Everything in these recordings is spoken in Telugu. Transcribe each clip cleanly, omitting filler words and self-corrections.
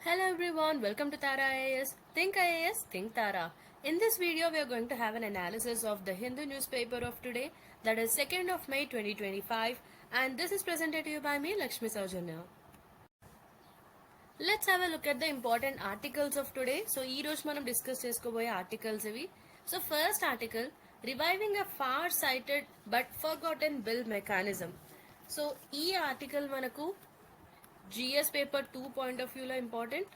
Hello everyone, welcome to Tara IAS. Think IAS, think Tara. In this video, we are going to have an analysis of the Hindu newspaper of today, that is 2nd of May 2025, and this is presented to you by me, Lakshmi Saujanya. Let's have a look at the important articles of today. So, ee roju manam discuss cheskoboye articles ivi. So, first article, reviving a far-sighted but forgotten bill mechanism. So, ee article manaku GS paper 2 point of view lo important.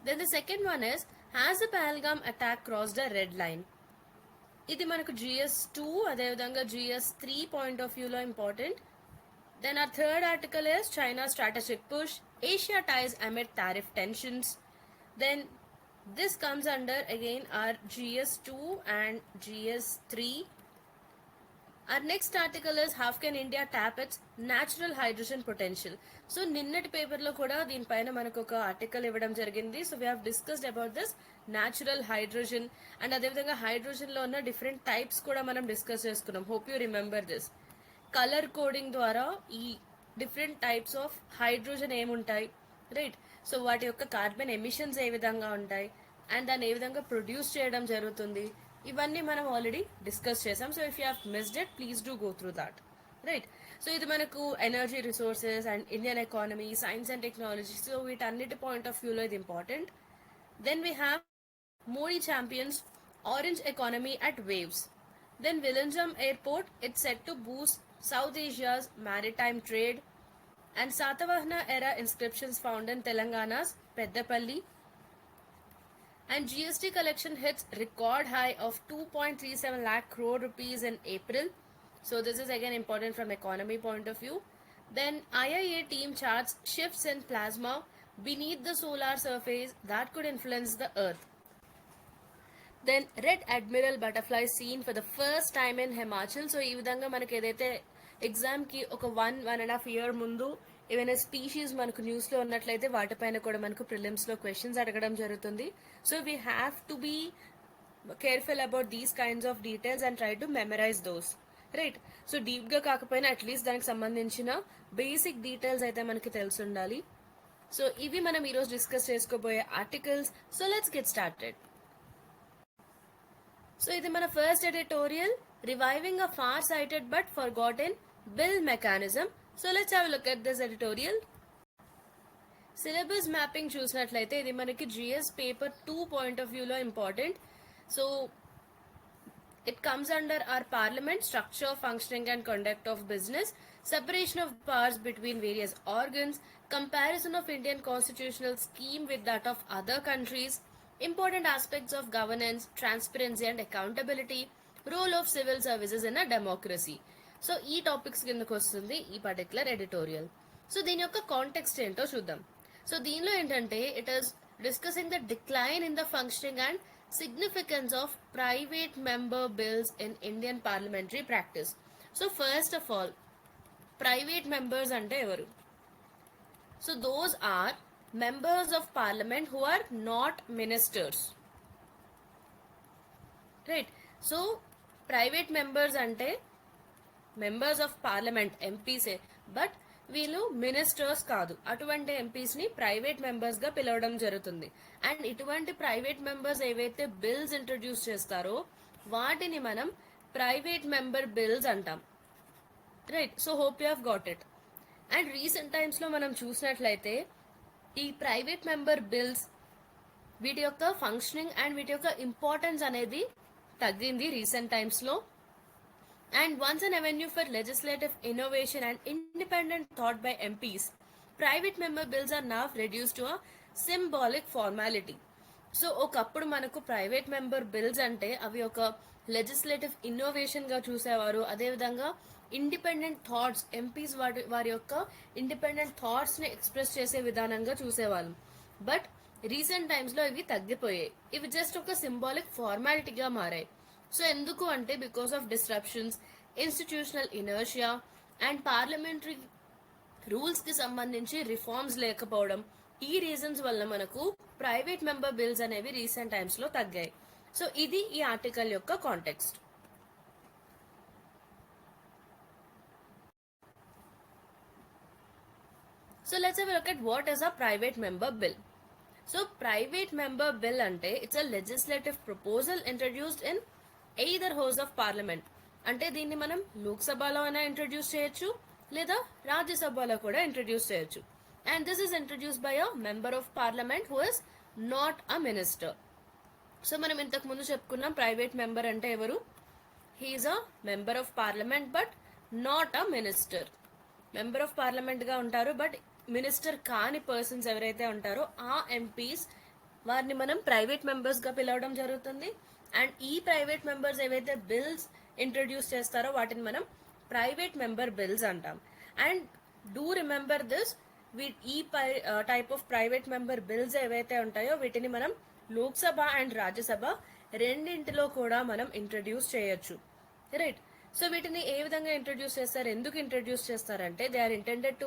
Then the second one is, has the Pahalgam attack crossed a red line? ఇది మనకు GS2 అదేవిధంగా GS3 పాయింట్ ఆఫ్ వ్యూలో important. Then our third article is China's strategic push, Asia ties amid tariff tensions. Then this comes under again our GS2 and GS3. Our next article is, how can India tap its natural hydrogen potential? So నిన్నటి పేపర్లో కూడా దీనిపైన మనకు ఒక ఆర్టికల్ ఇవ్వడం జరిగింది. So we have discussed about this natural hydrogen and అదేవిధంగా హైడ్రోజన్లో ఉన్న డిఫరెంట్ టైప్స్ కూడా మనం డిస్కస్ చేసుకున్నాం. Hope you remember this. Colour coding ద్వారా ఈ డిఫరెంట్ టైప్స్ ఆఫ్ హైడ్రోజన్ ఏముంటాయి, రైట్? సో వాటి యొక్క కార్బన్ ఎమిషన్స్ ఏ విధంగా ఉంటాయి అండ్ దాన్ని ఏ విధంగా ప్రొడ్యూస్ చేయడం జరుగుతుంది, ఇవన్నీ మనం ఆల్రెడీ డిస్కస్ చేసాం. So if you have missed it, please do go through that, right? So ఇది మనకు energy resources and Indian economy, science and technology, so వీటన్నిటి పాయింట్ ఆఫ్ వ్యూలో ఇది important. Then we have Modi champions orange economy at waves. Then Vizhinjam Airport, it's set to boost South Asia's maritime trade. And Satavahana era inscriptions found in Telangana's Peddapalli. And GST collection hits record high of 2.37 lakh crore rupees in April. So this is again important from economy point of view. Then IIA team charts shifts in plasma beneath the solar surface that could influence the earth. Then red admiral butterfly seen for the first time in Himachal. So ఈ విధంగా మనకి ఏదైతే ఎగ్జామ్కి ఒక 1.5 year ముందు ఏమైనా స్పీషీస్ మనకు న్యూస్లో ఉన్నట్లయితే వాటిపైన కూడా మనకు ప్రిలిమ్స్లో క్వశ్చన్స్ అడగడం జరుగుతుంది. So we have to be careful about these kinds of details and try to memorize those, right? So డీప్గా కాకపోయినా అట్లీస్ట్ దానికి సంబంధించిన బేసిక్ డీటెయిల్స్ అయితే మనకి తెలిసి ఉండాలి. సో ఇవి మనం ఈరోజు డిస్కస్ చేసుకోబోయే articles. So let's get started. So ఇది మన first editorial, reviving a far sighted but forgotten bill mechanism. So let's have a look at this editorial. Syllabus mapping చూసినట్లయితే ఇది మనకి జిఎస్ పేపర్ 2 పాయింట్ ఆఫ్ వ్యూలో important. So it comes under our parliament, structure, functioning and conduct of business, separation of powers between various organs, comparison of Indian constitutional scheme with that of other countries, important aspects of governance, transparency and accountability, role of civil services in a democracy. So ఈ టాపిక్స్ కిందకు వస్తుంది ఈ పర్టికులర్ ఎడిటోరియల్. సో దీని యొక్క కాంటెక్స్ట్ ఏంటో చూద్దాం. సో దీనిలో ఏంటంటే it is discussing the decline in the functioning and significance of private member bills in Indian parliamentary practice. So first of all, private members ante evaru? So those are members of parliament who are not ministers, right? So private members ante members of parliament, MPs, but వీళ్ళు మినిస్టర్స్ కాదు. అటువంటి ఎంపీస్ ని ప్రైవేట్ మెంబర్స్ గా పిలవడం జరుగుతుంది. అండ్ ఇటువంటి ప్రైవేట్ మెంబర్స్ ఏవైతే బిల్స్ ఇంట్రడ్యూస్ చేస్తారో వాటిని మనం ప్రైవేట్ మెంబర్ బిల్స్ అంటాం, right? So hope you have got it. And recent times లో మనం చూసినట్లయితే ఈ ప్రైవేట్ మెంబర్ బిల్స్ వీటి యొక్క ఫంక్షనింగ్ అండ్ వీటి యొక్క ఇంపార్టెన్స్ అనేది తగ్గింది రీసెంట్ టైమ్స్ లో. And once an avenue for legislative innovation and independent thought by MPs, private member bills are now reduced to a symbolic formality. So ఒకప్పుడు మనకు ప్రైవేట్ మెంబర్ బిల్స్ అంటే అవి ఒక లెజిస్లేటివ్ ఇన్నోవేషన్ గా చూసేవారు. అదేవిధంగా ఇండిపెండెంట్ థాట్స్, ఎంపీస్ వారి యొక్క ఇండిపెండెంట్ థాట్స్ ని ఎక్స్ప్రెస్ చేసే విధానంగా చూసేవాళ్ళం. బట్ రీసెంట్ టైమ్స్ లో ఇవి తగ్గిపోయాయి. ఇవి జస్ట్ ఒక సింబాలిక్ ఫార్మాలిటీగా మారాయి. సో ఎందుకు అంటే because of disruptions, institutional inertia and parliamentary rules కి సంబంధించి రిఫార్మ్స్ లేకపోవడం, ఈ రీజన్స్ వల్ల మనకు ప్రైవేట్ మెంబర్ బిల్స్ అనేవి రీసెంట్ టైమ్స్ లో తగ్గాయి. సో ఇది ఈ ఆర్టికల్ యొక్క context. So let's have a look at what is a private member bill. So private member bill ante it's a legislative proposal introduced in either house of parliament. అంటే దీన్ని మనం లోక్సభలో అయినా ఇంట్రడ్యూస్ చేయొచ్చు లేదా రాజ్యసభలో కూడా ఇంట్రడ్యూస్ చేయొచ్చు. And this is introduce by a member of parliament who is not a minister. So మనం ఇంతకు ముందు చెప్పుకున్నాం ప్రైవేట్ మెంబర్ అంటే ఎవరు? He is a member of parliament but not a minister. Member of parliament గా ఉంటారు బట్ మినిస్టర్ కాని పర్సన్స్ ఎవరైతే ఉంటారో ఆ ఎంపీస్ వారిని మనం ప్రైవేట్ మెంబర్స్ గా పిలవడం జరుగుతుంది. అండ్ ఈ ప్రైవేట్ మెంబర్స్ ఏవైతే బిల్స్ ఇంట్రడ్యూస్ చేస్తారో వాటిని మనం ప్రైవేట్ మెంబర్ బిల్స్ అంటాం. అండ్ డూ రిమెంబర్ దిస్, ఈ type of private member bills ఏవైతే ఉంటాయో వీటిని మనం లోక్సభ అండ్ రాజ్యసభ రెండింటిలో కూడా మనం ఇంట్రడ్యూస్ చేయొచ్చు. రైట్. సో వీటిని ఏ విధంగా ఇంట్రడ్యూస్ చేస్తారు, ఎందుకు ఇంట్రడ్యూస్ చేస్తారంటే they are intended to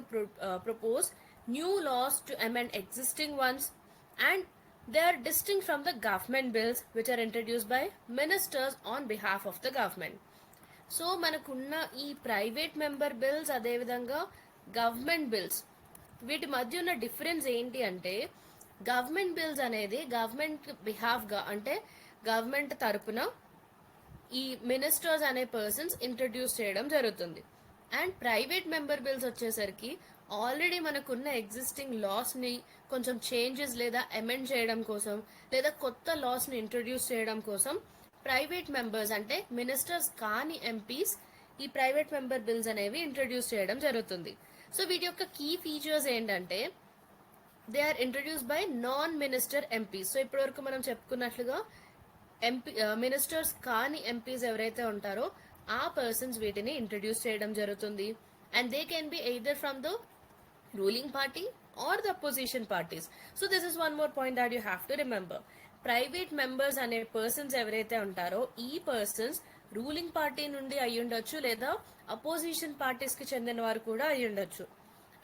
propose new laws to amend existing ones and they are distinct from the government bills which are introduced by ministers on behalf of the government. So మనకున్న ఈ ప్రైవేట్ మెంబర్ బిల్స్ అదేవిధంగా గవర్నమెంట్ బిల్స్ వీటి మధ్య ఉన్న డిఫరెన్స్ ఏంటి అంటే గవర్నమెంట్ బిల్స్ అనేది గవర్నమెంట్ బిహాఫ్గా అంటే గవర్నమెంట్ తరపున ఈ మినిస్టర్స్ అనే పర్సన్స్ ఇంట్రడ్యూస్ చేయడం జరుగుతుంది. అండ్ ప్రైవేట్ మెంబర్ బిల్స్ వచ్చేసరికి ఆల్రెడీ మనకున్న ఎగ్జిస్టింగ్ లాస్ ని కొంచెం చేంజెస్ లేదా అమెండ్ చేయడం కోసం లేదా కొత్త లాస్ ని ఇంట్రడ్యూస్ చేయడం కోసం ప్రైవేట్ మెంబర్స్ అంటే మినిస్టర్స్ కాని ఎంపీస్ ఈ ప్రైవేట్ మెంబర్ బిల్స్ అనేవి ఇంట్రడ్యూస్ చేయడం జరుగుతుంది. సో వీటి యొక్క కీ ఫీచర్స్ ఏంటంటే they are introduce by non minister MPs. So ఇప్పటి వరకు మనం చెప్పుకున్నట్లుగా మినిస్టర్స్ కాని ఎంపీస్ ఎవరైతే ఉంటారో ఆ పర్సన్స్ వీటిని ఇంట్రడ్యూస్ చేయడం జరుగుతుంది. And they can be either from the ruling party or the opposition parties. So this is one more point that you have to remember. Private members అనే పర్సన్స్ ఎవరైతే ఉంటారో ఈ పర్సన్స్ రూలింగ్ పార్టీ నుండి అయ్యుండొచ్చు లేదా అపోజిషన్ పార్టీస్ కి చెందిన వారు కూడా అయ్యుండొచ్చు.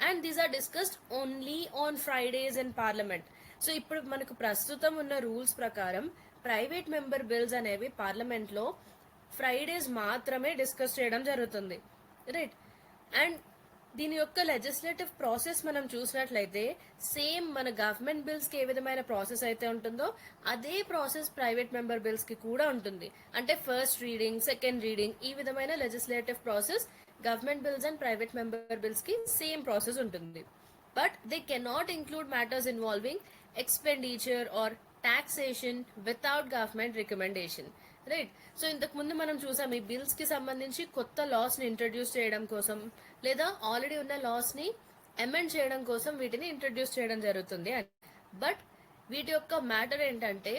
And these are discussed only on Fridays in parliament. So ఇప్పుడు మనకు ప్రస్తుతం ఉన్న రూల్స్ ప్రకారం ప్రైవేట్ మెంబర్ బిల్స్ అనేవి పార్లమెంట్ లో ఫ్రైడేస్ మాత్రమే డిస్కస్ చేయడం జరుగుతుంది. రైట్. అండ్ దీని యొక్క లెజిస్లేటివ్ ప్రాసెస్ మనం చూసినట్లయితే సేమ్ మన గవర్నమెంట్ బిల్స్ కి ఏ విధమైన ప్రాసెస్ అయితే ఉంటుందో అదే ప్రాసెస్ ప్రైవేట్ మెంబర్ బిల్స్ కి కూడా ఉంటుంది. అంటే ఫస్ట్ రీడింగ్, సెకండ్ రీడింగ్ ఈ విధమైన legislative process government bills and private member bills కి సేమ్ ప్రాసెస్ ఉంటుంది. But they cannot include matters involving expenditure or taxation without government recommendation. Right. So ఇంతకు ముందు మనం చూసాం ఈ బిల్స్ కి సంబంధించి కొత్త లాస్ ని ఇంట్రడ్యూస్ చేయడం కోసం లేదా ఆల్రెడీ ఉన్న లాస్ ని అమెండ్ చేయడం కోసం వీటిని ఇంట్రడ్యూస్ చేయడం జరుగుతుంది. బట్ వీటి యొక్క మ్యాటర్ ఏంటంటే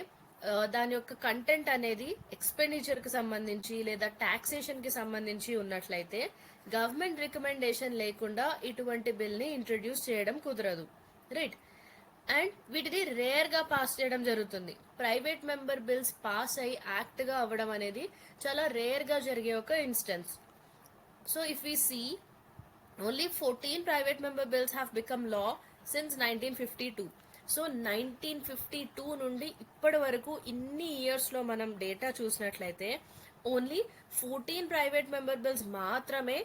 దాని యొక్క కంటెంట్ అనేది ఎక్స్పెండిచర్ కి సంబంధించి లేదా టాక్సేషన్ కి సంబంధించి ఉన్నట్లయితే గవర్నమెంట్ రికమెండేషన్ లేకుండా ఇటువంటి బిల్ ని ఇంట్రడ్యూస్ చేయడం కుదరదు. రైట్. అండ్ వీటిని రేర్ గా పాస్ చేయడం జరుగుతుంది. ప్రైవేట్ మెంబర్ బిల్స్ పాస్ అయ్యి యాక్ట్ గా అవ్వడం అనేది చాలా రేర్ గా జరిగే ఒక instance. So if we see only 14 private member bills have become law since 1952. So 1952 నుండి ఇప్పటి వరకు ఇన్ని ఇయర్స్ లో మనం డేటా చూసినట్లయితే ఓన్లీ 14 ప్రైవేట్ మెంబర్ బిల్స్ మాత్రమే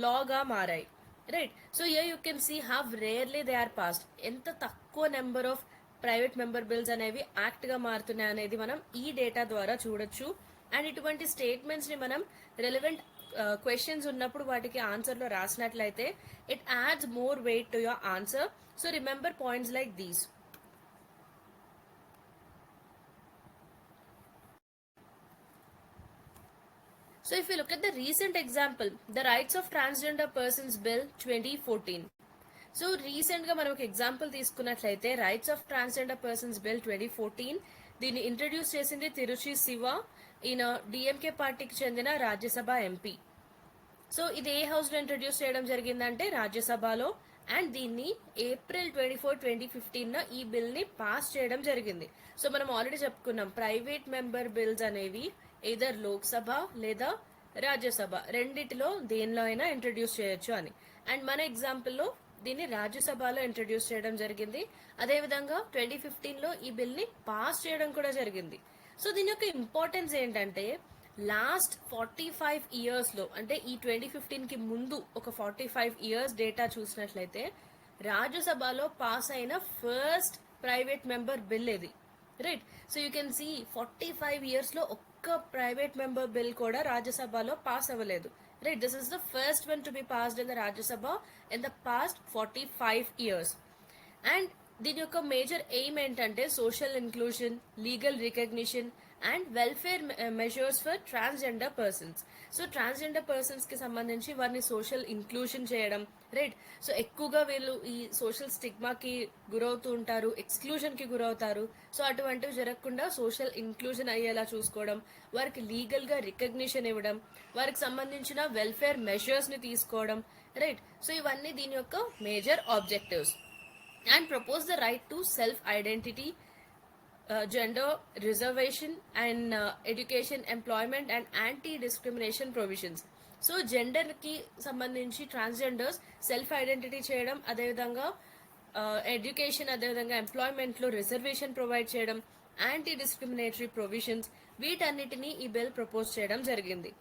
లాగా మారాయి. Right. So here you can see how rarely they are passed. ఎంత తక్కువ number of private member bills అనేవి యాక్ట్ గా మారుతున్నాయి అనేది మనం ఈ డేటా ద్వారా చూడొచ్చు. అండ్ ఇటువంటి స్టేట్మెంట్స్ ని మనం రెలెవెంట్ క్వశ్చన్స్ ఉన్నప్పుడు వాటికి ఆన్సర్ లో రాసినట్లయితే it adds more weight to your answer. So remember points like these. So if you look at the recent example, the Rights of Transgender Persons Bill 2014. So recent గా మనం ఒక ఎగ్జాంపుల్ తీసుకున్నట్లయితే rights of transgender persons bill 2014 దీన్ని ఇంట్రడ్యూస్ చేసింది తిరుచి శివ. ఈయన డిఎంకే పార్టీకి చెందిన రాజ్యసభ ఎంపీ. సో ఇది ఏ హౌస్ లో ఇంట్రడ్యూస్ చేయడం జరిగిందంటే రాజ్యసభలో. అండ్ దీన్ని ఏప్రిల్ 24, 2015 ఈ బిల్ ని పాస్ చేయడం జరిగింది. సో మనం ఆల్రెడీ చెప్పుకున్నాం ప్రైవేట్ మెంబర్ బిల్స్ అనేవి ఎయిదర్ లోక్సభ లేదా రాజ్యసభ రెండిటిలో దేనిలో అయినా ఇంట్రడ్యూస్ చేయొచ్చు అని. అండ్ మన ఎగ్జాంపుల్లో దీన్ని రాజ్యసభలో ఇంట్రడ్యూస్ చేయడం జరిగింది. అదేవిధంగా 2015 ఈ బిల్ ని పాస్ చేయడం కూడా జరిగింది. సో దీని యొక్క ఇంపార్టెన్స్ ఏంటంటే లాస్ట్ 45 ఇయర్స్ లో అంటే ఈ 2015 కి ముందు ఒక 45 ఇయర్స్ డేటా చూసినట్లయితే రాజ్యసభలో పాస్ అయిన ఫస్ట్ ప్రైవేట్ మెంబర్ బిల్ ఇది, right. So you can see 45 years లో ఒక్క ప్రైవేట్ మెంబర్ బిల్ కూడా రాజ్యసభలో పాస్ అవ్వలేదు, right. This is the first one to be passed in the Rajya Sabha in the past 45 years. And దీని యొక్క మేజర్ ఎయిమ్ ఏంటంటే social inclusion, legal recognition and welfare measures for transgender persons. So transgender persons కి సంబంధించి వారిని సోషల్ ఇంక్లూషన్ చేయడం, రైట్. సో ఎక్కువగా వీళ్ళు ఈ సోషల్ స్టిగ్మాకి గురవుతూ ఉంటారు, ఎక్స్క్లూజన్ కి గురవుతారు. సో అటువంటివి జరగకుండా సోషల్ ఇంక్లూజన్ అయ్యేలా చూసుకోవడం, వారికి లీగల్ గా రికగ్నిషన్ ఇవ్వడం, వారికి సంబంధించిన వెల్ఫేర్ మెజర్స్ ని తీసుకోవడం, రైట్. సో ఇవన్నీ దీని యొక్క major objectives. And propose the right to self-identity, gender reservation and education, employment and anti-discrimination provisions. So gender కి సంబంధించి ట్రాన్స్జెండర్స్ సెల్ఫ్ ఐడెంటిటీ చేయడం, అదేవిధంగా ఎడ్యుకేషన్, అదేవిధంగా ఎంప్లాయ్మెంట్ లో రిజర్వేషన్ ప్రొవైడ్ చేయడం, యాంటీ డిస్క్రిమినేటరీ ప్రొవిజన్స్, వీటన్నిటిని ఈ బిల్ ప్రపోజ్ చేయడం జరిగింది.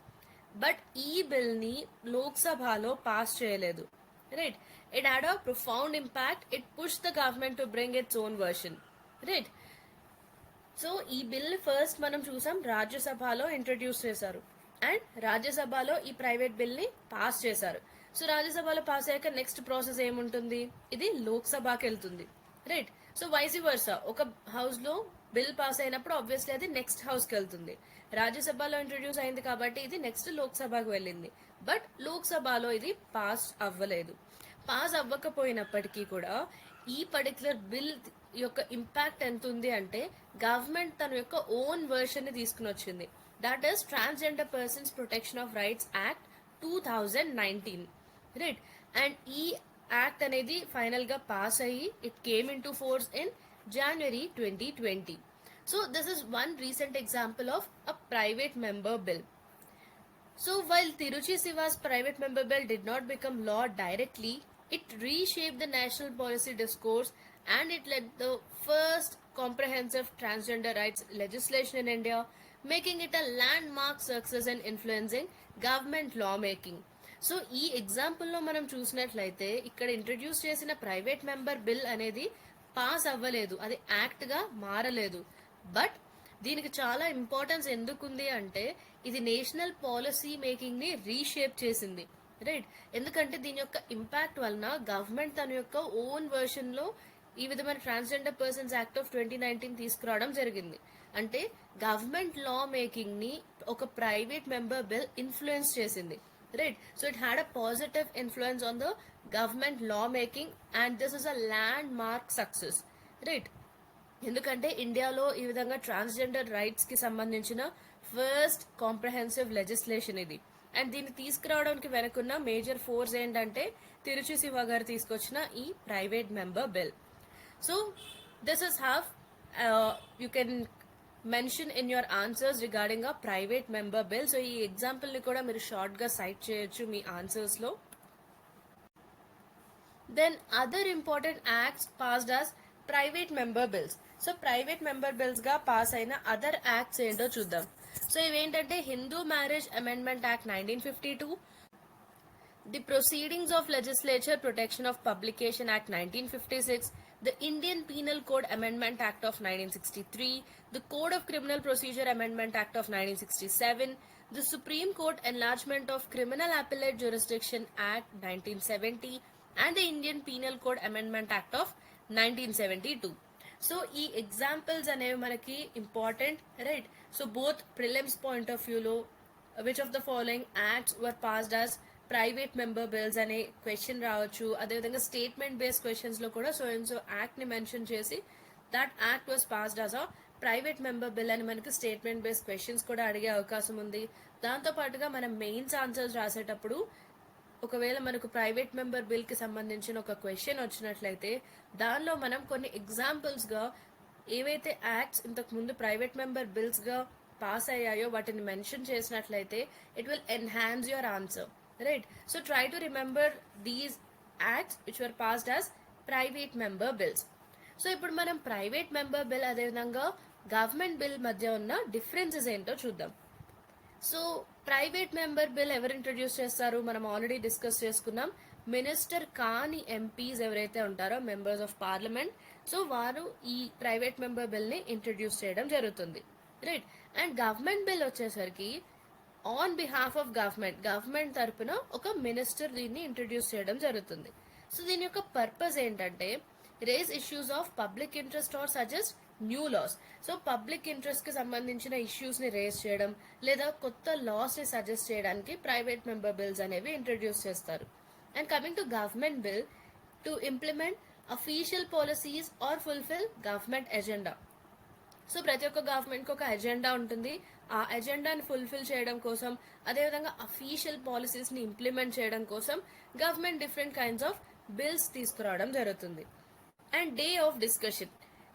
బట్ ఈ బిల్ ని లోక్సభలో పాస్ చేయలేదు, right. It had a profound impact. It pushed the government to bring its own version, right. So ఈ బిల్ ఫస్ట్ మనం చూసాం రాజ్యసభలో ఇంట్రడ్యూస్ చేశారు అండ్ రాజ్యసభలో ఈ ప్రైవేట్ బిల్ ని పాస్ చేశారు. సో రాజ్యసభలో పాస్ అయ్యాక నెక్స్ట్ ప్రాసెస్ ఏముంటుంది, ఇది లోక్సభకి వెళ్తుంది, రైట్. సో వైస్ వర్సా, ఒక హౌస్ లో బిల్ పాస్ అయినప్పుడు ఆబ్వియస్లీ అది నెక్స్ట్ హౌస్ కి వెళ్తుంది. రాజ్యసభలో ఇంట్రడ్యూస్ అయింది కాబట్టి ఇది నెక్స్ట్ లోక్సభకు వెళ్ళింది. బట్ లోక్సభలో ఇది పాస్ అవ్వలేదు. పాస్ అవ్వకపోయినప్పటికీ కూడా ఈ పర్టికులర్ బిల్ యొక్క ఇంపాక్ట్ ఎంత ఉంది అంటే గవర్నమెంట్ తన యొక్క ఓన్ వర్షన్ ని తీసుకుని వచ్చింది. That is transgender persons protection of rights act 2019, right. And ఈ యాక్ట్ అనేది ఫైనల్ గా పాస్ అయ్యి it came in to force in January 2020. So this is one recent example of a private member bill. So while Tiruchi Siva's private member bill did not become law directly, it reshaped the national policy discourse and it led the first comprehensive transgender rights legislation in India, making it a landmark success in influencing government lawmaking. So ఈ ఎగ్జాంపుల్లో మనం చూసినట్లయితే ఇక్కడ ఇంట్రడ్యూస్ చేసిన ప్రైవేట్ మెంబర్ బిల్ అనేది పాస్ అవ్వలేదు, అది యాక్ట్ గా మారలేదు. బట్ దీనికి చాలా ఇంపార్టెన్స్ ఎందుకుంది అంటే ఇది నేషనల్ పాలసీ మేకింగ్ ని రీషేప్ చేసింది, రైట్. ఎందుకంటే దీని యొక్క ఇంపాక్ట్ వలన గవర్నమెంట్ తన యొక్క ఓన్ వర్షన్ లో ఈ విధమైన ట్రాన్స్జెండర్ పర్సన్స్ యాక్ట్ ఆఫ్ 2019 తీసుకురావడం జరిగింది. అంటే గవర్నమెంట్ లా మేకింగ్ ని ఒక ప్రైవేట్ మెంబర్ బిల్ ఇన్ఫ్లుయెన్స్ చేసింది, right. So it had a positive influence on the government law making and this is a landmark success, right. ఎందుకంటే ఇండియాలో ఈ విధంగా ట్రాన్స్జెండర్ రైట్స్ కి సంబంధించిన ఫస్ట్ కాంప్రహెన్సివ్ లెజిస్లేషన్ ఇది. అండ్ దీన్ని తీసుకురావడానికి వెనుకున్న మేజర్ ఫోర్స్ ఏంటంటే తిరుచి శివ గారు తీసుకొచ్చిన ఈ private member bill. So this is have you can mention in your answers regarding a private member bill. So ఈ ఎగ్జాంపుల్ ని కూడా మీరు షార్ట్ గా సైట్ చేయొచ్చు మీ ఆన్సర్స్ లో. Then other important acts passed as private member bills. So private member bills గా పాస్ అయిన అదర్ యాక్ట్స్ ఏంటో చూద్దాం. సో ఇవేంటంటే Hindu marriage amendment act 1952, the proceedings of legislature protection of publication act 1956, the Indian Penal Code Amendment Act of 1963, the Code of Criminal Procedure Amendment Act of 1967, the Supreme Court Enlargement of Criminal Appellate Jurisdiction Act 1970, and the Indian Penal Code Amendment Act of 1972. So ఈ ఎగ్జాంపుల్స్ అనేవి మనకి important, right. So both prelims point of వ్యూలో which of the following acts were passed as private member bills అనే క్వశ్చన్ రావచ్చు. అదేవిధంగా స్టేట్మెంట్ బేస్డ్ క్వశ్చన్స్ లో కూడా సో అండ్ సో యాక్ట్ ని మెన్షన్ చేసి that act was passed as a private member bill అని మనకి స్టేట్మెంట్ బేస్డ్ క్వశ్చన్స్ కూడా అడిగే అవకాశం ఉంది. దాంతో పాటుగా మనం మెయిన్స్ ఆన్సర్స్ రాసేటప్పుడు ఒకవేళ మనకు ప్రైవేట్ మెంబర్ బిల్ కి సంబంధించిన ఒక క్వశ్చన్ వచ్చినట్లయితే దానిలో మనం కొన్ని ఎగ్జాంపుల్స్ గా ఏవైతే యాక్ట్స్ ఇంతకు ముందు ప్రైవేట్ మెంబర్ బిల్స్ గా పాస్ అయ్యాయో వాటిని మెన్షన్ చేసినట్లయితే it will enhance your answer, right. So try to remember these acts which were passed as private member bills. So ఇప్పుడు మనం ప్రైవేట్ మెంబర్ బిల్ అదేవిధంగా గవర్నమెంట్ బిల్ మధ్య ఉన్న డిఫరెన్సెస్ ఏంటో చూద్దాం. సో ప్రైవేట్ మెంబర్ బిల్ ఎవరు ఇంట్రడ్యూస్ చేస్తారు మనం ఆల్రెడీ డిస్కస్ చేసుకున్నాం, మినిస్టర్ కాని ఎంపీస్ ఎవరైతే ఉంటారో మెంబర్స్ ఆఫ్ పార్లమెంట్, సో వారు ఈ ప్రైవేట్ మెంబర్ బిల్ ని ఇంట్రడ్యూస్ చేయడం జరుగుతుంది, రైట్. అండ్ గవర్నమెంట్ బిల్ వచ్చేసరికి ఆన్ బిహాఫ్ ఆఫ్ గవర్నమెంట్ తరపున ఒక మినిస్టర్ దీన్ని ఇంట్రడ్యూస్ చేయడం జరుగుతుంది. సో దీని యొక్క పర్పస్ ఏంటంటే raise issues of public interest or suggest new laws. So public interest కి సంబంధించిన ఇష్యూస్ ని రేజ్ చేయడం లేదా కొత్త లాస్ ని సజెస్ట్ చేయడానికి ప్రైవేట్ మెంబర్ బిల్స్ అనేవి ఇంట్రడ్యూస్ చేస్తారు. And coming to government bill, to implement official policies or fulfil government agenda. So ప్రతి ఒక్క గవర్నమెంట్ కి ఒక ఎజెండా ఉంటుంది. ఆ ఎజెండాని ఫుల్ఫిల్ చేయడం కోసం, అదేవిధంగా అఫీషియల్ పాలసీస్ ని ఇంప్లిమెంట్ చేయడం కోసం government different kinds of bills తీసుకురావడం జరుగుతుంది. And day of discussion,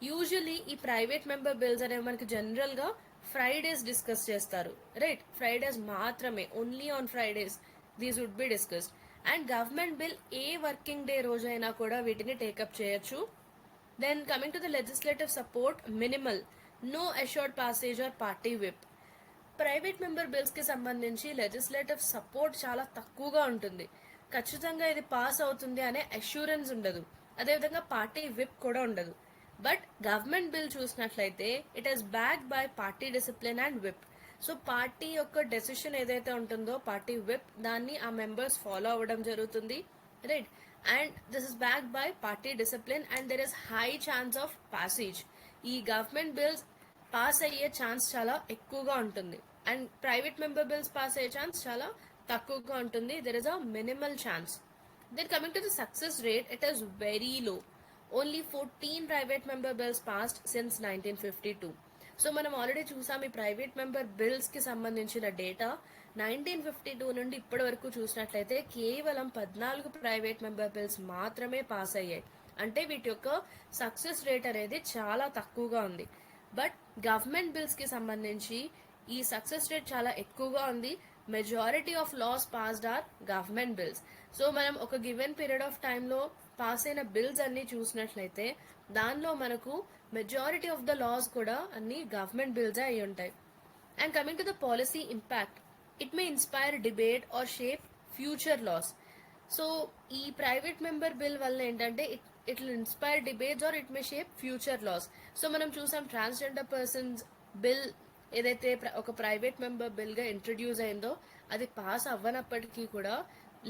usually ఈ ప్రైవేట్ మెంబర్ బిల్స్ అనేవి మనకి జనరల్ గా ఫ్రైడేస్ డిస్కస్ చేస్తారు, రైట్. ఫ్రైడేస్ మాత్రమే, only on Fridays these would be discussed. And government bill ఏ వర్కింగ్ డే రోజైనా కూడా వీటిని టేకప్ చేయొచ్చు. Then coming to the legislative support, minimal, no assured passage or party whip. Private member bills కి సంబంధించి లెజిస్లేటివ్ సపోర్ట్ చాలా తక్కువగా ఉంటుంది. ఖచ్చితంగా ఇది పాస్ అవుతుంది అనే అష్యూరెన్స్ ఉండదు. అదేవిధంగా పార్టీ విప్ కూడా ఉండదు. బట్ గవర్నమెంట్ బిల్ చూసినట్లయితే it is backed by party discipline and whip. So party యొక్క డెసిషన్ ఏదైతే ఉంటుందో పార్టీ విప్, దాన్ని ఆ మెంబర్స్ ఫాలో అవ్వడం జరుగుతుంది, right. And this is backed by party discipline and there is high chance of passage. ఈ గవర్నమెంట్ బిల్స్ పాస్ అయ్యే ఛాన్స్ చాలా ఎక్కువగా ఉంటుంది and private member bills pass అయ్యే ఛాన్స్ చాలా తక్కువగా ఉంటుంది. There is a minimal chance. Then coming to the success rate, it is very low. Only 14 private member bills passed since 1952. So మనం ఆల్రెడీ చూసాం ఈ ప్రైవేట్ మెంబర్ బిల్స్ కి సంబంధించిన డేటా 1952 నుండి ఇప్పటి వరకు చూసినట్లయితే కేవలం 14 ప్రైవేట్ మెంబర్ బిల్స్ మాత్రమే పాస్ అయ్యాయి. అంటే వీటి యొక్క సక్సెస్ రేట్ అనేది చాలా తక్కువగా ఉంది. బట్ గవర్నమెంట్ బిల్స్ కి సంబంధించి ఈ సక్సెస్ రేట్ చాలా ఎక్కువగా ఉంది. Majority of laws passed are government bills. So మనం ఒక గివెన్ పీరియడ్ ఆఫ్ టైంలో పాస్ అయిన బిల్స్ అన్ని చూసినట్లయితే దానిలో మనకు మెజారిటీ ఆఫ్ ద లాస్ కూడా అన్ని గవర్నమెంట్ బిల్స్ అయి ఉంటాయి. And coming to the policy impact, it may inspire debate or shape future laws. So ఈ ప్రైవేట్ మెంబర్ బిల్ వల్ల ఏంటంటే it will inspire debates or it may shape future laws. So మనం చూసాం ట్రాన్స్జెండర్ పర్సన్స్ బిల్ ఏదైతే ఒక ప్రైవేట్ మెంబర్ బిల్ గా ఇంట్రడ్యూస్ అయిందో అది పాస్ అవ్వనప్పటికీ కూడా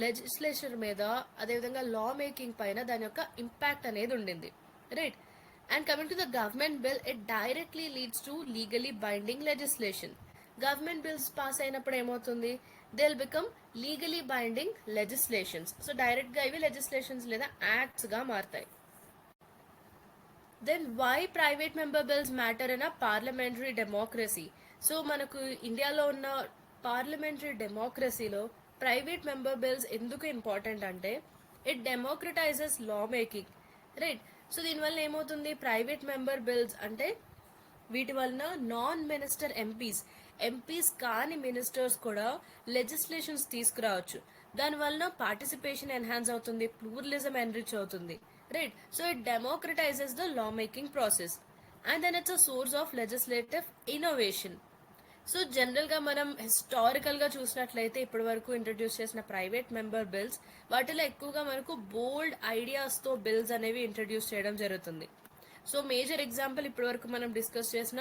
లెజిస్లేచర్ మీద అదేవిధంగా లా మేకింగ్ పైన దాని యొక్క ఇంపాక్ట్ అనేది ఉండింది, right. And coming to the government bill, it directly leads to legally binding legislation. Government bills pass అయినప్పుడు ఏమవుతుంది, they will become legally binding legislations. So direct గా ఇవి లెజిస్లేషన్స్ లేదా యాక్ట్స్ గా మారుతాయి. Then why private member bills matter in a parliamentary democracy. So మనకు ఇండియాలో ఉన్న పార్లమెంటరీ డెమోక్రసీలో ప్రైవేట్ మెంబర్ బిల్స్ ఎందుకు ఇంపార్టెంట్ అంటే it democratises law making, right. So దీనివల్ల ఏమవుతుంది, ప్రైవేట్ మెంబర్ బిల్స్ అంటే వీటి వలన నాన్ మినిస్టర్ ఎంపీస్ కాని మినిస్టర్స్ కూడా లెజిస్లేషన్స్ తీసుకురావచ్చు. దానివల్ల పార్టిసిపేషన్ ఎన్హాన్స్ అవుతుంది, ప్లూరలిజం ఎన్రిచ్ అవుతుంది, right. So it democratises the law making process and then it's a source of legislative innovation. So general గా మనం హిస్టారికల్ గా చూసినట్లయితే ఇప్పటి వరకు ఇంట్రడ్యూస్ చేసిన ప్రైవేట్ మెంబర్ బిల్స్ వాటిలో ఎక్కువగా మనకు బోల్డ్ ఐడియాస్ తో బిల్స్ అనేవి ఇంట్రడ్యూస్ చేయడం జరుగుతుంది. సో మేజర్ ఎగ్జాంపుల్ ఇప్పటి వరకు మనం డిస్కస్ చేసిన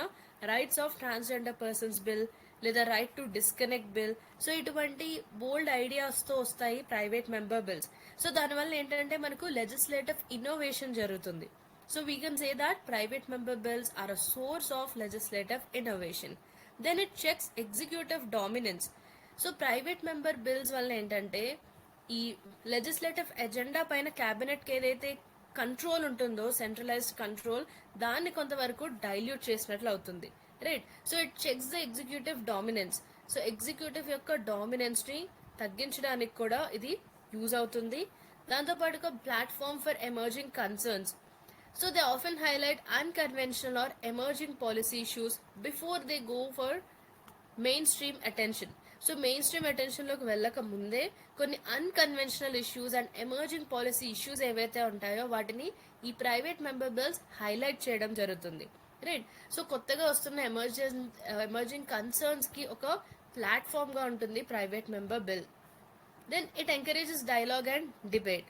rights of transgender persons bill లేదా right to disconnect bill. So ఇటువంటి బోల్డ్ ఐడియాస్ తో వస్తాయి ప్రైవేట్ మెంబర్ బిల్స్. సో దానివల్ల ఏంటంటే మనకు లెజిస్లేటివ్ ఇన్నోవేషన్ జరుగుతుంది. So we can say that private member bills are a source of legislative innovation. Then it checks executive dominance. So private member bills వల్ల ఏంటంటే ఈ లెజిస్లేటివ్ ఎజెండా పైన క్యాబినెట్ కి ఏదైతే కంట్రోల్ ఉంటుందో సెంట్రలైజ్డ్ కంట్రోల్, దాన్ని కొంతవరకు డైల్యూట్ చేసినట్లు అవుతుంది, right. So it checks the executive dominance. So executive యొక్క డామినెన్స్ ని తగ్గించడానికి కూడా ఇది యూజ్ అవుతుంది. దాంతోపాటుగా platform for emerging concerns. So they often highlight unconventional or emerging policy issues before they go for mainstream attention. So main stream attention లోకి వెళ్ళక ముందే కొన్ని unconventional issues and emerging policy issues ఏవైతే ఉంటాయో వాటిని ఈ ప్రైవేట్ మెంబర్ బిల్స్ హైలైట్ చేయడం జరుగుతుంది, రైట్. సో కొత్తగా వస్తున్న ఎమర్జింగ్ కన్సర్న్స్ కి ఒక ప్లాట్ఫామ్ గా ఉంటుంది private member bill. Then it encourages dialogue and debate.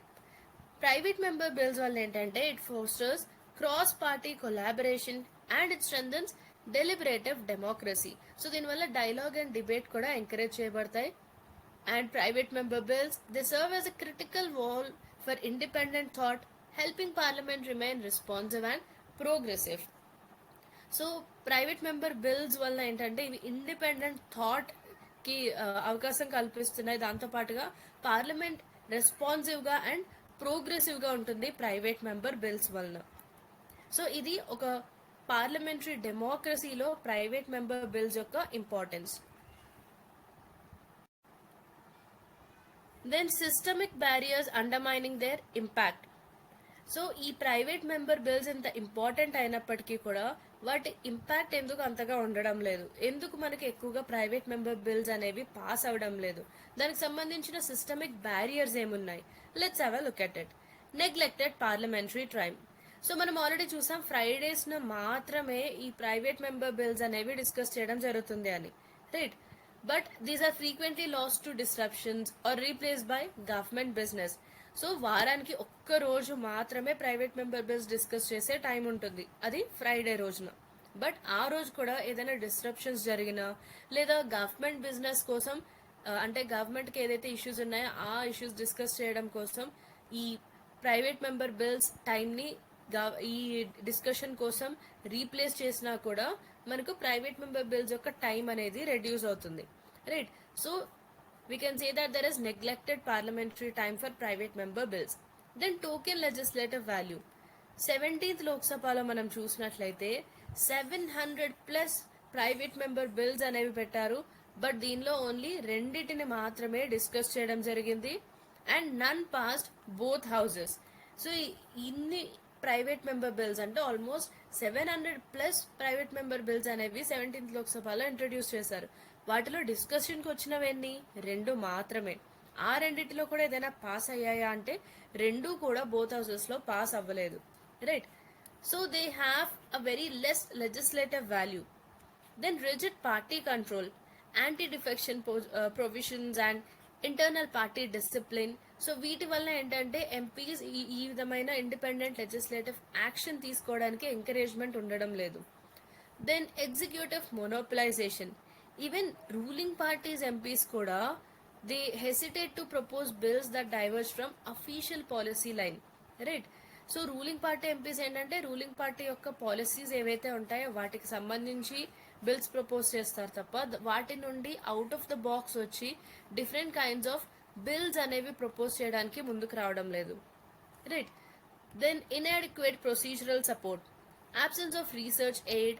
Private member bills వల్ల ఏంటంటే it fosters cross party collaboration and it strengthens deliberative democracy. So దీనివల్ల డైలాగ్ అండ్ డిబేట్ కూడా ఎంకరేజ్ చేయబడతాయి. And private member bills they serve as a critical wall for independent thought, helping Parliament remain responsive and progressive. So private member bills వల్ల ఏంటంటే ఇవి ఇండిపెండెంట్ థాట్ కి అవకాశం కల్పిస్తున్నాయి. దాంతో పాటుగా పార్లమెంట్ రెస్పాన్సివ్ గా అండ్ ప్రోగ్రెసివ్ గా ఉంటుంది ప్రైవేట్ మెంబర్ బిల్స్ వలన. సో ఇది ఒక పార్లమెంటరీ డెమోక్రసీలో ప్రైవేట్ మెంబర్ బిల్స్ యొక్క importance. Then systemic barriers undermining their impact. So ఈ ప్రైవేట్ మెంబర్ బిల్స్ ఇంత ఇంపార్టెంట్ అయినప్పటికీ కూడా వాటి ఇంపాక్ట్ ఎందుకు అంతగా ఉండడం లేదు? ఎందుకు మనకి ఎక్కువగా ప్రైవేట్ మెంబర్ బిల్స్ అనేవి పాస్ అవడం లేదు? దానికి సంబంధించిన సిస్టమిక్ బ్యారియర్స్ ఏమున్నాయి? Let's have a look at it. Neglected parliamentary time. So మనం ఆల్రెడీ చూసాం ఫ్రైడేస్ ను మాత్రమే ఈ ప్రైవేట్ మెంబర్ బిల్స్ అనేవి డిస్కస్ చేయడం జరుగుతుంది అని, right? But these are frequently lost to disruptions or replace by government business. So వారానికి ఒక్క రోజు మాత్రమే ప్రైవేట్ మెంబర్ బిల్స్ డిస్కస్ చేసే టైం ఉంటుంది, అది ఫ్రైడే రోజున. బట్ ఆ రోజు కూడా ఏదైనా డిస్ట్రప్షన్స్ జరిగినా లేదా గవర్నమెంట్ బిజినెస్ కోసం అంటే గవర్నమెంట్కి ఏదైతే ఇష్యూస్ ఉన్నాయో ఆ ఇష్యూస్ డిస్కస్ చేయడం కోసం ఈ ప్రైవేట్ మెంబర్ బిల్స్ టైంని ఈ డిస్కషన్ కోసం రీప్లేస్ చేసినా కూడా మనకు ప్రైవేట్ మెంబర్ బిల్స్ యొక్క టైం అనేది రెడ్యూస్ అవుతుంది, right? So we can say that there is neglected parliamentary time for private member bills. Then token legislative value. 17th Lok Sabhalo మనం చూసినట్లయితే 700 ప్లస్ ప్రైవేట్ మెంబర్ బిల్స్ అనేవి పెట్టారు. బట్ దీనిలో ఓన్లీ రెండిటిని మాత్రమే డిస్కస్ చేయడం జరిగింది and none passed both houses. So ఇన్ని ప్రైవేట్ మెంబర్ బిల్స్ అంటే almost 700 plus private member bills అనేవి 17th లోక్ సభలో ఇంట్రడ్యూస్ చేశారు. వాటిలో డిస్కషన్కి వచ్చినవన్నీ రెండు మాత్రమే. ఆ రెండిటిలో కూడా ఏదైనా పాస్ అయ్యాయా అంటే రెండు కూడా బోత్ హౌసెస్ లో పాస్ అవ్వలేదు, right? So they have a very less legislative value. Then rigid party control, anti defection provisions and internal party discipline. So వీటి వల్ల ఏంటంటే ఎంపీస్ ఈ విధమైన ఇండిపెండెంట్ లెజిస్లేటివ్ యాక్షన్ తీసుకోవడానికి ఎంకరేజ్మెంట్ ఉండడం లేదు. Then executive monopolisation. Even ruling parties MPs కూడా they hesitate to propose bills that diverge from official policy line, right? So ruling party MPs ఏంటంటే రూలింగ్ పార్టీ యొక్క పాలసీస్ ఏవైతే ఉంటాయో వాటికి సంబంధించి బిల్స్ ప్రపోజ్ చేస్తారు తప్ప వాటి నుండి అవుట్ ఆఫ్ ద బాక్స్ వచ్చి డిఫరెంట్ కైండ్స్ ఆఫ్ బిల్స్ అనేవి ప్రపోజ్ చేయడానికి ముందుకు రావడం లేదు, right? Then inadequate procedural support, absence of research aid,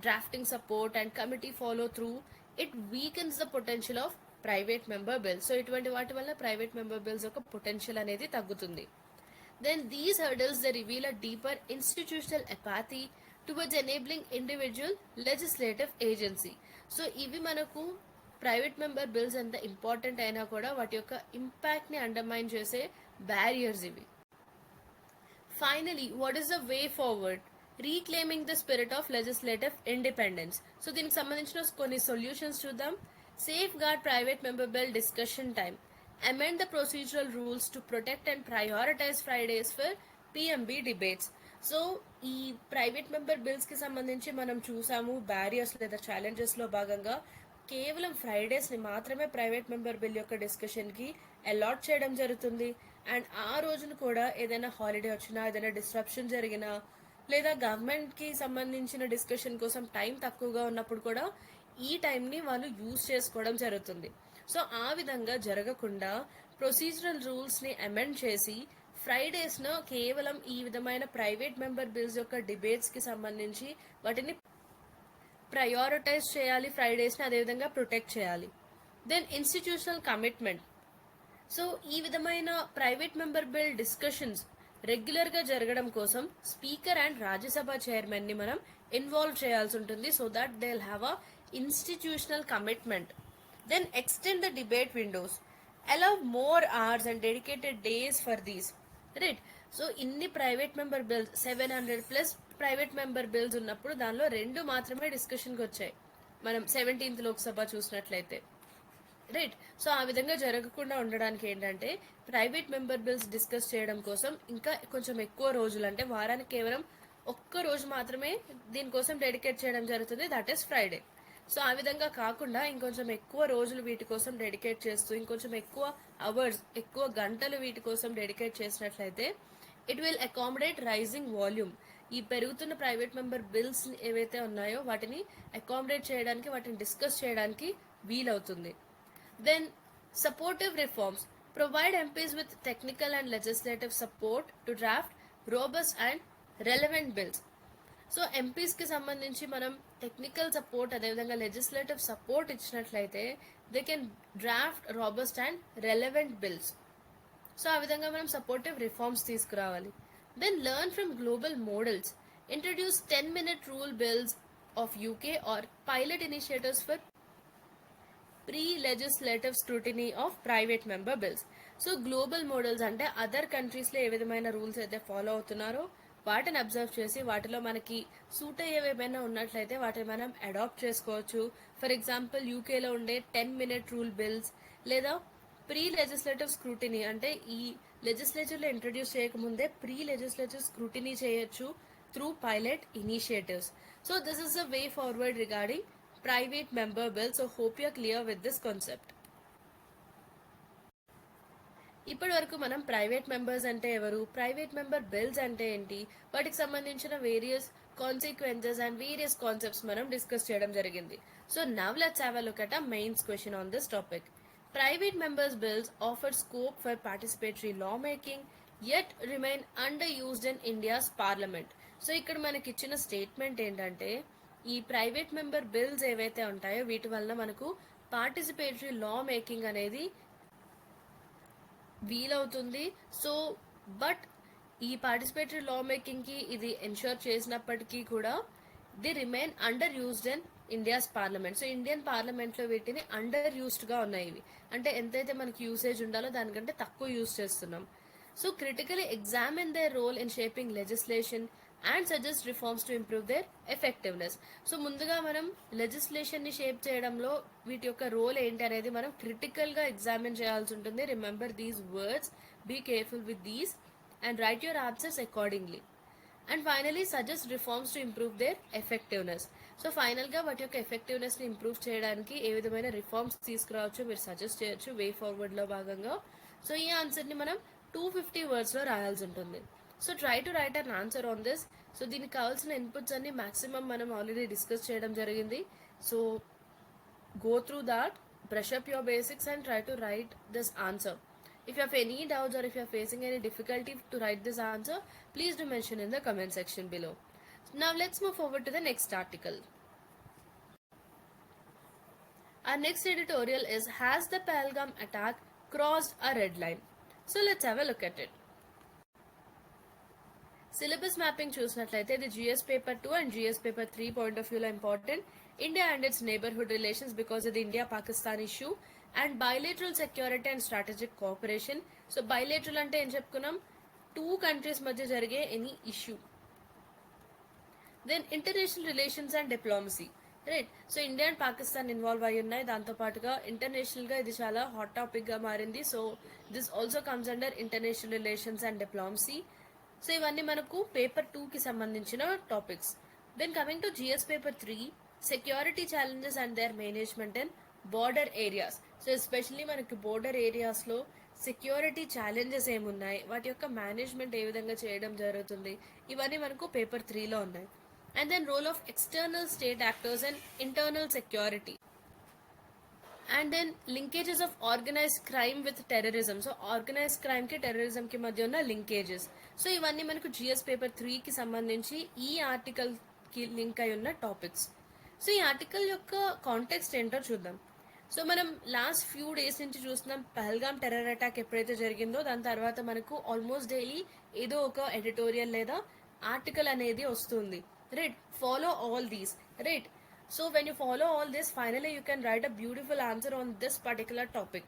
drafting support and committee follow through, it weakens the potential of private member bills. So ఇటువంటి వాటి వల్ల ప్రైవేట్ మెంబర్ బిల్స్ యొక్క పొటెన్షియల్ అనేది తగ్గుతుంది. Then these hurdles they reveal a deeper institutional apathy towards enabling individual legislative agency. So ఇవి మనకు ప్రైవేట్ మెంబర్ బిల్స్ ఎంత ఇంపార్టెంట్ అయినా కూడా వాటి యొక్క ఇంపాక్ట్ ని అండర్మైన్ చేసే బ్యారియర్స్ ఇవి. Finally, what is the way forward? Reclaiming the spirit of legislative independence. So దీనికి సంబంధించిన కొన్ని సొల్యూషన్స్ చూద్దాం. Safeguard private member bill discussion time. Amend the procedural rules to protect and prioritize Fridays for PMB debates. So ఈ ప్రైవేట్ మెంబర్ బిల్స్ కి సంబంధించి మనం చూసాము బ్యారియర్స్ లేదా ఛాలెంజెస్ లో భాగంగా కేవలం ఫ్రైడేస్ ని మాత్రమే ప్రైవేట్ మెంబర్ బిల్ యొక్క డిస్కషన్ కి అలాట్ చేయడం జరుగుతుంది. అండ్ ఆ రోజున కూడా ఏదైనా హాలిడే వచ్చినా ఏదైనా డిస్ట్రప్షన్ జరిగినా లేదా గవర్నమెంట్ కి సంబంధించిన డిస్కషన్ కోసం టైం తక్కువగా ఉన్నప్పుడు కూడా ఈ టైంని వాళ్ళు యూజ్ చేసుకోవడం జరుగుతుంది. సో ఆ విధంగా జరగకుండా ప్రొసీజరల్ రూల్స్ ని అమెండ్ చేసి ఫ్రైడేస్ ను కేవలం ఈ విధమైన ప్రైవేట్ మెంబర్ బిల్స్ యొక్క డిబేట్స్ కి సంబంధించి వాటిని ప్రయారిటైజ్ చేయాలి, ఫ్రైడేస్ ని అదేవిధంగా ప్రొటెక్ట్ చేయాలి. Then institutional commitment. సో ఈ విధమైన private member bill discussions regular గా జరగడం కోసం స్పీకర్ అండ్ రాజ్యసభ చైర్మన్ ని మనం ఇన్వాల్వ్ చేయాల్సి ఉంటుంది so that they will have a institutional commitment. Then extend the debate windows, allow more hours and dedicated days for these, right? So ఇన్ని private member bills 700 plus private member bills ఉన్నప్పుడు దానిలో రెండు మాత్రమే డిస్కషన్కి వచ్చాయి మనం 17th లోక్సభ చూసినట్లయితే, రైట్. సో ఆ విధంగా జరగకుండా ఉండడానికి ఏంటంటే ప్రైవేట్ మెంబర్ బిల్స్ డిస్కస్ చేయడం కోసం ఇంకా కొంచెం ఎక్కువ రోజులు, అంటే వారానికి కేవలం ఒక్క రోజు మాత్రమే దీనికోసం డెడికేట్ చేయడం జరుగుతుంది, దట్ ఈస్ ఫ్రైడే. సో ఆ విధంగా కాకుండా ఇంకొంచెం ఎక్కువ రోజులు వీటి కోసం డెడికేట్ చేస్తూ ఇంకొంచెం ఎక్కువ అవర్స్, ఎక్కువ గంటలు వీటి కోసం డెడికేట్ చేసినట్లయితే it will accommodate rising volume. ఈ పెరుగుతున్న ప్రైవేట్ మెంబర్ బిల్స్ ఏవైతే ఉన్నాయో వాటిని అకామిడేట్ చేయడానికి, వాటిని డిస్కస్ చేయడానికి వీలవుతుంది. Then, supportive reforms provide MPs with technical and legislative support to draft robust and relevant bills. So ఎంపీస్కి సంబంధించి మనం టెక్నికల్ సపోర్ట్ అదేవిధంగా లెజిస్లేటివ్ సపోర్ట్ ఇచ్చినట్లయితే they can draft robust and relevant bills. So ఆ విధంగా మనం సపోర్టివ్ రిఫార్మ్స్ తీసుకురావాలి. Then learn from global models, introduce 10-minute rule bills of UK or pilot initiatives for pre-legislative scrutiny of private member bills. So global models అంటే అదర్ కంట్రీస్లో ఏ విధమైన రూల్స్ అయితే ఫాలో అవుతున్నారో వాటిని అబ్జర్వ్ చేసి వాటిలో మనకి సూట్ అయ్యేవి ఏమైనా ఉన్నట్లయితే వాటిని మనం అడాప్ట్ చేసుకోవచ్చు. ఫర్ ఎగ్జాంపుల్ యూకేలో ఉండే 10-minute రూల్ బిల్స్, లేదా ప్రీ లెజిస్లేటివ్ స్క్రూటినీ అంటే ఈ లెజిస్లేచర్లో ఇంట్రడ్యూస్ చేయకముందే ప్రీ లెజిస్లేటివ్ స్క్రూటినీ చేయొచ్చు through pilot initiatives. So this is the way forward regarding private member bill. So hope you are clear with this concept. ఇప్పటి వరకు మనం ప్రైవేట్ మెంబర్స్ అంటే ఎవరు, ప్రైవేట్ మెంబర్ బిల్స్ అంటే ఏంటి, వాటికి సంబంధించిన various consequences and various concepts మనం డిస్కస్ చేయడం జరిగింది. So now let's have a look at a mains question on this topic. Private members bills offer scope for participatory law making yet remain underused in India's parliament. So ఇక్కడ మనకి ఇచ్చిన స్టేట్మెంట్ ఏంటంటే ఈ ప్రైవేట్ మెంబర్ బిల్స్ ఏవైతే ఉంటాయో వీటి వల్ల మనకు పార్టిసిపేటరీ లా మేకింగ్ అనేది వీలవుతుంది. సో బట్ ఈ పార్టిసిపేటరీ లా మేకింగ్కి ఇది ఎన్ష్యూర్ చేసినప్పటికీ కూడా the remain under used in India's parliament. So Indian పార్లమెంట్లో వీటిని అండర్ యూస్డ్గా ఉన్నాయి ఇవి, అంటే ఎంతైతే మనకి యూసేజ్ ఉండాలో దానికంటే తక్కువ యూజ్ చేస్తున్నాం. So critically examine their role in shaping legislation and suggest reforms to improve their effectiveness. So ముందుగా మనం లెజిస్లేషన్ని షేప్ చేయడంలో వీటి యొక్క రోల్ ఏంటి అనేది మనం క్రిటికల్గా ఎగ్జామిన్ చేయాల్సి ఉంటుంది. Remember these words, be careful with these and write your answers accordingly. And finally suggest reforms to improve their effectiveness. So ఫైనల్గా వాటి యొక్క ఎఫెక్టివ్నెస్ని ఇంప్రూవ్ చేయడానికి ఏ విధమైన రిఫార్మ్స్ తీసుకురావచ్చు మీరు సజెస్ట్ చేయొచ్చు వే ఫార్వర్డ్లో భాగంగా. సో ఈ ఆన్సర్ని మనం 250 wordsలో రాయాల్సి ఉంటుంది. So try to write an answer on this. So దీనికి కావాల్సిన ఇన్పుట్స్ అన్ని మాక్సిమం మనం ఆల్రెడీ డిస్కస్ చేయడం జరిగింది. So go through that, brush up your basics and try to right this answer. If you have any doubts or if you are facing any difficulty to write this answer, please do mention in the comment section below. Now let's move forward to the next article. Our next editorial is, has the Pahalgam attack crossed a red line? So let's have a look at it. Syllabus mapping చూసినట్లయితే ఇది GS paper 2 and GS paper 3 point of వ్యూలో important. India and its neighbourhood relations because ఇది India Pakistan issue, and bilateral security and strategic cooperation. So bilateral అంటే ఏం చెప్పుకున్నాం, 2 countries మధ్య జరిగే any issue. Then international relations and diplomacy, right. So India and Pakistan involve అయి ఉన్నాయి, దాంతోపాటుగా ఇంటర్నేషనల్గా ఇది చాలా హాట్ టాపిక్గా మారింది. So this also comes under international relations and diplomacy. So ఇవన్నీ మనకు పేపర్ 2కి సంబంధించిన topics. Then coming to GS paper 3, security challenges and their management in border areas. So especially మనకి బోర్డర్ ఏరియాస్లో సెక్యూరిటీ ఛాలెంజెస్ ఏమున్నాయి, వాటి యొక్క మేనేజ్మెంట్ ఏ విధంగా చేయడం జరుగుతుంది, ఇవన్నీ మనకు పేపర్ 3లో ఉన్నాయి. And then role of external state actors and internal security. And then linkages of organised crime with terrorism. So organised క్రైమ్కి టెర్రరిజంకి మధ్య ఉన్న లింకేజెస్. సో ఇవన్నీ మనకు జిఎస్ పేపర్ 3కి సంబంధించి ఈ ఆర్టికల్కి లింక్ అయి ఉన్న టాపిక్స్. సో ఈ ఆర్టికల్ యొక్క కాంటెక్స్ట్ ఏంటో చూద్దాం. సో మనం లాస్ట్ ఫ్యూ డేస్ నుంచి చూస్తున్నాం, పహల్గామ్ టెర్రర్ అటాక్ ఎప్పుడైతే జరిగిందో దాని తర్వాత మనకు ఆల్మోస్ట్ డైలీ ఏదో ఒక ఎడిటోరియల్ లేదా ఆర్టికల్ అనేది వస్తుంది, right. Follow all these, right. So when you follow all this, finally you can write a beautiful answer on this particular topic.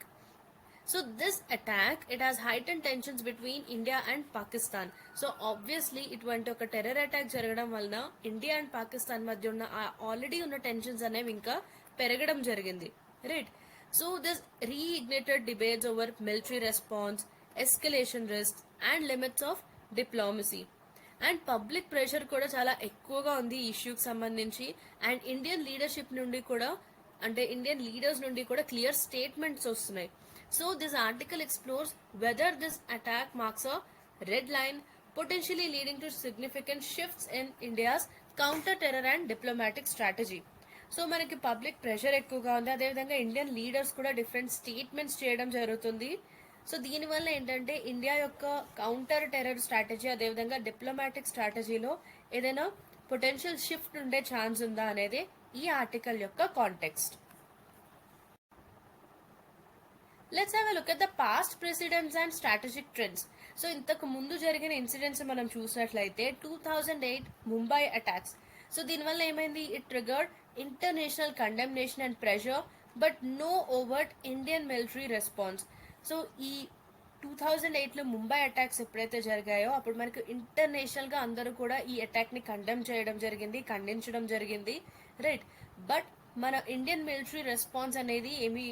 So this attack, it has heightened tensions between India and Pakistan. So obviously ఇటువంటి ఒక టెర్రర్ అటాక్ జరగడం వలన ఇండియా అండ్ పాకిస్తాన్ మధ్య ఉన్న ఆల్రెడీ ఉన్న టెన్షన్స్ అనేవి ఇంకా పెరగడం జరిగింది, right. So this reignited debates over military response, escalation risks and limits of diplomacy. And public pressure కూడా చాలా ఎక్కువగా ఉంది ఈ ఇష్యూకి సంబంధించి. అండ్ ఇండియన్ లీడర్షిప్ నుండి కూడా, అంటే ఇండియన్ లీడర్స్ నుండి కూడా క్లియర్ స్టేట్మెంట్స్ వస్తున్నాయి. So this article explores whether this attack marks a red line potentially leading to significant shifts in India's counter-terror and diplomatic strategy. So మనకి పబ్లిక్ ప్రెషర్ ఎక్కువగా ఉంది, అదేవిధంగా ఇండియన్ లీడర్స్ కూడా డిఫరెంట్ స్టేట్మెంట్స్ చేయడం జరుగుతుంది. సో దీనివల్ల ఏంటంటే ఇండియా యొక్క కౌంటర్ టెర్రర్ స్ట్రాటజీ అదేవిధంగా డిప్లొమాటిక్ స్ట్రాటజీలో ఏదైనా పొటెన్షియల్ షిఫ్ట్ ఉండే ఛాన్స్ ఉందా అనేది ఈ ఆర్టికల్ యొక్క context. Let's have a look at the past presidents and strategic trends. So ఇంతకు ముందు జరిగిన ఇన్సిడెంట్స్ మనం చూసినట్లయితే 2008 ముంబై అటాక్స్. సో దీనివల్ల ఏమైంది, it triggered international condemnation and pressure but no overt Indian military response. So ఈ 2008లో ముంబై అటాక్స్ ఎప్పుడైతే జరిగాయో అప్పుడు మనకు ఇంటర్నేషనల్గా అందరూ కూడా ఈ అటాక్ని కండెమ్ చేయడం జరిగింది, ఖండించడం జరిగింది, రైట్. బట్ మన ఇండియన్ మిలిటరీ రెస్పాన్స్ అనేది ఏమీ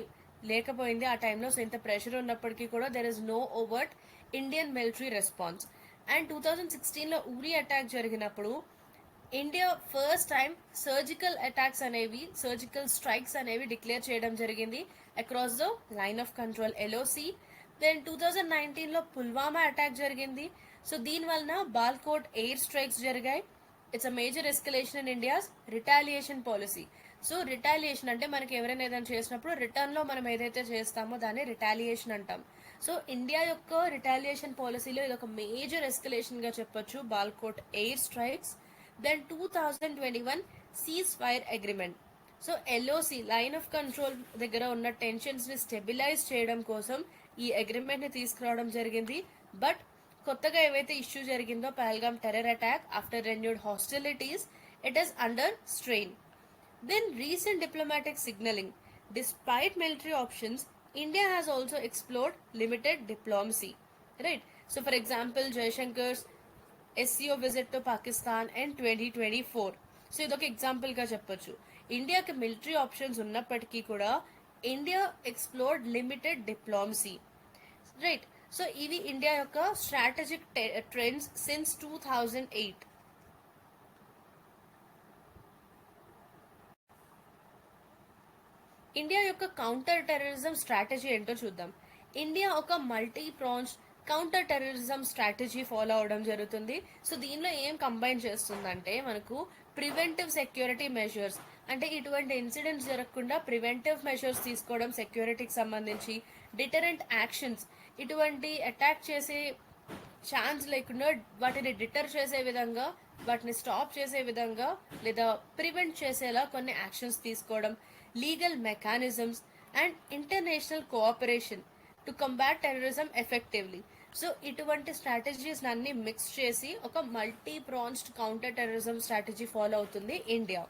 లేకపోయింది ఆ టైంలో. సో ఇంత ప్రెషర్ ఉన్నప్పటికీ కూడా there is no overt Indian military response. And 2016లో ఉరి అటాక్ జరిగినప్పుడు India first time surgical attacks అనేవి, సర్జికల్ స్ట్రైక్స్ అనేవి డిక్లేర్ చేయడం జరిగింది across the line of control LOC. Then 2019లో పుల్వామా అటాక్ జరిగింది. సో దీనివలన బాల్కోట్ ఎయిర్ స్ట్రైక్స్ జరిగాయి. It's a major escalation in India's retaliation policy. So retaliation అంటే మనకి ఎవరైనా ఏదైనా చేసినప్పుడు రిటర్న్లో మనం ఏదైతే చేస్తామో దాన్ని రిటాలియేషన్ అంటాం. సో ఇండియా యొక్క రిటాలియేషన్ పాలసీలో ఇది ఒక మేజర్ ఎస్కలేషన్గా చెప్పొచ్చు, Balakot air strikes. Then 2021 cease fire agreement. So LOC line of control దగ్గర ఉన్న టెన్షన్స్ని స్టెబిలైజ్ చేయడం కోసం ఈ అగ్రిమెంట్ని తీసుకురావడం జరిగింది. బట్ కొత్తగా ఏవైతే ఇష్యూ జరిగిందో Pahalgam terror attack after renewed hostilities, it is under strain. Then recent diplomatic signaling. Despite military options, India has also explored limited diplomacy. Right? So for example, Jaishankar's SCO visit to Pakistan in 2024. So ఇదొక ఎగ్జాంపుల్గా చెప్పొచ్చు. ఇండియాకి మిలిటరీ ఆప్షన్స్ ఉన్నప్పటికీ కూడా India explored limited diplomacy, right. So ఇవి ఇండియా యొక్క స్ట్రాటజిక్ ట్రెండ్స్ సిన్స్ 2008. ఇండియా యొక్క కౌంటర్ టెర్రరిజం స్ట్రాటజీ ఏంటో చూద్దాం. ఇండియా ఒక multi prawns counter terrorism strategy follow అవడం జరుగుతుంది. సో దీనిలో ఏం కంబైన్ చేస్తుందంటే మనకు ప్రివెంటివ్ సెక్యూరిటీ మెజర్స్, అంటే ఇటువంటి ఇన్సిడెంట్స్ జరగకుండా ప్రివెంటివ్ మెజర్స్ తీసుకోవడం సెక్యూరిటీకి సంబంధించి, డిటరెంట్ యాక్షన్స్, ఇటువంటి అటాక్ చేసే ఛాన్స్ లేకుండా వాటిని డిటర్ చేసే విధంగా, వాటిని స్టాప్ చేసే విధంగా లేదా ప్రివెంట్ చేసేలా కొన్ని యాక్షన్స్ తీసుకోవడం, legal mechanisms and international cooperation to combat terrorism effectively. So ఇటువంటి స్ట్రాటజీస్ అన్ని మిక్స్ చేసి ఒక multi pronged counter terrorism strategy follow అవుతుంది India.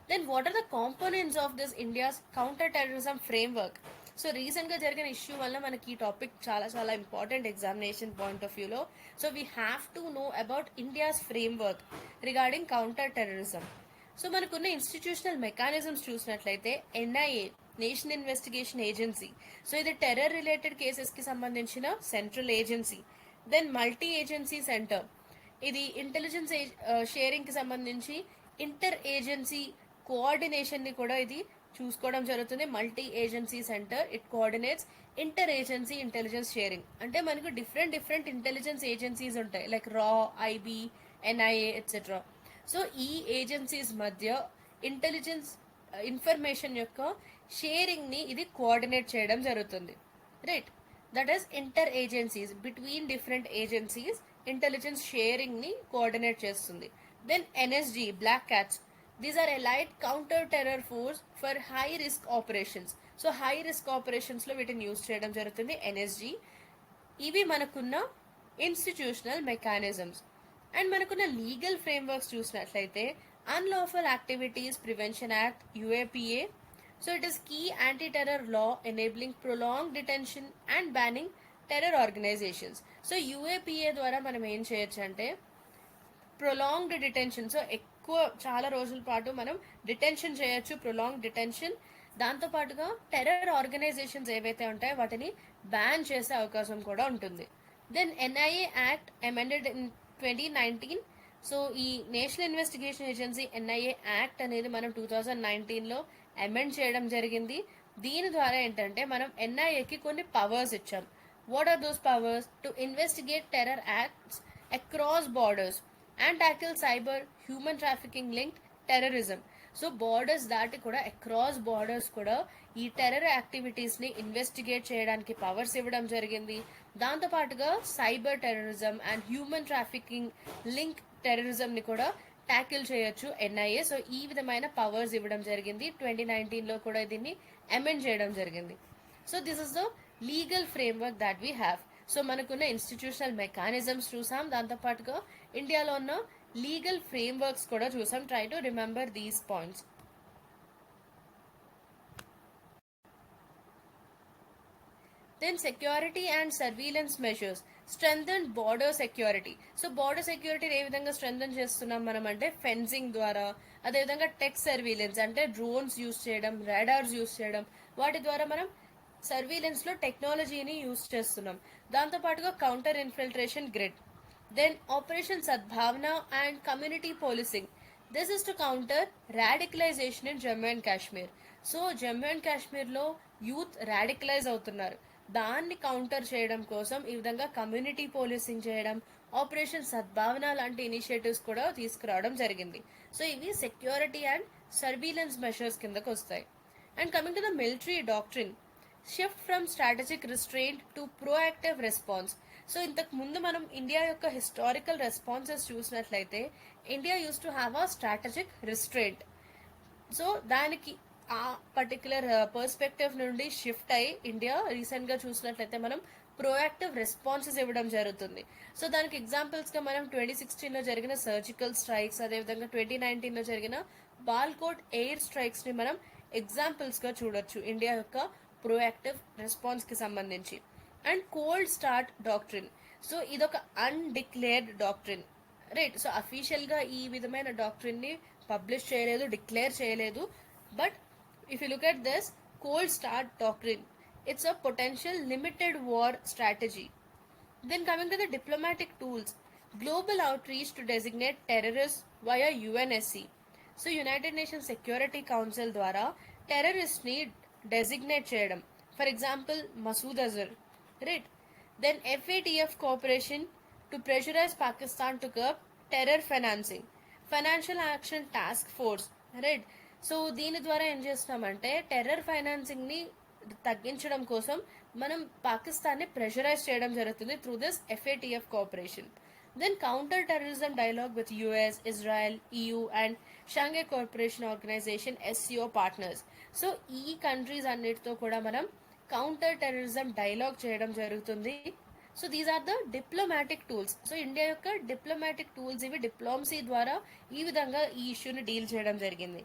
Then what are the components of this India's counter terrorism framework? So రీసెంట్గా జరిగిన ఇష్యూ వల్ల మనకి ఈ టాపిక్ చాలా చాలా ఇంపార్టెంట్ ఎగ్జామినేషన్ పాయింట్ ఆఫ్ వ్యూలో. So we have to know about India's framework regarding counter terrorism. So మనకున్న ఇన్స్టిట్యూషనల్ మెకానిజమ్స్ చూసినట్లయితే NIA, national investigation agency. So ఇది టెర్రర్ రిలేటెడ్ కేసెస్కి సంబంధించిన central agency. Then multi agency centre, ఇది ఇంటెలిజెన్స్ షేరింగ్కి సంబంధించి ఇంటర్ ఏజెన్సీ కోఆర్డినేషన్ని కూడా ఇది చూసుకోవడం జరుగుతుంది. Multi agency centre, it coordinates inter agency intelligence sharing. అంటే మనకు డిఫరెంట్ ఇంటెలిజెన్స్ ఏజెన్సీస్ ఉంటాయి, లైక్ రా, ఐబీ, ఎన్ఐఏ ఎట్సెట్రా. సో ఈ ఏజెన్సీస్ మధ్య ఇంటెలిజెన్స్ ఇన్ఫర్మేషన్ యొక్క షేరింగ్ని ఇది కోఆర్డినేట్ చేయడం జరుగుతుంది, right. That is inter agencies, between different agencies intelligence షేరింగ్ని కోఆర్డినేట్ చేస్తుంది. Then NSG, black cats, these are elite counter terror force for high risk operations. So high risk ఆపరేషన్స్లో వీటిని యూజ్ చేయడం జరుగుతుంది ఎన్ఎస్జీ. ఇవి మనకున్న ఇన్స్టిట్యూషనల్ మెకానిజమ్స్. అండ్ మనకున్న లీగల్ ఫ్రేమ్వర్క్స్ చూసినట్లయితే unlawful activities prevention act, UAPA. So it is key anti terror law enabling prolong detention and banning terror organisations. So UAPA ద్వారా మనం ఏం చేయొచ్చు అంటే ప్రొలాంగ్డ్ డిటెన్షన్, సో ఎక్కువ చాలా రోజుల పాటు మనం డిటెన్షన్ చేయొచ్చు, ప్రొలాంగ్ డిటెన్షన్. దాంతో పాటుగా టెర్రర్ ఆర్గనైజేషన్స్ ఏవైతే ఉంటాయో వాటిని బ్యాన్ చేసే అవకాశం కూడా ఉంటుంది. Then NIA act amended in 2019. So ఈ national investigation agency NIA act అనేది మనం 2019లో అమెండ్ చేయడం జరిగింది. దీని ద్వారా ఏంటంటే మనం ఎన్ఐఏకి కొన్ని పవర్స్ ఇచ్చాం. What are those powers? To investigate terror acts across borders and tackle cyber human trafficking linked terrorism. So borders దాటి కూడా అక్రాస్ బార్డర్స్ కూడా ఈ టెర్రర్ యాక్టివిటీస్ ని ఇన్వెస్టిగేట్ చేయడానికి పవర్స్ ఇవ్వడం జరిగింది. దాంతో పాటుగా cyber terrorism and human trafficking link terrorism ని కూడా ట్యాకిల్ చేయొచ్చు ఎన్ఐఏ. సో ఈ విధమైన పవర్స్ ఇవ్వడం జరిగింది. 2019లో కూడా దీన్ని అమెండ్ చేయడం జరిగింది. So this is the legal framework that we have. So మనకున్న ఇన్స్టిట్యూషనల్ మెకానిజమ్స్ చూసాం, దాంతో పాటుగా ఇండియాలో ఉన్న లీగల్ ఫ్రేమ్వర్క్స్ కూడా చూసాం. Try to remember these points. Then security and surveillance measures strengthen border security. So border సెక్యూరిటీని ఏ విధంగా స్ట్రెంథన్ చేస్తున్నాం మనం అంటే ఫెన్సింగ్ ద్వారా, అదేవిధంగా టెక్ సర్వీలెన్స్ అంటే డ్రోన్స్ యూస్ చేయడం, రాడార్స్ యూస్ చేయడం, వాటి ద్వారా మనం సర్వీలెన్స్ లో టెక్నాలజీని యూస్ చేస్తున్నాం. దాంతో పాటుగా counter infiltration grid. Then operation Sadbhavana and community policing. This is to counter radicalisation in Jammu and Kashmir. So Jammu and కాశ్మీర్లో యూత్ రాడికలైజ్ అవుతున్నారు, దాన్ని కౌంటర్ చేయడం కోసం ఈ విధంగా కమ్యూనిటీ పోలీసింగ్ చేయడం, ఆపరేషన్ సద్భావన లాంటి ఇనిషియేటివ్స్ కూడా తీసుకురావడం జరిగింది. సో ఇవి సెక్యూరిటీ అండ్ సర్వీలెన్స్ మెషర్స్ కిందకు వస్తాయి. And coming to the military doctrine, shift from strategic restraint to proactive response. So ఇంతకు ముందు మనం ఇండియా యొక్క హిస్టారికల్ రెస్పాన్సెస్ చూసినట్లయితే India use to have a strategic restraint. So దానికి ఆ పర్టికులర్ పర్స్పెక్టివ్ నుండి షిఫ్ట్ అయ్యి ఇండియా రీసెంట్ గా చూసినట్లయితే మనం ప్రోయాక్టివ్ రెస్పాన్సెస్ ఇవ్వడం జరుగుతుంది. సో దానికి ఎగ్జాంపుల్స్ గా మనం 2016లో జరిగిన సర్జికల్ స్ట్రైక్స్, అదేవిధంగా 2019లో జరిగిన బాల్కోట్ ఎయిర్ స్ట్రైక్స్ ని మనం ఎగ్జాంపుల్స్ గా చూడొచ్చు ఇండియా యొక్క ప్రోయాక్టివ్ రెస్పాన్స్ కి సంబంధించి. And cold start doctrine. So ఇదొక undeclared doctrine, right. So official గా ఈ విధమైన డాక్ట్రిన్ ని పబ్లిష్ చేయలేదు, డిక్లేర్ చేయలేదు. But if you look at this cold start doctrine, it's a potential limited war strategy. Then coming to the diplomatic tools, global outreach to designate terrorists via UNSC. So United Nations Security Council ద్వారా terrorists ని designate చేయడం, for example Masood Azhar, right. Then FATF cooperation to pressurize Pakistan to curb terror financing, financial action task force, right. So దీని ద్వారా ఏం చేస్తున్నామంటే టెర్రర్ ఫైనాన్సింగ్ ని తగ్గించడం కోసం మనం పాకిస్తాన్ ని ప్రెషరైజ్ చేయడం జరుగుతుంది through this FATF cooperation. Then counter terrorism dialogue with US, Israel, EU and Shanghai cooperation organisation SCO partners. So ఈ కంట్రీస్ అన్నిటితో కూడా మనం కౌంటర్ టెర్రరిజం డైలాగ్ చేయడం జరుగుతుంది. So these are the diplomatic tools. So India యొక్క డిప్లొమాటిక్ టూల్స్ ఇవి డిప్లొమసీ ద్వారా ఈ విధంగా ఈ ఇష్యూని డీల్ చేయడం జరిగింది.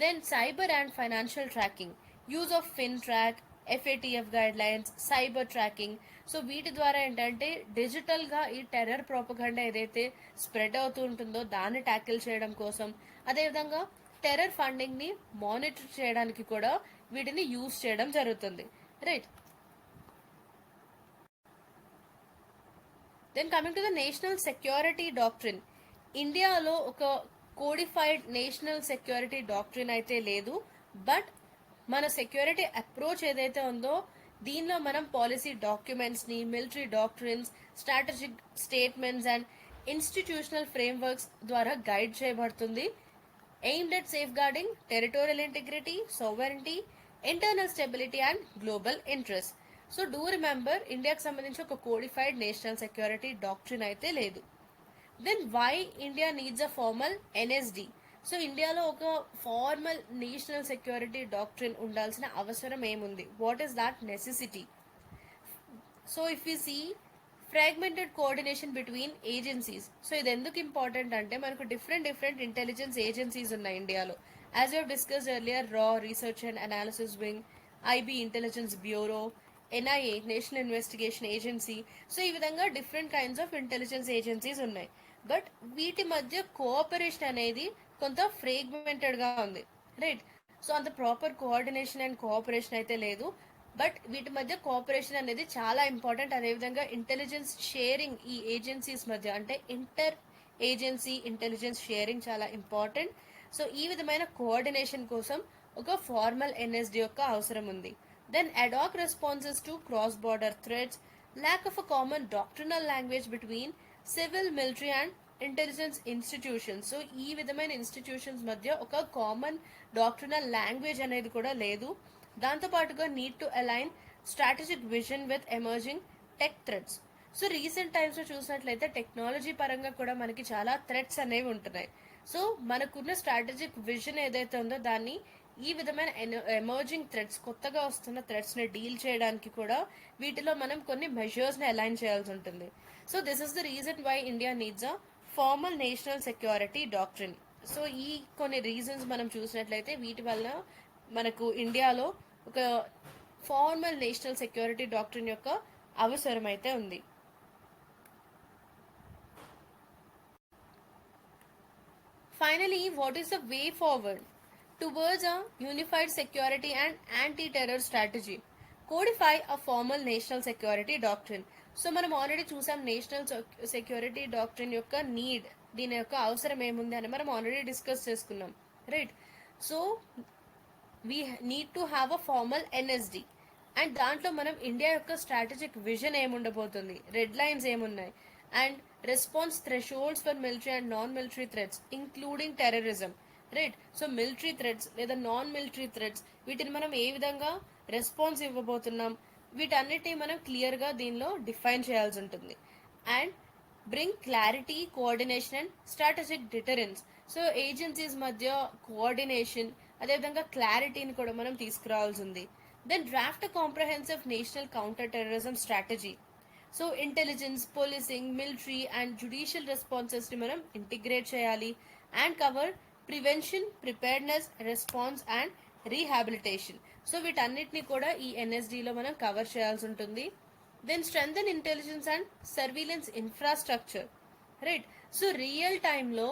Then cyber and financial tracking, use of FinTrack, FATF guidelines, cyber tracking. So వీటి ద్వారా ఏంటంటే డిజిటల్ గా ఈ టెర్రర్ ప్రోపగండా ఏదైతే స్ప్రెడ్ అవుతూ ఉంటుందో దాన్ని ట్యాకిల్ చేయడం కోసం, అదేవిధంగా టెర్రర్ ఫండింగ్ ని మానిటర్ చేయడానికి కూడా వీటిని యూజ్ చేయడం జరుగుతుంది, right. Then coming to the national security doctrine. ఇండియాలో ఒక కోడిఫైడ్ నేషనల్ సెక్యూరిటీ డాక్ట్రిన్ అయితే లేదు, బట్ మన సెక్యూరిటీ అప్రోచ్ ఏదైతే ఉందో దీనిలో మనం పాలసీ డాక్యుమెంట్స్ ని, military doctrines, strategic statements and institutional frameworks ద్వారా గైడ్ చేయబడుతుంది. Aimed at safeguarding territorial integrity, sovereignty, internal stability and global interest. So do remember ఇండియాకి సంబంధించి ఒక కోడిఫైడ్ నేషనల్ సెక్యూరిటీ డాక్ట్రిన్ అయితే లేదు. Then why India needs a formal NSD. So ఇండియాలో ఒక ఫార్మల్ నేషనల్ సెక్యూరిటీ డాక్ట్రిన్ ఉండాల్సిన అవసరం ఏముంది? What is that necessity? So if you see fragmented coordination between agencies. So ఇది ఎందుకు ఇంపార్టెంట్ అంటే మనకు డిఫరెంట్ ఇంటెలిజెన్స్ ఏజెన్సీస్ ఉన్నాయి ఇండియాలో. యాజ్ యూ డిస్కస్ ఎర్లియర్, రా research and analysis wing, IB intelligence bureau, NIA national investigation agency. So ఈ విధంగా different kinds of intelligence agencies ఉన్నాయి. బట్ వీటి మధ్య కోఆపరేషన్ అనేది కొంత ఫ్రాగ్మెంటెడ్ గా ఉంది, రైట్. సో అంత ప్రాపర్ కోఆర్డినేషన్ అండ్ కోఆపరేషన్ అయితే లేదు. బట్ వీటి మధ్య కోఆపరేషన్ అనేది చాలా ఇంపార్టెంట్. అదేవిధంగా ఇంటెలిజెన్స్ షేరింగ్ ఈ ఏజెన్సీస్ మధ్య అంటే ఇంటర్ ఏజెన్సీ ఇంటెలిజెన్స్ షేరింగ్ చాలా ఇంపార్టెంట్. సో ఈ విధమైన కోఆర్డినేషన్ కోసం ఒక ఫార్మల్ ఎన్ఎస్డి యొక్క అవసరం ఉంది. Then ad hoc responses to cross border threats, lack of a common doctrinal language between civil, military and intelligence institutions. So ఈ విధమైన ఇన్స్టిట్యూషన్స్ మధ్య ఒక కామన్ డాక్ట్రినల్ లాంగ్వేజ్ అనేది కూడా లేదు. దాంతోపాటుగా need to align strategic vision with emerging tech threats. So recent టైమ్స్లో చూసినట్లయితే టెక్నాలజీ పరంగా కూడా మనకి చాలా థ్రెట్స్ అనేవి ఉంటున్నాయి. సో మనకున్న స్ట్రాటజిక్ విజన్ ఏదైతే ఉందో దాన్ని ఈ విధమైన ఎమర్జింగ్ థ్రెట్స్, కొత్తగా వస్తున్న థ్రెట్స్ని డీల్ చేయడానికి కూడా వీటిలో మనం కొన్ని మెజర్స్ని అలైన్ చేయాల్సి ఉంటుంది. So this is the reason why India needs a formal national security doctrine. So ఈ కొన్ని రీజన్స్ మనం చూసినట్లయితే వీటి వల్ల మనకు ఇండియాలో ఒక ఫార్మల్ నేషనల్ సెక్యూరిటీ డాక్ట్రిన్ యొక్క అవసరం అయితే ఉంది. Finally, what is the way forward towards a unified security and anti-terror strategy? Codify a formal national security doctrine. So మనం ఆల్రెడీ చూసాం నేషనల్ సెక్యూరిటీ డాక్ట్రిన్ యొక్క నీడ్, దీని యొక్క అవసరం ఏముంది అని మనం ఆల్రెడీ డిస్కస్ చేసుకున్నాం, right? So we need to have a formal NSD and దాంట్లో మనం ఇండియా యొక్క స్ట్రాటజిక్ విజన్ ఏముండబోతుంది, రెడ్ లైన్స్ ఏమున్నాయి, and response thresholds for military and non military threats including terrorism, right? So military threats లేదా నాన్ మిలిటరీ థ్రెట్స్ వీటిని మనం ఏ విధంగా రెస్పాన్స్ ఇవ్వబోతున్నాం, వీటన్నిటిని మనం క్లియర్గా దీనిలో డిఫైన్ చేయాల్సి ఉంటుంది. And bring clarity, coordination and strategic deterrence. So agencies మధ్య కోఆర్డినేషన్ అదేవిధంగా క్లారిటీని కూడా మనం తీసుకురావాల్సి ఉంది. Then draft a comprehensive national counter terrorism strategy. So intelligence, policing, military and judicial రెస్పాన్సెస్ని మనం ఇంటిగ్రేట్ చేయాలి. And cover prevention, preparedness, response and rehabilitation. So వీటన్నిటిని కూడా ఈ ఎన్ఎస్డిలో మనం కవర్ చేయాల్సి ఉంటుంది. Then strengthen intelligence and surveillance infrastructure, right? So real టైంలో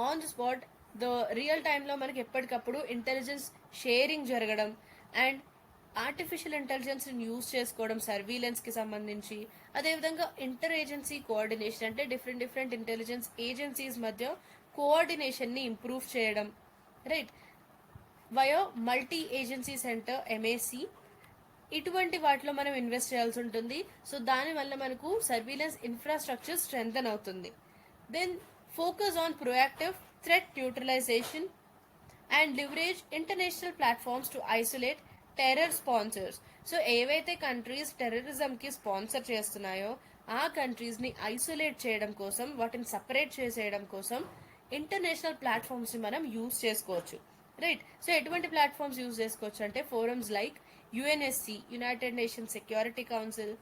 ఆన్ ది స్పాట్ రియల్ టైంలో మనకి ఎప్పటికప్పుడు ఇంటెలిజెన్స్ షేరింగ్ జరగడం అండ్ ఆర్టిఫిషియల్ ఇంటెలిజెన్స్ని యూజ్ చేసుకోవడం సర్వీలెన్స్కి సంబంధించి, అదేవిధంగా ఇంటర్ ఏజెన్సీ కోఆర్డినేషన్ అంటే డిఫరెంట్ ఇంటెలిజెన్స్ ఏజెన్సీస్ మధ్య కోఆర్డినేషన్ని ఇంప్రూవ్ చేయడం, right? Via multi agency centre MAC, ఇటువంటి వాటిలో మనం ఇన్వెస్ట్ చేయాల్సి ఉంటుంది. సో దానివల్ల మనకు సర్వీలెన్స్ ఇన్ఫ్రాస్ట్రక్చర్ స్ట్రెంథన్ అవుతుంది. Then focus on proactive threat neutralisation and leverage international platforms to isolate terror sponsors. So ఏవైతే కంట్రీస్ టెర్రరిజంకి స్పాన్సర్ చేస్తున్నాయో ఆ కంట్రీస్ని ఐసోలేట్ చేయడం కోసం, వాటిని సపరేట్ చేసేయడం కోసం ఇంటర్నేషనల్ ప్లాట్ఫామ్స్ని మనం యూజ్ చేసుకోవచ్చు, రైట్? సో ఎటువంటి ప్లాట్ఫామ్స్ యూజ్ చేసుకోవచ్చు అంటే forums like UNSC, United Nations Security Council,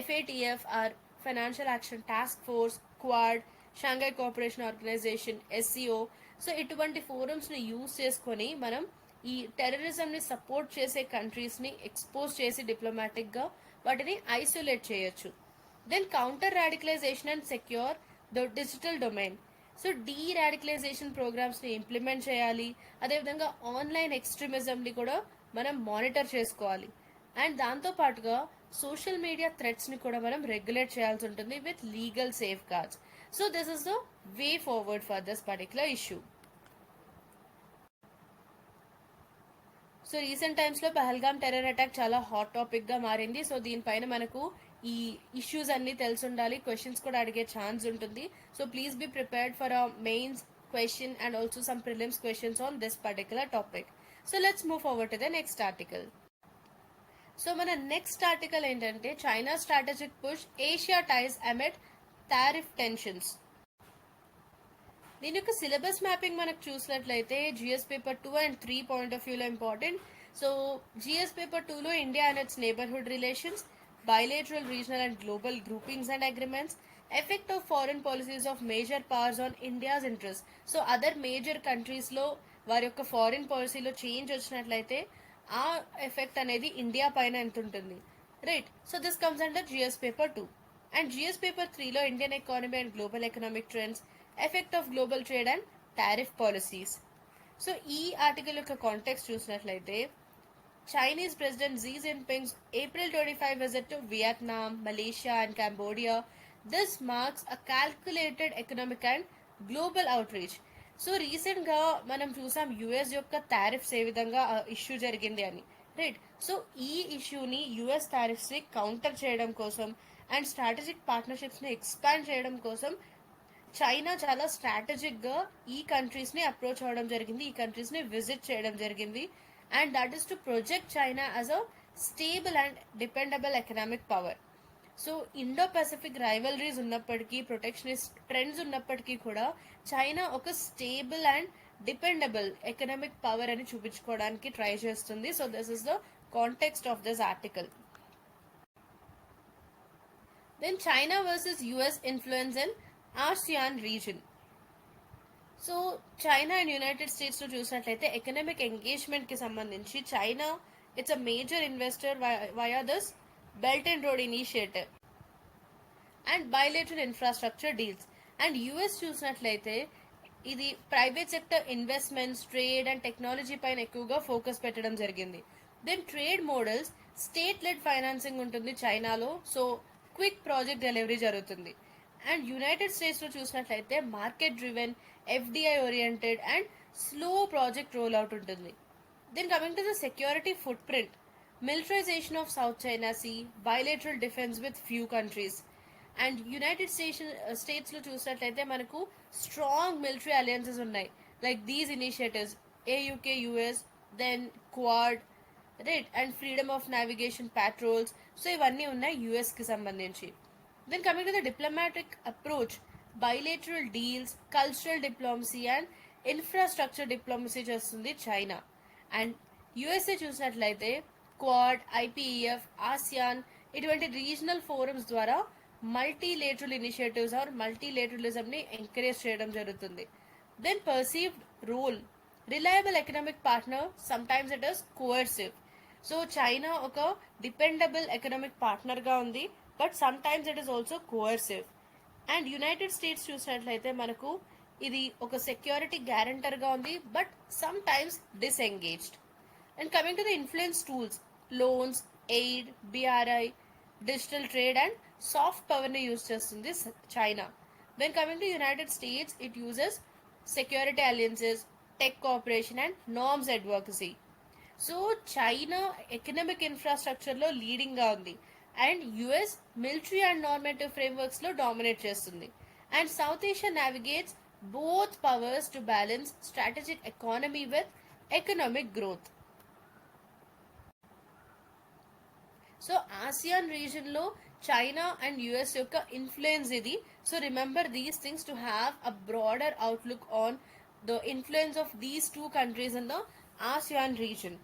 FATF or Financial Action Task Force, Quad, Shanghai cooperation organisation, SCO. So ఇటువంటి ఫోరమ్స్ని యూజ్ చేసుకొని మనం ఈ టెర్రరిజంని సపోర్ట్ చేసే కంట్రీస్ని ఎక్స్పోజ్ చేసి డిప్లొమాటిక్గా వాటిని ఐసోలేట్ చేయొచ్చు. Then counter radicalisation and secure the digital domain. So deradicalisation ప్రోగ్రామ్స్ని ఇంప్లిమెంట్ చేయాలి. అదేవిధంగా ఆన్లైన్ ఎక్స్ట్రీమిజంని కూడా మనం మానిటర్ చేసుకోవాలి. అండ్ దాంతోపాటుగా సోషల్ మీడియా థ్రెట్స్ని కూడా మనం రెగ్యులేట్ చేయాల్సి ఉంటుంది with legal safe guards. So this is the way forward for this particular issue. So recent టైమ్స్లో పహల్గామ్ టెర్రర్ అటాక్ చాలా హాట్ టాపిక్గా మారింది. సో దీనిపైన మనకు ఈ ఇష్యూస్ అన్నీ తెలిసి ఉండాలి, క్వశ్చన్స్ కూడా అడిగే ఛాన్స్ ఉంటుంది. So please be prepared for a mains question and also some prelims questions on this particular topic. So let's move forward to the next article. So మన నెక్స్ట్ ఆర్టికల్ ఏంటంటే China strategic push Asia ties amid tariff tensions. దీని యొక్క సిలబస్ మ్యాపింగ్ మనకు చూసినట్లయితే GS paper 2 and 3 point of వ్యూలో ఇంపార్టెంట్. సో జిఎస్ పేపర్ 2లో India and its neighbourhood relations, bilateral, regional and global groupings and agreements, effect of foreign policies of major powers on India's interests. So other major కంట్రీస్లో వారి యొక్క ఫారిన్ పాలసీలో చేంజ్ వచ్చినట్లయితే ఆ ఎఫెక్ట్ అనేది ఇండియా పైన ఎంత ఉంటుంది, right? So this comes under GS paper 2. And GS paper 3లో Indian economy and global economic trends, effect of global trade and tariff policies. So ఈ ఆర్టికల్ యొక్క కాంటెక్స్ట్ చూసినట్లయితే Chinese President Xi Jinping's April 25 visit to Vietnam, Malaysia, and Cambodia. This marks a calculated economic and global outreach. So recent గా మనం చూసాం యుఎస్ యొక్క టారిఫ్స్ ఏ విధంగా ఇష్యూ జరిగింది అని, రైట్? సో ఈ ఇష్యూని యుఎస్ టారిఫ్స్ ని కౌంటర్ చేయడం కోసం అండ్ స్ట్రాటజిక్ పార్ట్నర్షిప్స్ ని ఎక్స్పాండ్ చేయడం కోసం చైనా చాలా స్ట్రాటజిక్ గా ఈ కంట్రీస్ ని అప్రోచ్ అవ్వడం జరిగింది, ఈ కంట్రీస్ ని విజిట్ చేయడం జరిగింది. And that is to project China as a stable and dependable economic power. So Indo Pacific rivalries ఉన్నప్పటికీ, ప్రొటెక్షనిస్ట్ ట్రెండ్స్ ఉన్నప్పటికీ కూడా చైనా ఒక stable and dependable economic power అని చూపించుకోవడానికి ట్రై చేస్తుంది. So this is the context of this article. Then China versus US influence in ASEAN region. So China and United States లో చూసినట్లయితే ఎకనామిక్ ఎంగేజ్మెంట్ కి సంబంధించి China it's a major investor via this belt and road initiative and bilateral infrastructure deals. And US చూసినట్లయితే ఇది private sector investments, trade and technology పైన ఎక్కువగా ఫోకస్ పెట్టడం జరిగింది. Then trade models, state led financing ఉంటుంది చైనాలో, సో క్విక్ ప్రాజెక్ట్ డెలివరీ జరుగుతుంది. అండ్ యునైటెడ్ స్టేట్స్ లో చూసినట్లయితే market driven, FDI oriented and slow project roll out ఉంటుంది. Then coming to the security footprint, militarisation of South China Sea, bilateral defence with few countries. And United States లో చూసినట్లయితే మనకు స్ట్రాంగ్ మిలిటరీ అలయన్సెస్ ఉన్నాయి, like these initiatives ఏయుకే US, then Quad, right, and freedom of navigation patrols. So ఇవన్నీ ఉన్నాయి యుఎస్ కి సంబంధించి. Then coming to the diplomatic approach, bilateral deals, cultural diplomacy and infrastructure diplomacy చేస్తుంది చైనా. అండ్ యుఎస్ఏ చూసినట్లయితే క్వాడ్, ఐపీఈఎఫ్, ఆసియాన్ ఇటువంటి రీజనల్ ఫోరమ్స్ ద్వారా మల్టీలేటరల్ ఇనిషియేటివ్స్ ఆర్ మల్టీలేటరలిజం ని ఎంకరేజ్ చేయడం జరుగుతుంది. Then perceived role, reliable economic partner, sometimes it is coercive. So China ఒక డిపెండబుల్ ఎకనామిక్ పార్ట్నర్ గా ఉంది, but sometimes it is also coercive. And United States చూసినట్లయితే మనకు ఇది ఒక సెక్యూరిటీ గ్యారంటర్ గా ఉంది, but sometimes disengaged. And coming to the influence tools, loans, aid, BRI, digital trade and soft power ని యూజ్ చేస్తుంది China. Then coming to United States, it uses security alliances, tech cooperation and norms advocacy. So China economic infrastructure లో లీడింగ్ గా ఉంది, and US military and normative frameworks లో డామినేట్ చేస్తుంది. And South Asia navigates both powers to balance strategic economy with economic growth. So ASEAN region లో చైనా అండ్ యుఎస్ యొక్క ఇన్ఫ్లుయెన్స్ ఇది. So remember these things to have a broader outlook on the influence of these two countries in the ASEAN region.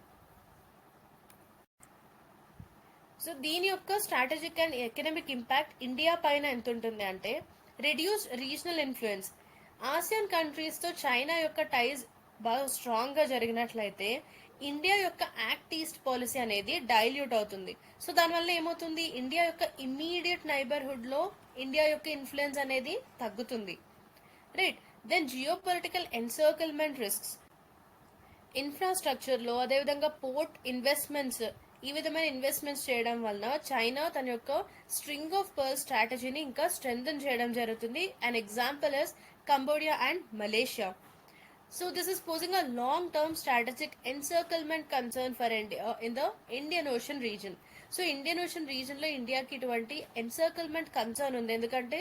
So దీని యొక్క strategic and economic impact India పైన ఎంత ఉంటుంది అంటే, reduce regional influence. ASEAN countries తో చైనా యొక్క టైజ్ బాగా స్ట్రాంగ్ గా జరిగినట్లయితే ఇండియా యొక్క యాక్ట్ ఈస్ట్ పాలసీ అనేది డైల్యూట్ అవుతుంది. సో దానివల్ల ఏమవుతుంది, ఇండియా యొక్క ఇమ్మీడియట్ నైబర్హుడ్ లో ఇండియా యొక్క ఇన్ఫ్లుయెన్స్ అనేది తగ్గుతుంది, right? Then geopolitical encirclement risks, infrastructure లో అదేవిధంగా పోర్ట్ ఇన్వెస్ట్మెంట్స్, ఈ విధమైన ఇన్వెస్ట్మెంట్స్ చేయడం వలన చైనా తన యొక్క స్ట్రింగ్ ఆఫ్ పర్ల్ స్ట్రాటజీని ఇంకా స్ట్రెంథన్ చేయడం జరుగుతుంది. And example is Cambodia and Malaysia. So this is posing a long-term strategic encirclement concern for India in the Indian Ocean region. So Indian ocean reason లో ఇండియాకి ఇటువంటి ఎన్సర్కిల్మెంట్ కన్సర్న్ ఉంది, ఎందుకంటే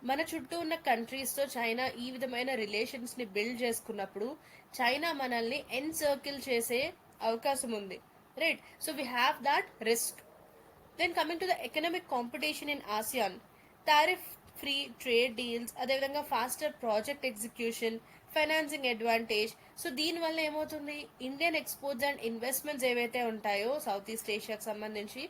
మన చుట్టూ ఉన్న కంట్రీస్ తో చైనా ఈ విధమైన రిలేషన్స్ ని బిల్డ్ చేసుకున్నప్పుడు చైనా మనల్ని ఎన్సర్కిల్ చేసే అవకాశం ఉంది, right? So we have that risk. Then coming to the economic competition in ASEAN, tariff free trade deals, అదేవిధంగా faster project execution, financing advantage. So దీనివల్ల ఏమవుతుంది, ఇండియన్ ఎక్స్పోర్ట్స్ అండ్ ఇన్వెస్ట్మెంట్స్ ఏవైతే ఉంటాయో సౌత్ ఈస్ట్ ఏషియాకి సంబంధించి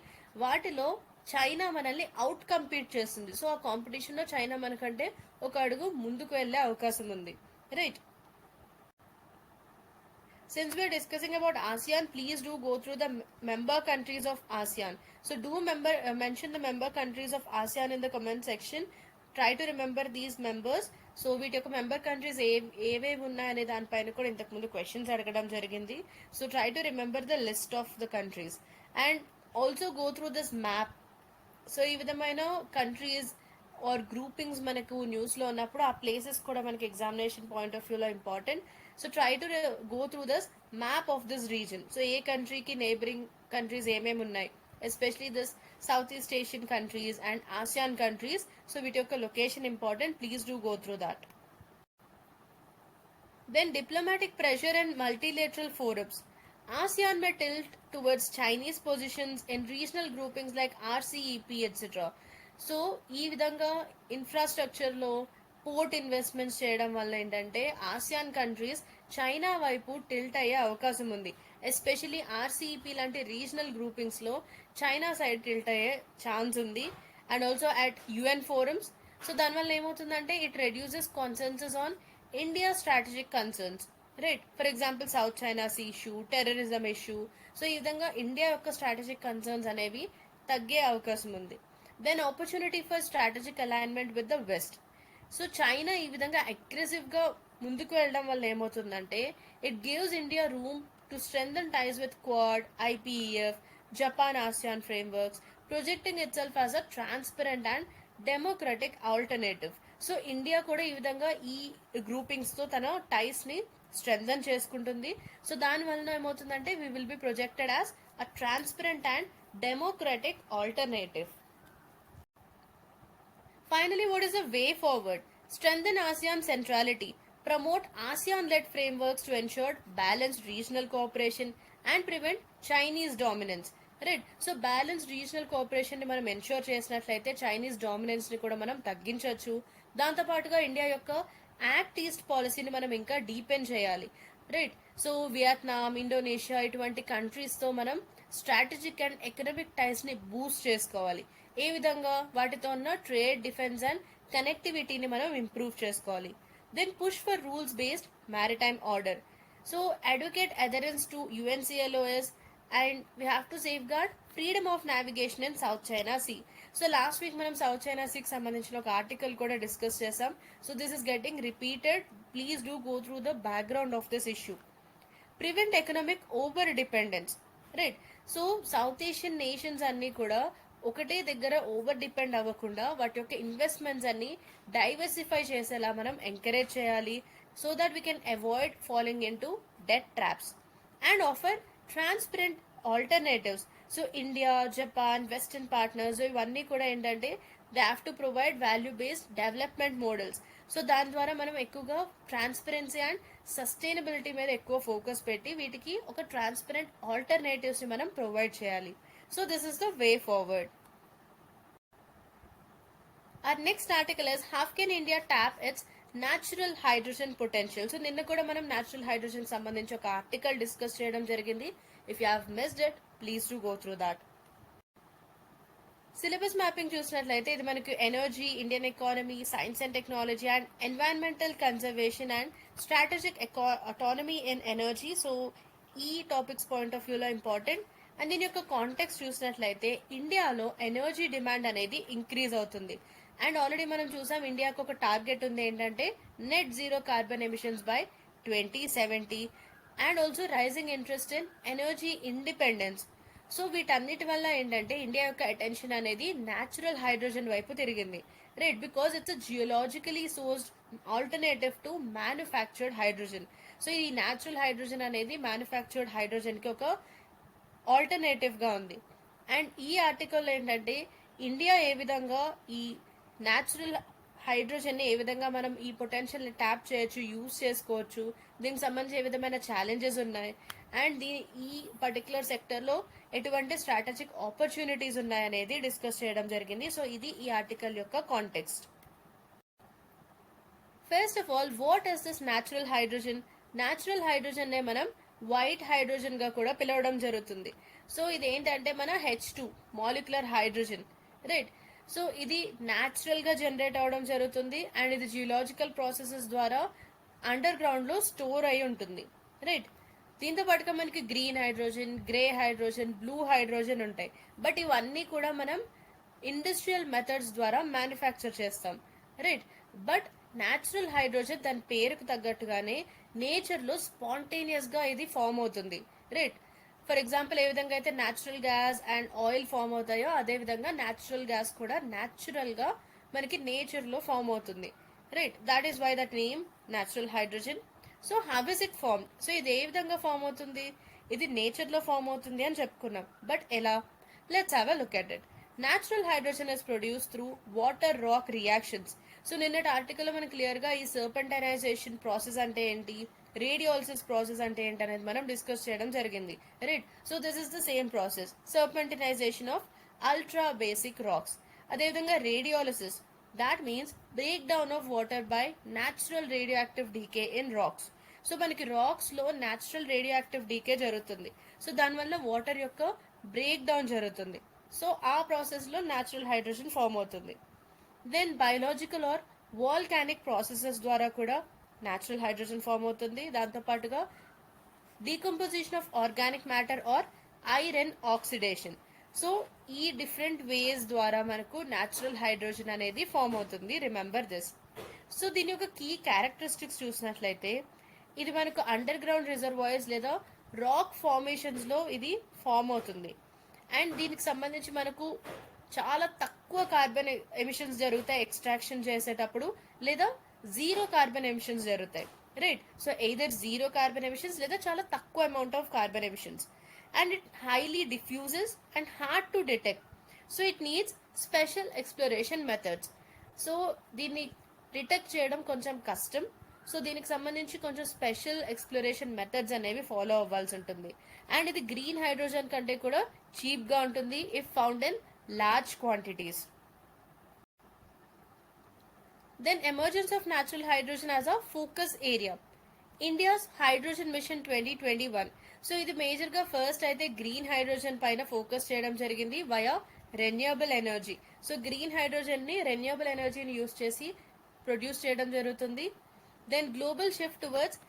వాటిలో చైనా మనల్ని అవుట్ కంపీట్ చేస్తుంది. సో ఆ కాంపిటీషన్ లో చైనా మనకంటే ఒక అడుగు ముందుకు వెళ్లే అవకాశం ఉంది, right? Since we are discussing about ASEAN, please do go through the member countries of ASEAN. So do mention the member countries of ASEAN in the comment section. Try to remember these members. So వీటి యొక్క మెంబర్ కంట్రీస్ ఏవేవి ఉన్నాయనే దానిపైన కూడా ఇంతకుముందు క్వశ్చన్స్ అడగడం జరిగింది. So try to remember the list of the countries and also go through this map. So ఈ విధమైన కంట్రీస్ ఆర్ గ్రూపింగ్స్ మనకు న్యూస్లో ఉన్నప్పుడు ఆ ప్లేసెస్ కూడా మనకి ఎగ్జామినేషన్ పాయింట్ ఆఫ్ వ్యూలో important. So try to go through this map of this region. So ఏ కంట్రీకి నేబరింగ్ కంట్రీస్ ఏమేమి ఉన్నాయి, especially this south east Asian countries and ASEAN countries. So వీటి యొక్క location important, please do go through that. Then diplomatic pressure and multilateral forums. ASEAN may tilt towards Chinese positions in regional groupings like RCEP, etc. So ఈ విధంగా ఇన్ఫ్రాస్ట్రక్చర్లో పోర్ట్ ఇన్వెస్ట్మెంట్స్ చేయడం వల్ల ఏంటంటే ఆసియాన్ కంట్రీస్ చైనా వైపు టిల్ట్ అయ్యే అవకాశం ఉంది. ఎస్పెషలీ ఆర్సీఈపీ లాంటి రీజనల్ గ్రూపింగ్స్లో చైనా సైడ్ టిల్ట్ అయ్యే ఛాన్స్ ఉంది. And also at UN forums. So దానివల్ల ఏమవుతుందంటే it reduces consensus on India strategic concerns, right? For example, South China Sea issue, terrorism issue. So ఈ విధంగా ఇండియా యొక్క స్ట్రాటజిక్ కన్సర్న్స్ అనేవి తగ్గే అవకాశం ఉంది. Then opportunity for strategic alignment with the west. So China ఈ విధంగా అగ్రెసివ్గా ముందుకు వెళ్ళడం వల్ల ఏమవుతుందంటే it gives India room to strengthen ties with Quad, IPEF, Japan ASEAN frameworks, projecting itself as a transparent and democratic alternative. So India కూడా ఈ విధంగా ఈ గ్రూపింగ్స్తో తన టైస్ని స్ట్రెంథన్ చేసుకుంటుంది. సో దాని వలన ఏమవుతుందంటే we will be projected as a transparent and democratic alternative. Finally, what is the way forward? Strengthen ASEAN centrality. Promote ASEAN-led frameworks to ensure balanced regional cooperation and prevent Chinese dominance. Right. So balance regional కోఆపరేషన్ని మనం ఎన్ష్యూర్ చేసినట్లయితే చైనీస్ డామినెన్స్ని కూడా మనం తగ్గించవచ్చు. దాంతోపాటుగా ఇండియా యొక్క యాక్ట్ ఈస్ట్ పాలసీని మనం ఇంకా డీపెన్ చేయాలి. రైట్. సో వియత్నాం, ఇండోనేషియా ఇటువంటి కంట్రీస్తో మనం స్ట్రాటజిక్ అండ్ ఎకనామిక్ టైస్ని బూస్ట్ చేసుకోవాలి. ఏ విధంగా వాటితో ఉన్న ట్రేడ్, డిఫెన్స్ అండ్ కనెక్టివిటీని మనం ఇంప్రూవ్ చేసుకోవాలి. Then push for rules based maritime order. So advocate adherence to UNCLOS and we have to safeguard freedom of navigation in South China Sea. So last week మనం సౌత్ చైనా సీకి సంబంధించిన ఒక ఆర్టికల్ కూడా డిస్కస్ చేసాం. So this is getting repeated, please do go through the background of this issue. Prevent economic over dependence. Right. So south Asian nations అన్నీ కూడా ఒకటే దగ్గర ఓవర్ డిపెండ్ అవ్వకుండా వాటి యొక్క ఇన్వెస్ట్మెంట్స్ అన్ని డైవర్సిఫై చేసేలా మనం ఎంకరేజ్ చేయాలి. So that we can avoid following in to debt traps and offer transparent alternatives. So India, Japan, western partners ఇవన్నీ కూడా ఏంటంటే they have to provide value based development models. So దాని ద్వారా మనం ఎక్కువగా ట్రాన్స్పరెన్సీ అండ్ సస్టైనబిలిటీ మీద ఎక్కువ ఫోకస్ పెట్టి వీటికి ఒక ట్రాన్స్పరెంట్ ఆల్టర్నేటివ్స్ని మనం ప్రొవైడ్ చేయాలి. So this is the way forward. Our next article is how can India tap its natural hydrogen potential. So నిన్న కూడా మనం న్యాచురల్ హైడ్రోజన్ సంబంధించి ఒక ఆర్టికల్ డిస్కస్ చేయడం జరిగింది. If you have missed it, please to go through that. Syllabus mapping చూసినట్లయితే ఇది మనకు energy, Indian economy, science and technology and environmental conservation and strategic autonomy in energy. So ఈ టాపిక్స్ పాయింట్ ఆఫ్ వ్యూలో ఇంపార్టెంట్. అండ్ దీని యొక్క కాంటెక్స్ట్ చూసినట్లయితే ఇండియాలో ఎనర్జీ డిమాండ్ అనేది ఇంక్రీజ్ అవుతుంది. అండ్ ఆల్రెడీ మనం చూసాం ఇండియాకు ఒక టార్గెట్ ఉంది ఏంటంటే net zero carbon emissions by 2070 and also rising interest in energy independence. So వీటన్నిటి వల్ల ఏంటంటే ఇండియా యొక్క అటెన్షన్ అనేది న్యాచురల్ హైడ్రోజన్ వైపు తిరిగింది. Right. Because it's a geologically sourced alternative to manufactured hydrogen. So ఈ న్యాచురల్ హైడ్రోజన్ అనేది మ్యానుఫ్యాక్చర్డ్ హైడ్రోజన్కి ఒక ఆల్టర్నేటివ్గా ఉంది. అండ్ ఈ ఆర్టికల్ ఏంటంటే ఇండియా ఏ విధంగా ఈ న్యాచురల్ హైడ్రోజన్ని ఏ విధంగా మనం ఈ పొటెన్షియల్ని ట్యాప్ చేయొచ్చు, యూజ్ చేసుకోవచ్చు, దీనికి సంబంధించి ఏ విధమైన ఛాలెంజెస్ ఉన్నాయి అండ్ ఈ పర్టికులర్ సెక్టర్లో ఎటువంటి స్ట్రాటజిక్ ఆపర్చునిటీస్ ఉన్నాయనేది డిస్కస్ చేయడం జరిగింది. సో ఇది ఈ ఆర్టికల్ యొక్క context. First of all, what is this natural hydrogen? Natural హైడ్రోజన్నే మనం వైట్ హైడ్రోజన్గా కూడా పిలవడం జరుగుతుంది. సో ఇది ఏంటంటే మన H2 molecular hydrogen. Right. So ఇది న్యాచురల్గా జనరేట్ అవడం జరుగుతుంది అండ్ ఇది జియోలాజికల్ ప్రాసెసెస్ ద్వారా అండర్ గ్రౌండ్లో స్టోర్ అయి ఉంటుంది. రైట్. దీంతో పాటుగా మనకి green hydrogen, grey hydrogen, blue hydrogen ఉంటాయి. బట్ ఇవన్నీ కూడా మనం ఇండస్ట్రియల్ మెథడ్స్ ద్వారా మ్యానుఫ్యాక్చర్ చేస్తాం. రైట్. బట్ న్యాచురల్ హైడ్రోజన్ దాని పేరుకు తగ్గట్టుగానే నేచర్లో స్పాంటేనియస్గా ఇది ఫామ్ అవుతుంది, రైట్. ఫర్ ఎగ్జాంపుల్ ఏ విధంగా అయితే natural gas and oil form అవుతాయో అదే విధంగా న్యాచురల్ గ్యాస్ కూడా న్యాచురల్గా మనకి నేచర్లో ఫామ్ అవుతుంది, right. That is why that name natural hydrogen. So how is it form? సో ఇది ఏ విధంగా ఫామ్ అవుతుంది? ఇది నేచర్లో ఫామ్ అవుతుంది అని చెప్పుకున్నాం, బట్ ఎలా? Let's have a look at it. Natural hydrogen is produce through water rock reactions. So నిన్నటి ఆర్టికల్లో మనకి క్లియర్గా ఈ సర్పెంటైనైజేషన్ ప్రాసెస్ అంటే ఏంటి, రేడియోలిసిస్ ప్రాసెస్ అంటే ఏంటి అనేది మనం డిస్కస్ చేయడం జరిగింది, right. So this is the same process, serpentinization of ultra basic rocks. అదేవిధంగా radiolysis, that means break down of water by natural radioactive decay in rocks. So మనకి రాక్స్ లో న్యాచురల్ రేడియో యాక్టివ్ డీకే జరుగుతుంది, సో దానివల్ల వాటర్ యొక్క బ్రేక్ డౌన్ జరుగుతుంది. సో ఆ ప్రాసెస్ లో న్యాచురల్ హైడ్రోజన్ ఫామ్ అవుతుంది. Then biological or volcanic processes ద్వారా కూడా న్యాచురల్ హైడ్రోజన్ ఫామ్ అవుతుంది. దాంతోపాటుగా decomposition of organic matter or iron oxidation. So ఈ డిఫరెంట్ వేస్ ద్వారా మనకు న్యాచురల్ హైడ్రోజన్ అనేది ఫామ్ అవుతుంది, రిమెంబర్ దిస్. సో దీని యొక్క కీ క్యారెక్టరిస్టిక్స్ చూసినట్లయితే ఇది మనకు అండర్ గ్రౌండ్ రిజర్వాయర్స్ లేదా రాక్ ఫార్మేషన్స్ లో ఇది ఫామ్ అవుతుంది. అండ్ దీనికి సంబంధించి మనకు చాలా తక్కువ కార్బన్ ఎమిషన్స్ జరుగుతాయి ఎక్స్ట్రాక్షన్ చేసేటప్పుడు, లేదా జీరో కార్బన్ ఎమిషన్స్ జరుగుతాయి, right. So either zero carbon emissions లేదా చాలా తక్కువ amount of carbon emissions. And it highly diffuses and hard to detect. So it needs special exploration methods. So దీన్ని డిటెక్ట్ చేయడం కొంచెం కష్టం. సో దీనికి సంబంధించి కొంచెం స్పెషల్ ఎక్స్ప్లోరేషన్ మెథడ్స్ అనేవి ఫాలో అవ్వాల్సి ఉంటుంది. అండ్ ఇది గ్రీన్ హైడ్రోజన్ కంటే కూడా చీప్గా ఉంటుంది if found in large quantities. Then emergence of natural hydrogen as a focus area. India's hydrogen mission 2021. So ఇది మేజర్ గా ఫస్ట్ అయితే గ్రీన్ హైడ్రోజన్ పైన ఫోకస్ చేయడం జరిగింది via renewable energy. So green hydrogen ని రెన్యూవబుల్ ఎనర్జీని యూస్ చేసి ప్రొడ్యూస్ చేయడం జరుగుతుంది. Then global shift towards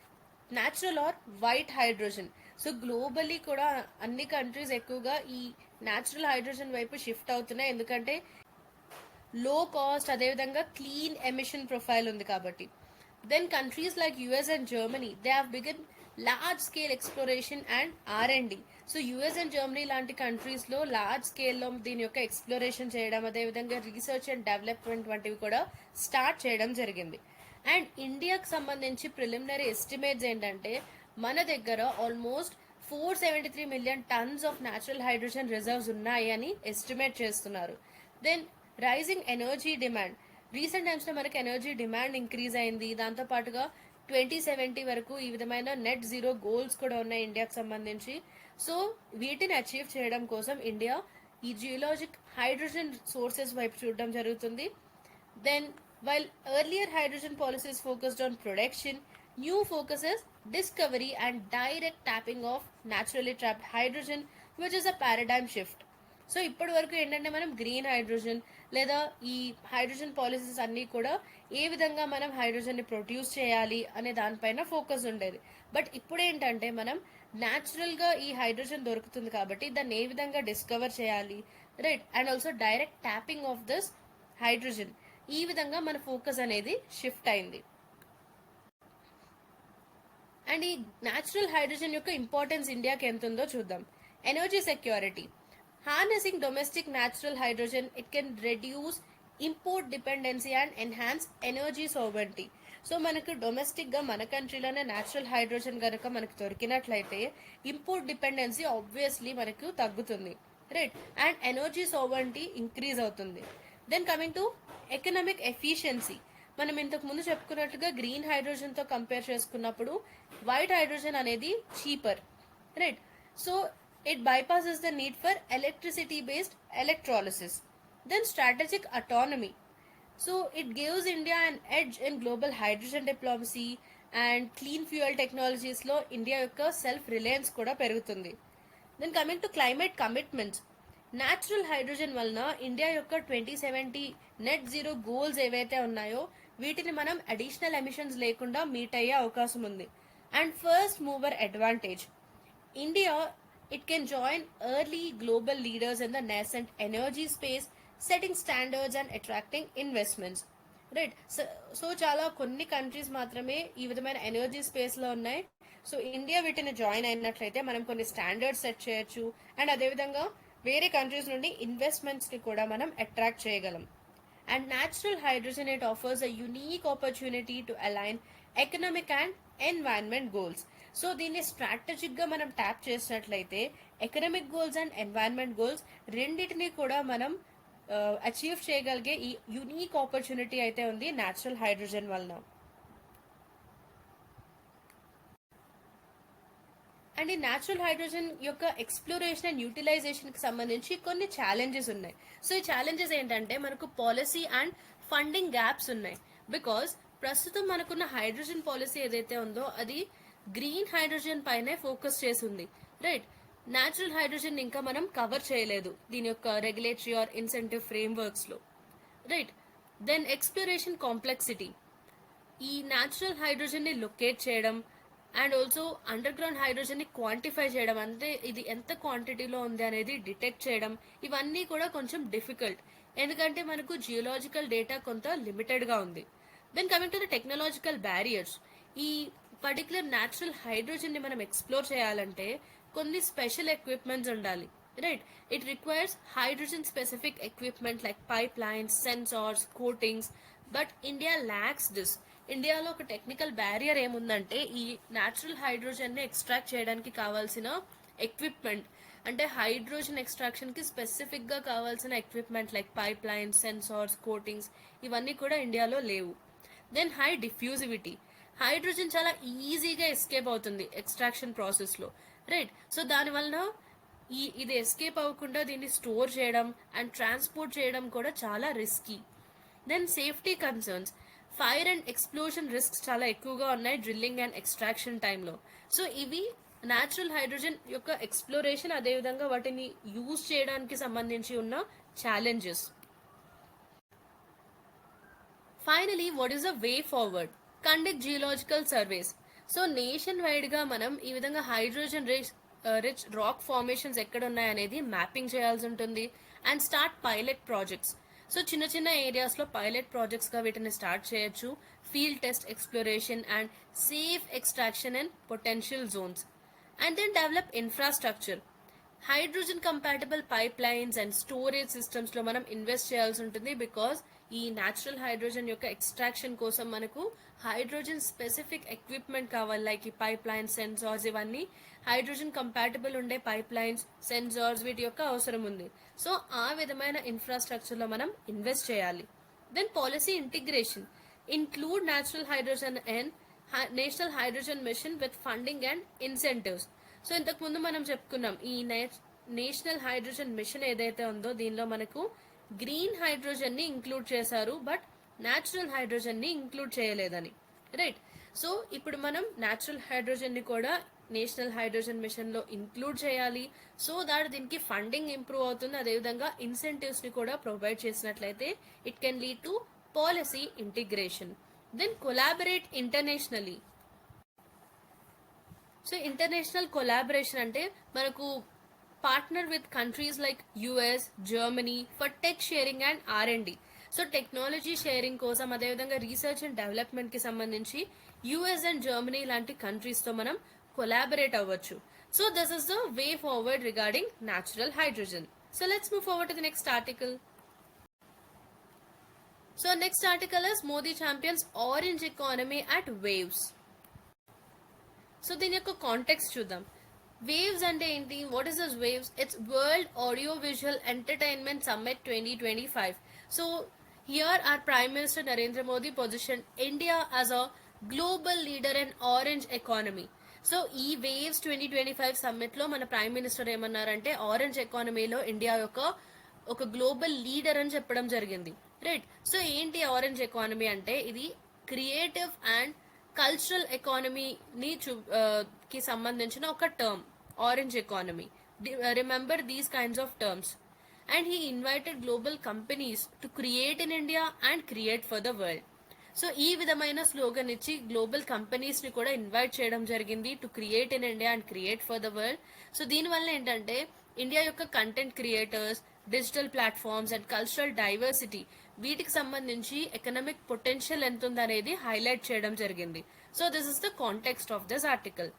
natural or white hydrogen. So globally కూడా అన్ని కంట్రీస్ ఎక్కువగా ఈ న్యాచురల్ హైడ్రోజన్ వైపు షిఫ్ట్ అవుతున్నాయి, ఎందుకంటే లో కాస్ట్ అదేవిధంగా క్లీన్ ఎమిషన్ ప్రొఫైల్ ఉంది కాబట్టి. Then countries like US and Germany they have begun large scale exploration and R and D. So US and Germany లాంటి కంట్రీస్లో లార్జ్ స్కేల్లో దీని యొక్క ఎక్స్ప్లోరేషన్ చేయడం అదేవిధంగా రీసెర్చ్ అండ్ డెవలప్మెంట్ వంటివి కూడా స్టార్ట్ చేయడం జరిగింది. అండ్ ఇండియాకి సంబంధించి ప్రిలిమినరీ ఎస్టిమేట్స్ ఏంటంటే మన దగ్గర almost 473 million tons of natural hydrogen reserves ఉన్నాయి అని ఎస్టిమేట్ చేస్తున్నారు. Then rising energy demand, recent టైమ్స్లో మనకి ఎనర్జీ డిమాండ్ ఇంక్రీజ్ అయింది. దాంతోపాటుగా 2070 వరకు ఈ విధమైన నెట్ జీరో గోల్స్ కూడా ఉన్నాయి ఇండియాకి సంబంధించి. సో వీటిని అచీవ్ చేయడం కోసం ఇండియా ఈ జియోలాజిక్ హైడ్రోజన్ సోర్సెస్ వైపు చూడడం జరుగుతుంది. Then while earlier hydrogen policies focused on production, new focus is discovery and direct tapping of naturally trapped hydrogen, which is a paradigm shift. So ఇప్పటి వరకు ఏంటంటే మనం గ్రీన్ హైడ్రోజన్ లేదా ఈ హైడ్రోజన్ పాలసీస్ అన్నీ కూడా ఏ విధంగా మనం హైడ్రోజన్ని ప్రొడ్యూస్ చేయాలి అనే దానిపైన ఫోకస్ ఉండేది. బట్ ఇప్పుడు ఏంటంటే మనం న్యాచురల్గా ఈ హైడ్రోజన్ దొరుకుతుంది కాబట్టి దాన్ని ఏ విధంగా డిస్కవర్ చేయాలి, right. And also direct tapping of this hydrogen, ఈ విధంగా మన ఫోకస్ అనేది షిఫ్ట్ అయింది. అండ్ ఈ న్యాచురల్ హైడ్రోజన్ యొక్క ఇంపార్టెన్స్ ఇండియాకి ఎంత ఉందో చూద్దాం. Energy security, harnessing domestic natural hydrogen it can reduce import dependency and enhance energy sovereignty. So మనకు డొమెస్టిక్గా మన కంట్రీలోనే న్యాచురల్ హైడ్రోజన్ కనుక మనకు దొరికినట్లయితే ఇంపోర్ట్ డిపెండెన్సీ ఆబ్వియస్లీ మనకు తగ్గుతుంది, right. And energy sovereignty increase అవుతుంది. Then coming to economic efficiency, మనం ఇంతకు ముందు చెప్పుకున్నట్లుగా గ్రీన్ హైడ్రోజన్తో కంపేర్ చేసుకున్నప్పుడు వైట్ హైడ్రోజన్ అనేది cheaper, right. So it bypasses the need for electricity based electrolysis. Then strategic autonomy, so it gives India an edge in global hydrogen diplomacy and clean fuel టెక్నాలజీస్లో ఇండియా యొక్క సెల్ఫ్ రిలయన్స్ కూడా పెరుగుతుంది. Then coming to climate commitments, natural hydrogen వలన ఇండియా యొక్క 2070 నెట్ జీరో గోల్స్ ఏవైతే ఉన్నాయో వీటిని మనం అడిషనల్ ఎమిషన్స్ లేకుండా మీట్ అయ్యే అవకాశం ఉంది. And first mover advantage, India it can join early global leaders in the nascent energy space, setting standards and attracting investments. Right. So చాలా కొన్ని కంట్రీస్ మాత్రమే ఈ విధమైన ఎనర్జీ స్పేస్ లో ఉన్నాయి. సో ఇండియా వీటిని జాయిన్ అయినట్లయితే మనం కొన్ని స్టాండర్డ్స్ సెట్ చేయొచ్చు. అండ్ అదేవిధంగా వేరే కంట్రీస్ నుండి ఇన్వెస్ట్మెంట్స్ ని కూడా మనం అట్రాక్ట్ చేయగలం. And natural hydrogen, it offers a unique opportunity to align economic and environment goals. So దీన్ని స్ట్రాటజిక్ గా మనం ట్యాప్ చేసినట్లయితే economic goals and environment goals రెండింటినీ కూడా మనం అచీవ్ చేయగలిగే ఈ యునీక్ ఆపర్చునిటీ అయితే ఉంది న్యాచురల్ హైడ్రోజన్ వలన. అండ్ ఈ న్యాచురల్ హైడ్రోజన్ యొక్క ఎక్స్ప్లోరేషన్ అండ్ యూటిలైజేషన్ కి సంబంధించి కొన్ని ఛాలెంజెస్ ఉన్నాయి. సో ఈ ఛాలెంజెస్ ఏంటంటే మనకు పాలసీ అండ్ ఫండింగ్ గ్యాప్స్ ఉన్నాయి. బికాస్ ప్రస్తుతం మనకున్న హైడ్రోజన్ పాలసీ ఏదైతే ఉందో అది గ్రీన్ హైడ్రోజన్ పైనే ఫోకస్ చేసింది. రైట్. న్యాచురల్ హైడ్రోజన్ ఇంకా మనం కవర్ చేయలేదు దీని యొక్క రెగ్యులేటరీ ఆర్ ఇన్సెంటివ్ ఫ్రేమ్వర్క్స్ లో. రైట్. Then exploration complexity. ఈ న్యాచురల్ హైడ్రోజన్ ని లొకేట్ చేయడం and also underground hydrogen ని క్వాంటిఫై చేయడం, అంటే ఇది ఎంత క్వాంటిటీలో ఉంది అనేది డిటెక్ట్ చేయడం, ఇవన్నీ కూడా కొంచెం డిఫికల్ట్. ఎందుకంటే మనకు జియోలాజికల్ డేటా కొంత లిమిటెడ్ గా ఉంది. Then coming to the technological barriers. ఈ పర్టికులర్ న్యాచురల్ హైడ్రోజన్ ని మనం ఎక్స్ప్లోర్ చేయాలంటే కొన్ని స్పెషల్ ఎక్విప్మెంట్స్ ఉండాలి. Right. It requires hydrogen specific equipment like pipelines, sensors, coatings. But India lacks this. ఇండియాలో ఒక టెక్నికల్ బ్యారియర్ ఏముందంటే ఈ న్యాచురల్ హైడ్రోజన్ ని ఎక్స్ట్రాక్ట్ చేయడానికి కావాల్సిన ఎక్విప్మెంట్, అంటే హైడ్రోజన్ ఎక్స్ట్రాక్షన్ కి స్పెసిఫిక్ గా కావాల్సిన equipment like pipelines, sensors, coatings ఇవన్నీ కూడా ఇండియాలో లేవు. Then high డిఫ్యూజివిటీ. హైడ్రోజన్ చాలా ఈజీగా ఎస్కేప్ అవుతుంది ఎక్స్ట్రాక్షన్ ప్రాసెస్ లో. రైట్. సో దాని వలన ఇది ఎస్కేప్ అవ్వకుండా దీన్ని స్టోర్ చేయడం అండ్ ట్రాన్స్పోర్ట్ చేయడం కూడా చాలా risky. Then safety concerns. Fire and explosion risks చాలా ఎక్కువగా ఉన్నాయి డ్రిల్లింగ్ అండ్ ఎక్స్ట్రాక్షన్ టైంలో. సో ఇవి న్యాచురల్ హైడ్రోజన్ యొక్క ఎక్స్ప్లోరేషన్ అదేవిధంగా వాటిని యూజ్ చేయడానికి సంబంధించి ఉన్న challenges. Finally, what is the way forward? Conduct geological surveys. So nationwide గా మనం ఈ విధంగా హైడ్రోజన్ రిచ్ రాక్ ఫార్మేషన్స్ ఎక్కడ ఉన్నాయనేది మ్యాపింగ్ చేయాల్సి ఉంటుంది. And start pilot projects. So చిన్న చిన్న ఏరియాస్ లో పైలట్ ప్రాజెక్ట్స్ గా వీటిని స్టార్ట్ చేయొచ్చు. Field test exploration and safe extraction and potential zones. And then develop infrastructure. Hydrogen compatible pipelines and storage systems లో మనం ఇన్వెస్ట్ చేయాల్సి ఉంటుంది. బికాస్ ఈ న్యాచురల్ హైడ్రోజన్ యొక్క ఎక్స్ట్రాక్షన్ కోసం మనకు హైడ్రోజన్ స్పెసిఫిక్ ఎక్విప్మెంట్ కావాలి. లైక్ ఈ పైప్ లైన్స్, సెన్సార్స్, ఇవన్నీ హైడ్రోజన్ కంపాటబుల్ ఉండే పైప్ లైన్స్, సెన్సార్స్ వీటి యొక్క అవసరం ఉంది. సో ఆ విధమైన ఇన్ఫ్రాస్ట్రక్చర్ లో మనం ఇన్వెస్ట్ చేయాలి. Then policy integration. Include natural hydrogen and national hydrogen mission with funding and incentives. So ఇంతకు ముందు మనం చెప్పుకున్నాం ఈ నేషనల్ హైడ్రోజన్ మిషన్ ఏదైతే ఉందో దీనిలో మనకు గ్రీన్ హైడ్రోజన్ ని ఇంక్లూడ్ చేశారు, బట్ న్యాచురల్ హైడ్రోజన్ ని ఇంక్లూడ్ చేయలేదని. రైట్. సో ఇప్పుడు మనం న్యాచురల్ హైడ్రోజన్ ని కూడా నేషనల్ హైడ్రోజన్ మిషన్ లో ఇంక్లూడ్ చేయాలి. సో దాట్ దీనికి ఫండింగ్ ఇంప్రూవ్ అవుతుంది. అదేవిధంగా ఇన్సెంటివ్స్ ని కూడా ప్రొవైడ్ చేసినట్లయితే it can lead to policy integration. Then collaborate internationally. So international collaboration అంటే మనకు partner with countries like US, Germany for tech sharing and R&D. So technology sharing కోసం అదేవిధంగా రీసెర్చ్ అండ్ డెవలప్మెంట్ కి సంబంధించి యుఎస్ అండ్ జర్మనీ లాంటి కంట్రీస్ తో మనం కొలాబరేట్ అవ్వచ్చు. So this is the way forward regarding natural hydrogen. So let's move forward to the next article. So next article is Modi champions orange economy at waves. So దీని యొక్క కాంటెక్స్ట్ చూద్దాం. వేవ్స్ అంటే ఏంటి? What is this waves? It's world audio visual entertainment summit 2025. So here our Prime Minister Narendra Modi positioned India as a global leader in orange economy. So ఈ వేవ్స్ 2025 సమ్మిట్ లో మన ప్రైమ్ మినిస్టర్ ఏమన్నారంటే ఆరెంజ్ ఎకానమీలో ఇండియా యొక్క ఒక గ్లోబల్ లీడర్ అని చెప్పడం జరిగింది. రైట్. సో ఏంటి ఆరెంజ్ ఎకానమీ అంటే? ఇది క్రియేటివ్ అండ్ కల్చరల్ ఎకానమీని కి సంబంధించిన ఒక term orange economy. Remember these kinds of terms. And he invited global companies to create in India and create for the world. So ఈ విధమైన స్లోగన్ ఇచ్చి గ్లోబల్ కంపెనీస్ ని కూడా ఇన్వైట్ చేయడం జరిగింది to create in India and create for the world. So దీనివల్ల ఏంటంటే ఇండియా యొక్క content creators digital platforms and cultural diversity, వీటికి సంబంధించి ఎకనామిక్ పొటెన్షియల్ ఎంత ఉందనేది హైలైట్ చేయడం జరిగింది. So this is the context of this article.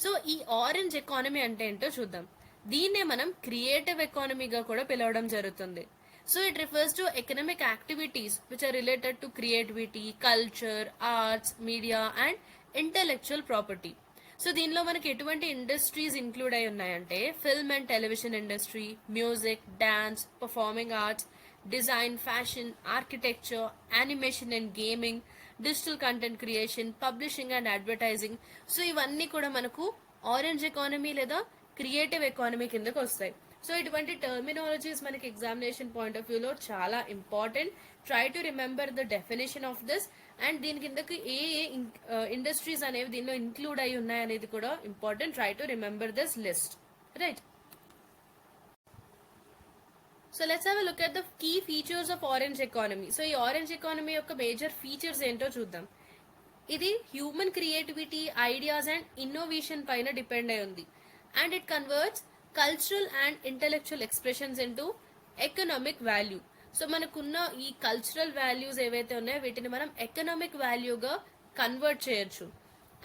So ఈ ఆరెంజ్ ఎకానమీ అంటే ఏంటో చూద్దాం. దీన్నే మనం క్రియేటివ్ ఎకానమీగా కూడా పిలవడం జరుగుతుంది. So it refers to economic activities which are related to creativity, culture, arts, media and intellectual property. So దీనిలో మనకి ఎటువంటి ఇండస్ట్రీస్ ఇంక్లూడ్ అయి ఉన్నాయంటే film and television industry, music, dance, performing arts, design, fashion, architecture, animation and gaming, digital content creation, publishing and advertising. So ఇవన్నీ కూడా మనకు ఆరెంజ్ ఎకానమీ లేదా క్రియేటివ్ ఎకానమీ కిందకు వస్తాయి. సో ఇటువంటి టర్మినాలజీస్ మనకి ఎగ్జామినేషన్ పాయింట్ ఆఫ్ వ్యూలో చాలా important. Try to remember the definition of this and దీని కిందకి ఏ ఇండస్ట్రీస్ అనేవి దీనిలో ఇంక్లూడ్ అయి ఉన్నాయి అనేది కూడా important. Try to remember this list, right? So let's have a look at the key features of orange economy. So ఈ ఆరెంజ్ ఎకానమీ యొక్క మేజర్ ఫీచర్స్ ఏంటో చూద్దాం. ఇది human creativity, ideas and innovation పైన డిపెండ్ అయి ఉంది. And it converts cultural and intellectual expressions into economic value. So మనకున్న ఈ కల్చరల్ వాల్యూస్ ఏవైతే ఉన్నాయో వీటిని మనం ఎకనామిక్ వాల్యూగా కన్వర్ట్ చేయొచ్చు.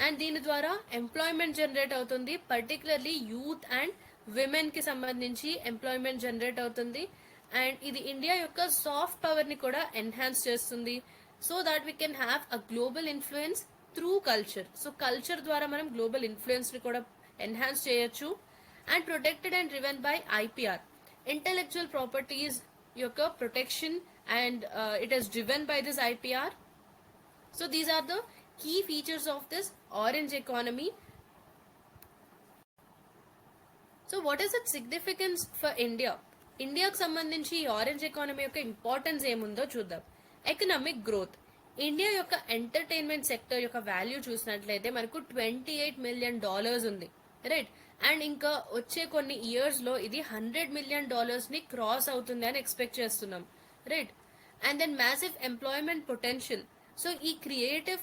అండ్ దీని ద్వారా ఎంప్లాయ్మెంట్ జనరేట్ అవుతుంది, పర్టికులర్లీ యూత్ అండ్ విమెన్ కి సంబంధించి ఎంప్లాయ్మెంట్ జనరేట్ అవుతుంది. అండ్ ఇది ఇండియా యొక్క సాఫ్ట్ పవర్ ని కూడా ఎన్హాన్స్ చేస్తుంది, so that we can have a global influence through culture. So culture ద్వారా మనం గ్లోబల్ ఇన్ఫ్లుయెన్స్ ని కూడా ఎన్హాన్స్ చేయొచ్చు. And protected and driven by IPR, intellectual properties యొక్క protection, and it is driven by this IPR. So these are the key features of this orange economy. So what is it significance for India? ఇండియాకు సంబంధించి ఈ ఆరెంజ్ ఎకానమీ యొక్క ఇంపార్టెన్స్ ఏముందో చూద్దాం. Economic growth. ఇండియా యొక్క ఎంటర్టైన్మెంట్ సెక్టర్ యొక్క వాల్యూ చూసినట్లయితే మనకు $28 million ఉంది, రైట్? అండ్ ఇంకా వచ్చే కొన్ని ఇయర్స్ లో ఇది $100 million ని క్రాస్ అవుతుంది అని ఎక్స్పెక్ట్ చేస్తున్నాం, right? And then massive employment potential. So ఈ క్రియేటివ్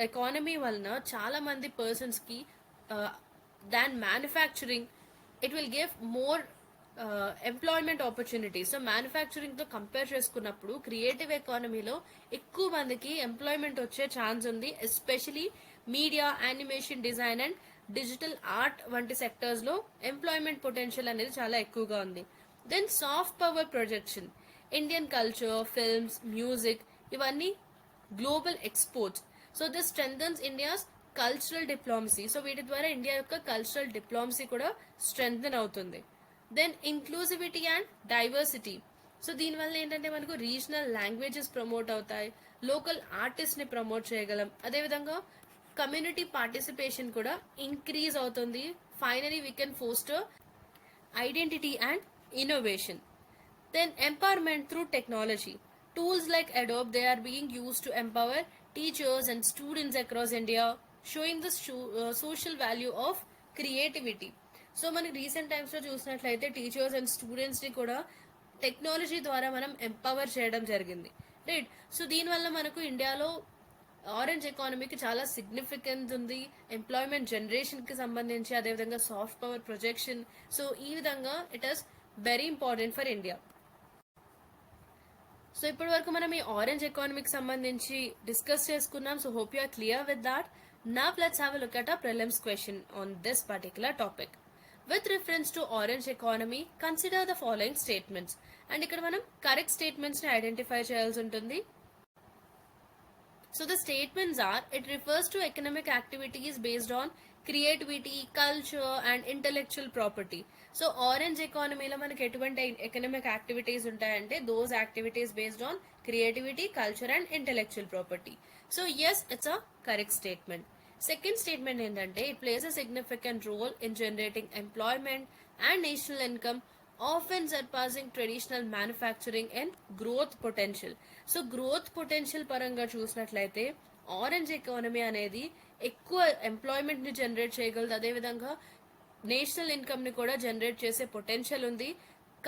ఎకానమీ వలన చాలా మంది పర్సన్స్ కి than manufacturing it will give more employment opportunities. So manufacturing తో కంపేర్ చేసుకున్నప్పుడు క్రియేటివ్ ఎకానమీలో ఎక్కువ మందికి ఎంప్లాయ్మెంట్ వచ్చే ఛాన్స్ ఉంది, especially media, animation, design and digital art వంటి సెక్టర్స్ లో ఎంప్లాయ్మెంట్ పొటెన్షియల్ అనేది చాలా ఎక్కువగా ఉంది. Then soft power projection. Indian culture, films, music ఇవన్నీ global exports. So this strengthens India's cultural diplomacy. So వీటి ద్వారా ఇండియా యొక్క కల్చరల్ డిప్లొమసీ కూడా స్ట్రెంథన్ అవుతుంది. Then inclusivity and diversity. So దీనివల్ల ఏంటంటే మనకు రీజనల్ లాంగ్వేజెస్ ప్రమోట్ అవుతాయి, లోకల్ ఆర్టిస్ట్ ని ప్రమోట్ చేయగలం, అదేవిధంగా కమ్యూనిటీ పార్టిసిపేషన్ కూడా ఇంక్రీజ్ అవుతుంది. Finally we can foster identity and innovation. Then empowerment through technology. Tools like Adobe, they are being used to empower teachers and students across India, showing the social value of creativity. So మనకి రీసెంట్ టైమ్స్ లో చూసినట్లయితే టీచర్స్ అండ్ స్టూడెంట్స్ ని కూడా టెక్నాలజీ ద్వారా మనం ఎంపవర్ చేయడం జరిగింది, రైట్? సో దీనివల్ల మనకు ఇండియాలో ఆరెంజ్ ఎకానమీకి చాలా సిగ్నిఫికెన్స్ ఉంది, ఎంప్లాయ్మెంట్ జనరేషన్ కి సంబంధించి, అదేవిధంగా సాఫ్ట్ పవర్ ప్రొజెక్షన్. సో ఈ విధంగా it is very important for India. So ఇప్పటి వరకు మనం ఈ ఆరెంజ్ ఎకానమీకి సంబంధించి డిస్కస్ చేసుకున్నాం. So hope you are clear with that. Now let's have a look at a prelims question on this particular topic. With reference to orange economy, consider the following statements. And ఇక్కడ మనం కరెక్ట్ స్టేట్మెంట్స్ ని ఐడెంటిఫై చేయాల్సి ఉంటుంది. So the statements are, it refers to economic activities based on creativity, culture and intellectual property. So orange economy లో మనకి ఎటువంటి ఎకనామిక్ యాక్టివిటీస్ ఉంటాయంటే those activities based on creativity, culture and intellectual property. So yes, it's a correct statement. Second statement ఏంటంటే it plays a significant role in generating employment and national income, often surpassing traditional manufacturing and growth potential. So growth potential పరంగా చూసినట్లయితే ఆరెంజ్ ఎకానమీ అనేది ఎక్కువ ఎంప్లాయ్మెంట్ ని జనరేట్ చేయగలదు, అదేవిధంగా నేషనల్ ఇన్కమ్ ని కూడా జనరేట్ చేసే పొటెన్షియల్ ఉంది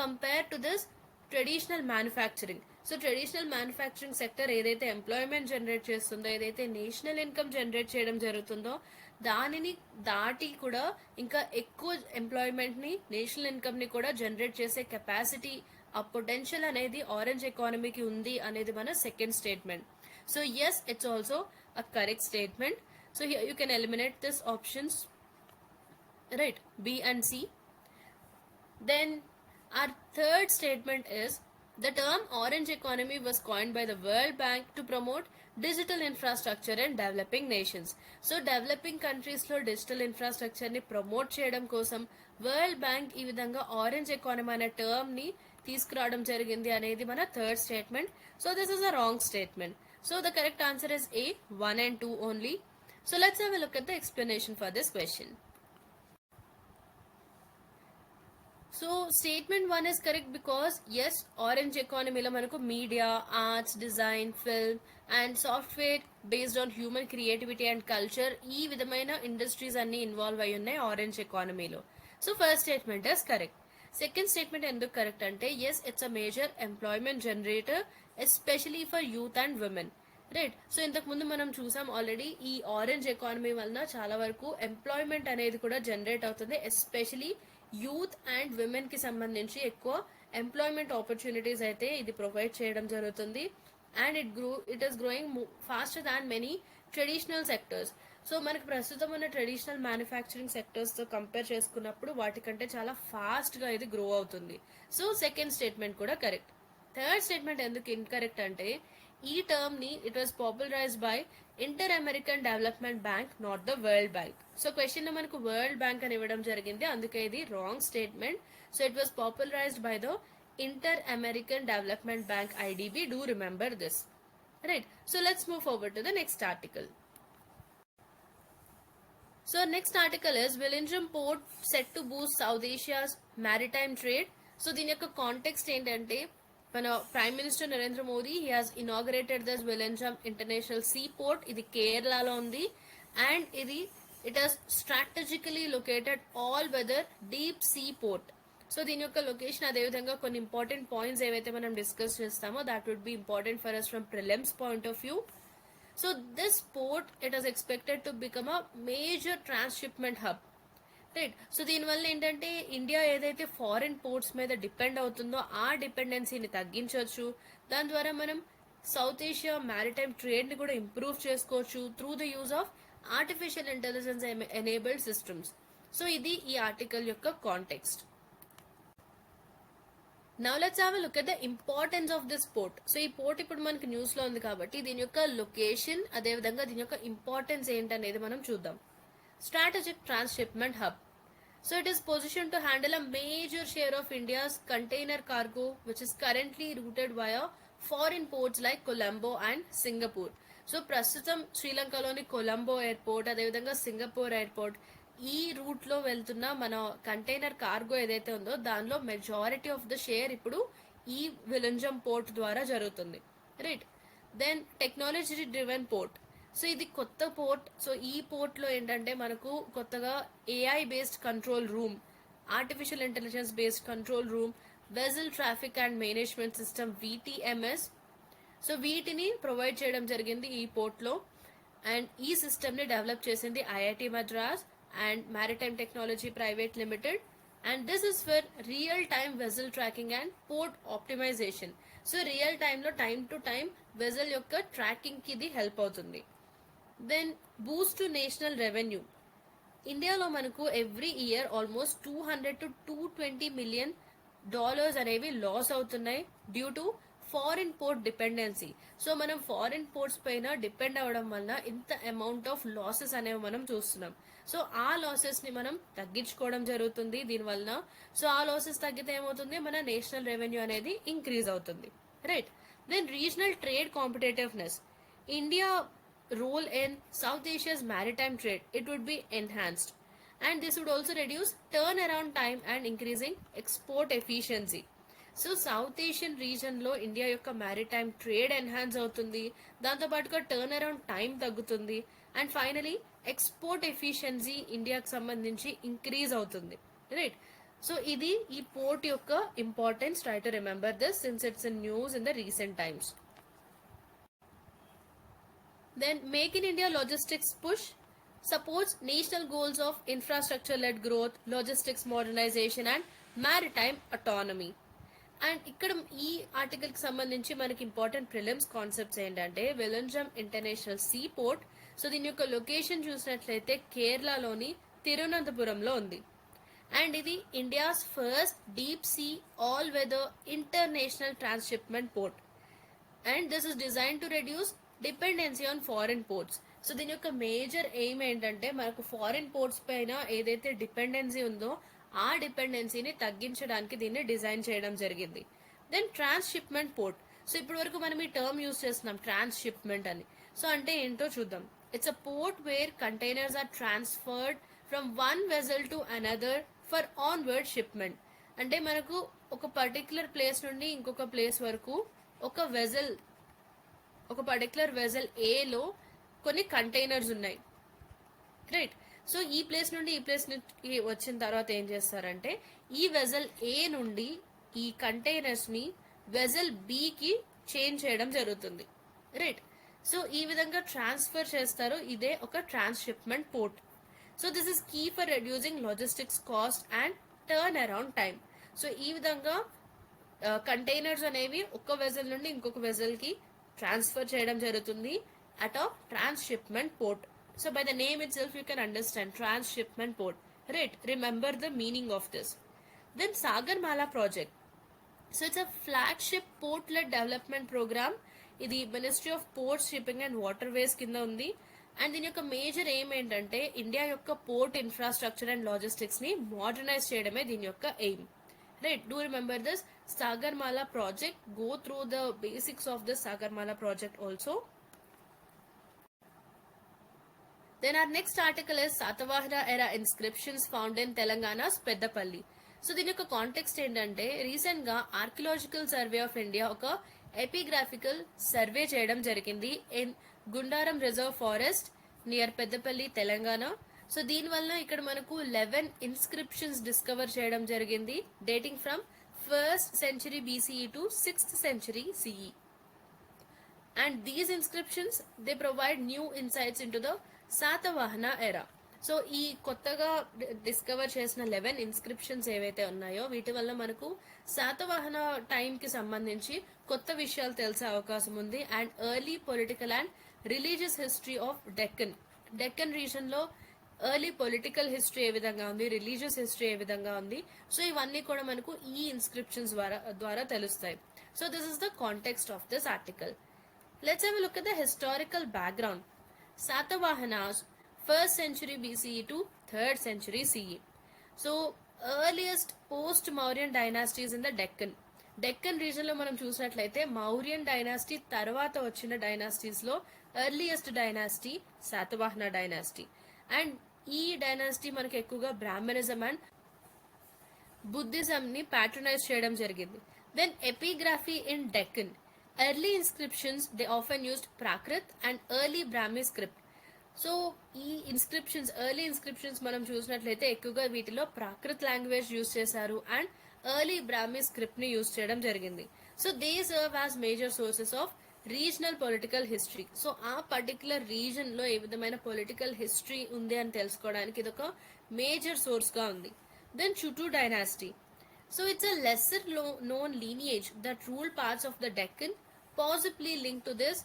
compare to this traditional manufacturing. So traditional manufacturing sector ఏదైతే ఎంప్లాయ్మెంట్ జనరేట్ చేస్తుందో, ఏదైతే నేషనల్ ఇన్కమ్ జనరేట్ చేయడం జరుగుతుందో దానిని దాటి కూడా ఇంకా ఎక్కువ ఎంప్లాయ్మెంట్ ని, నేషనల్ ఇన్కమ్ ని కూడా జనరేట్ చేసే కెపాసిటీ ఆ పొటెన్షియల్ అనేది ఆరెంజ్ ఎకానమీకి ఉంది అనేది మన second statement. So yes, it's also a correct statement. So here you can eliminate this options, right, B and C. Then our third statement is the term orange economy was coined by the World Bank to promote digital infrastructure in developing nations. So developing countries లో digital infrastructure ని promote చేయడం కోసం వరల్డ్ బ్యాంక్ ఈ విధంగా ఆరెంజ్ ఎకానమీ అనే టర్మ్ ని తీసుకురావడం జరిగింది అనేది మన third statement. So this is a wrong statement. So the correct answer is A, 1 and 2 only. So let's have a look at the explanation for this question. So statement 1 is correct because yes, orange ఎకానమీలో మనకు media, arts, design, film and software based on human creativity and culture, ఈ విధమైన ఇండస్ట్రీస్ అన్ని ఇన్వాల్వ్ అయి ఉన్నాయి ఆరెంజ్ ఎకానమీలో. So first statement is correct. Second statement ఎందుకు కరెక్ట్ అంటే yes, it's a major employment generator especially for youth and women, right. So ఇంతకు ముందు మనం చూసాం ఆల్రెడీ, ఈ ఆరెంజ్ ఎకానమీ వలన చాలా వరకు ఎంప్లాయ్మెంట్ అనేది కూడా జనరేట్ అవుతుంది, ఎస్పెషలీ యూత్ అండ్ విమెన్ కి సంబంధించి ఎక్కువ ఎంప్లాయ్మెంట్ ఆపర్చునిటీస్ అయితే ఇది ప్రొవైడ్ చేయడం జరుగుతుంది. And it is growing faster than many traditional sectors. So మనకి ప్రస్తుతం ఉన్న ట్రెడిషనల్ మ్యానుఫ్యాక్చరింగ్ సెక్టర్స్ తో కంపేర్ చేసుకున్నప్పుడు వాటికంటే చాలా ఫాస్ట్ గా ఇది గ్రో అవుతుంది. సో సెకండ్ స్టేట్మెంట్ కూడా కరెక్ట్. థర్డ్ స్టేట్మెంట్ ఎందుకు ఇన్కరెక్ట్ అంటే ఈ టర్మ్ ని it was popularised by Inter American Development Bank, not the World Bank. So question లో మనకు వరల్డ్ బ్యాంక్ అని ఇవ్వడం జరిగింది, అందుకే ఇది wrong statement. So it was popularised by the Inter American Development Bank, IDB. Do remember this, right. So let's move forward to the next article. So next article is Vizhinjam port set to boost South Asia's maritime trade. So దీని యొక్క కాంటెక్స్ట్ ఏంటంటే మన prime minister Narendra Modi he has inaugurated this Vizhinjam international sea port. ఇది కేరళలో ఉంది and it has strategically located all weather deep sea port. So దీని యొక్క లొకేషన్, అదేవిధంగా కొన్ని ఇంపార్టెంట్ పాయింట్స్ ఏవైతే మనం డిస్కస్ చేస్తామో that would be important for us from prelims point of view. So this port it is expected to become a major transshipment hub, right. So దీనివల్ల ఏంటంటే ఇండియా ఏదైతే ఫారిన్ పోర్ట్స్ మీద డిపెండ్ అవుతుందో ఆ డిపెండెన్సీని తగ్గించవచ్చు. దాని ద్వారా మనం సౌత్ ఏషియా మ్యారిటైమ్ ట్రేడ్ ని కూడా ఇంప్రూవ్ చేసుకోవచ్చు through the use of artificial intelligence enabled systems. So ఇది ఈ ఆర్టికల్ యొక్క context. Now let's have a look at the importance of this port. So ఈ పోర్ట్ ఇప్పుడు మనకి న్యూస్ లో ఉంది కాబట్టి దీని యొక్క లొకేషన్, అదేవిధంగా దీని యొక్క ఇంపార్టెన్స్ ఏంటనేది మనం చూద్దాం. Strategic transshipment hub. So it is positioned to handle a major share of India's container cargo, which is currently routed via foreign ports like Colombo and Singapore. So ప్రస్తుతం శ్రీలంకలోని కొలంబో ఎయిర్పోర్ట్, అదేవిధంగా సింగపూర్ ఎయిర్పోర్ట్, ఈ రూట్ లో వెళ్తున్న మన కంటైనర్ కార్గో ఏదైతే ఉందో దానిలో మెజారిటీ ఆఫ్ ద షేర్ ఇప్పుడు ఈ విలింజమ్ పోర్ట్ ద్వారా జరుగుతుంది, right. Then technology driven port. So ఇది కొత్త పోర్ట్. సో ఈ పోర్ట్ లో ఏంటంటే మనకు కొత్తగా AI based control room, artificial intelligence based control room, vessel traffic and management system VTMS, so వీటిని ప్రొవైడ్ చేయడం జరిగింది ఈ పోర్ట్ లో. అండ్ ఈ సిస్టమ్ ని డెవలప్ చేసింది IIT Madras and maritime technology private limited. And this is for real time vessel tracking and port optimisation. So real time లో టైం టు టైం వెజల్ యొక్క ట్రాకింగ్ కి ఇది హెల్ప్ అవుతుంది. Then boost to national revenue. ఇండియాలో మనకు every year almost $200 to $220 million అనేవి లాస్ అవుతున్నాయి due to foreign port dependency. So మనం ఫారిన్ పోర్ట్స్ పైన డిపెండ్ అవ్వడం వల్ల ఇంత అమౌంట్ ఆఫ్ లాసెస్ అనేవి మనం చూస్తున్నాం. సో ఆ లాసెస్ ని మనం తగ్గించుకోవడం జరుగుతుంది దీనివల్ల. సో ఆ లాసెస్ తగ్గితే ఏమవుతుంది, మన నేషనల్ రెవెన్యూ అనేది ఇంక్రీజ్ అవుతుంది, right. Then regional trade competitiveness. India role in South Asia's maritime trade, it would be enhanced, and this would also reduce turnaround time and increasing export efficiency. So south Asian reason లో ఇండియా యొక్క మ్యారిటైమ్ ట్రేడ్ ఎన్హాన్స్ అవుతుంది, దాంతో పాటుగా టర్న్ అరౌండ్ టైం తగ్గుతుంది, అండ్ ఫైనలీ ఎక్స్పోర్ట్ ఎఫిషియన్సీ ఇండియాకి సంబంధించి ఇంక్రీజ్ అవుతుంది, రైట్. సో ఇది ఈ పోర్ట్ యొక్క importance. Try to remember this since it's in news in the recent times. Then Make in India logistics push supports national goals of infrastructure-led growth, logistics modernization and maritime autonomy. And ఇక్కడ ఈ ఆర్టికల్ కి సంబంధించి మనకి ఇంపార్టెంట్ ప్రిలిమ్స్ కాన్సెప్ట్స్ ఏంటంటే Vizhinjam international sea port. So దీని యొక్క లొకేషన్ చూసినట్లయితే కేరళలోని తిరువనంతపురంలో ఉంది. అండ్ ఇది India's first deep sea all weather international transshipment port. And this is design to reduce dependency on foreign ports. So దీని యొక్క మేజర్ ఎయిమ్ ఏంటంటే మనకు ఫారిన్ పోర్ట్స్ పైన ఏదైతే డిపెండెన్సీ ఉందో ఆ డిపెండెన్సీని తగ్గించడానికి దీన్ని డిజైన్ చేయడం జరిగింది. Then transshipment port. సో ఇప్పటి వరకు మనం ఈ టర్మ్ యూస్ చేస్తున్నాం ట్రాన్స్షిప్మెంట్ అని. సో అంటే ఏంటో చూద్దాం. It's a port where containers are transferred from one vessel to another for onward shipment. అంటే మనకు ఒక పర్టికులర్ ప్లేస్ నుండి ఇంకొక ప్లేస్ వరకు ఒక పర్టికులర్ వెజల్ ఏలో కొన్ని కంటైనర్స్ ఉన్నాయి, రైట్. సో ఈ ప్లేస్ నుండి ఈ ప్లేస్ వచ్చిన తర్వాత ఏం చేస్తారంటే ఈ వెజల్ ఏ నుండి ఈ కంటైనర్స్ ని వెజల్ బికి చేంజ్ చేయడం జరుగుతుంది, రైట్. సో ఈ విధంగా ట్రాన్స్ఫర్ చేస్తారు. ఇదే ఒక transshipment port. So this is key for reducing logistics cost and turnaround time. So ఈ విధంగా కంటైనర్స్ అనేవి ఒక వెజల్ నుండి ఇంకొక వెజల్ కి ట్రాన్స్ఫర్ చేయడం జరుగుతుంది at a transshipment port. So by the name itself you can understand transshipment port, right. Remember the meaning of this. Then Sagarmala project. So it's a flagship port-led development program. ఇది ministry of ports, shipping and waterways కింద ఉంది. అండ్ దీని యొక్క మేజర్ ఎయిమ్ ఏంటంటే ఇండియా యొక్క పోర్ట్ ఇన్ఫ్రాస్ట్రక్చర్ అండ్ లాజిస్టిక్స్ ని మోడర్నైజ్ చేయడమే దీని యొక్క aim, right. Do remember this Sagarmala project. Go through the basics of this Sagarmala project also. Then our next article is Satavahana era inscriptions found in Telangana's Peddapalli. So దీని యొక్క కాంటెక్స్ట్ ఏంటంటే రీసెంట్ గా ఆర్కియలాజికల్ సర్వే ఆఫ్ ఇండియా ఒక ఎపిగ్రాఫికల్ సర్వే చేయడం జరిగింది in Gundaram reserve forest near Peddapalli, Telangana. So దీని వల్ల ఇక్కడ మనకు 11 ఇన్స్క్రిప్షన్స్ డిస్కవర్ చేయడం జరిగింది dating from 1st century BCE to 6th century CE. And these inscriptions they provide new insights into the Satavahana ఎరా. సో ఈ కొత్తగా డిస్కవర్ చేసిన 11 ఇన్స్క్రిప్షన్స్ ఏవైతే ఉన్నాయో వీటి వల్ల మనకు శాతవాహన టైంకి సంబంధించి కొత్త విషయాలు తెలిసే అవకాశం ఉంది. And early political and religious history of Deccan reason లో ఎర్లీ పొలిటికల్ హిస్టరీ ఏ విధంగా ఉంది, రిలీజియస్ హిస్టరీ ఏ విధంగా ఉంది. సో ఇవన్నీ కూడా మనకు ఈ ఇన్స్క్రిప్షన్స్ ద్వారా తెలుస్తాయి. So this is the context of this article. Let's have a look at the historical background. Satavahanas 1st century BCE to 3rd century CE. So earliest post Mauryan dynasties in the Deccan region లో మనం చూసినట్లయితే మౌర్యన్ డైనాసిటీ తర్వాత వచ్చిన డైనాసిటీస్ లో earliest dynasty Satavahana dynasty. And ఈ డైనాసిటీ మనకి ఎక్కువగా బ్రాహ్మణిజం అండ్ బుద్ధిజం ని ప్యాట్రనైజ్ చేయడం జరిగింది. Then epigraphy in Deccan. Early inscriptions they often used Prakrit and early Brahmi script. So ఈ ఎర్లీ ఇన్స్క్రిప్షన్స్ మనం చూసినట్లయితే ఎక్కువగా వీటిలో ప్రాకృత్ లాంగ్వేజ్ యూజ్ చేశారు అండ్ ఎర్లీ బ్రాహ్మీ స్క్రిప్ట్ ని యూజ్ చేయడం జరిగింది. So they serve as major sources of regional political history. So ఆ పర్టికులర్ రీజన్ లో ఏ విధమైన పొలిటికల్ హిస్టరీ ఉంది అని తెలుసుకోవడానికి ఇది ఒక మేజర్ సోర్స్ గా ఉంది. Then Chutu dynasty. So it's a lesser known lineage that ruled parts of the Deccan, possibly linked to this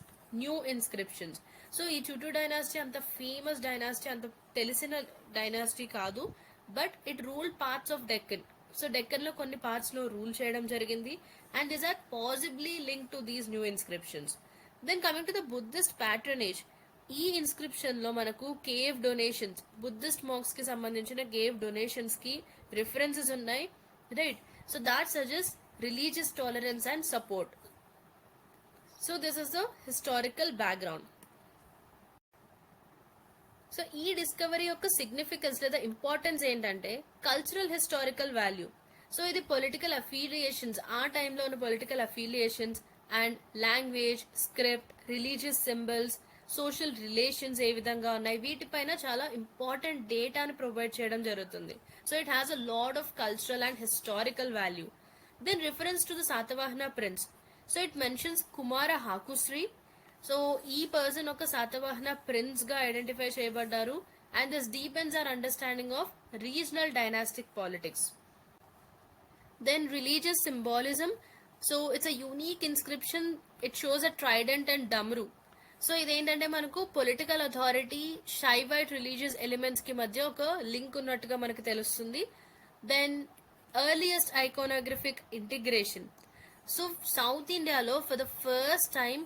new inscriptions. So ఈ చుటూ డైనాసిటీ అంత ఫేమస్ డైనాసిటీ, అంత తెలిసిన డైనాసిటీ కాదు, but it ruled parts of Deccan. So Deccan లో కొన్ని పార్ట్స్ లో రూల్ చేయడం జరిగింది and these are possibly link to these new inscriptions. Then coming to the Buddhist patronage. ఈ ఇన్స్క్రిప్షన్ లో మనకు కేవ్ డొనేషన్స్, బుద్ధిస్ట్ మాక్స్ కి సంబంధించిన కేవ్ డొనేషన్స్ కి రిఫరెన్సెస్ ఉన్నాయి, right. So that suggests religious tolerance and support. So this is the historical background. So ఈ డిస్కవరీ యొక్క సిగ్నిఫికెన్స్ లేదా ఇంపార్టెన్స్ ఏంటంటే కల్చరల్ హిస్టారికల్ వాల్యూ. సో ఇది పొలిటికల్ అఫిలియేషన్స్, ఆ టైంలో ఉన్న political affiliations and language, script, religious symbols, social relations ఏ విధంగా ఉన్నాయి వీటిపైన చాలా ఇంపార్టెంట్ డేటాని ప్రొవైడ్ చేయడం జరుగుతుంది. So it has a lot of cultural and historical value. Then reference to the Satavahana prince. So it mentions Kumara Hakushri. So ఈ పర్సన్ ఒక శాతవాహన ప్రిన్స్ గా identify చేయబడ్డారు and this deepens our understanding of regional dynastic politics. Then religious symbolism. So it's a unique inscription. It shows a trident and damru. So ఇదేంటంటే మనకు political authority Shaivite religious elements కి మధ్య ఒక లింక్ ఉన్నట్టుగా మనకు తెలుస్తుంది. Then earliest iconographic integration. So south ఇండియాలో for the first time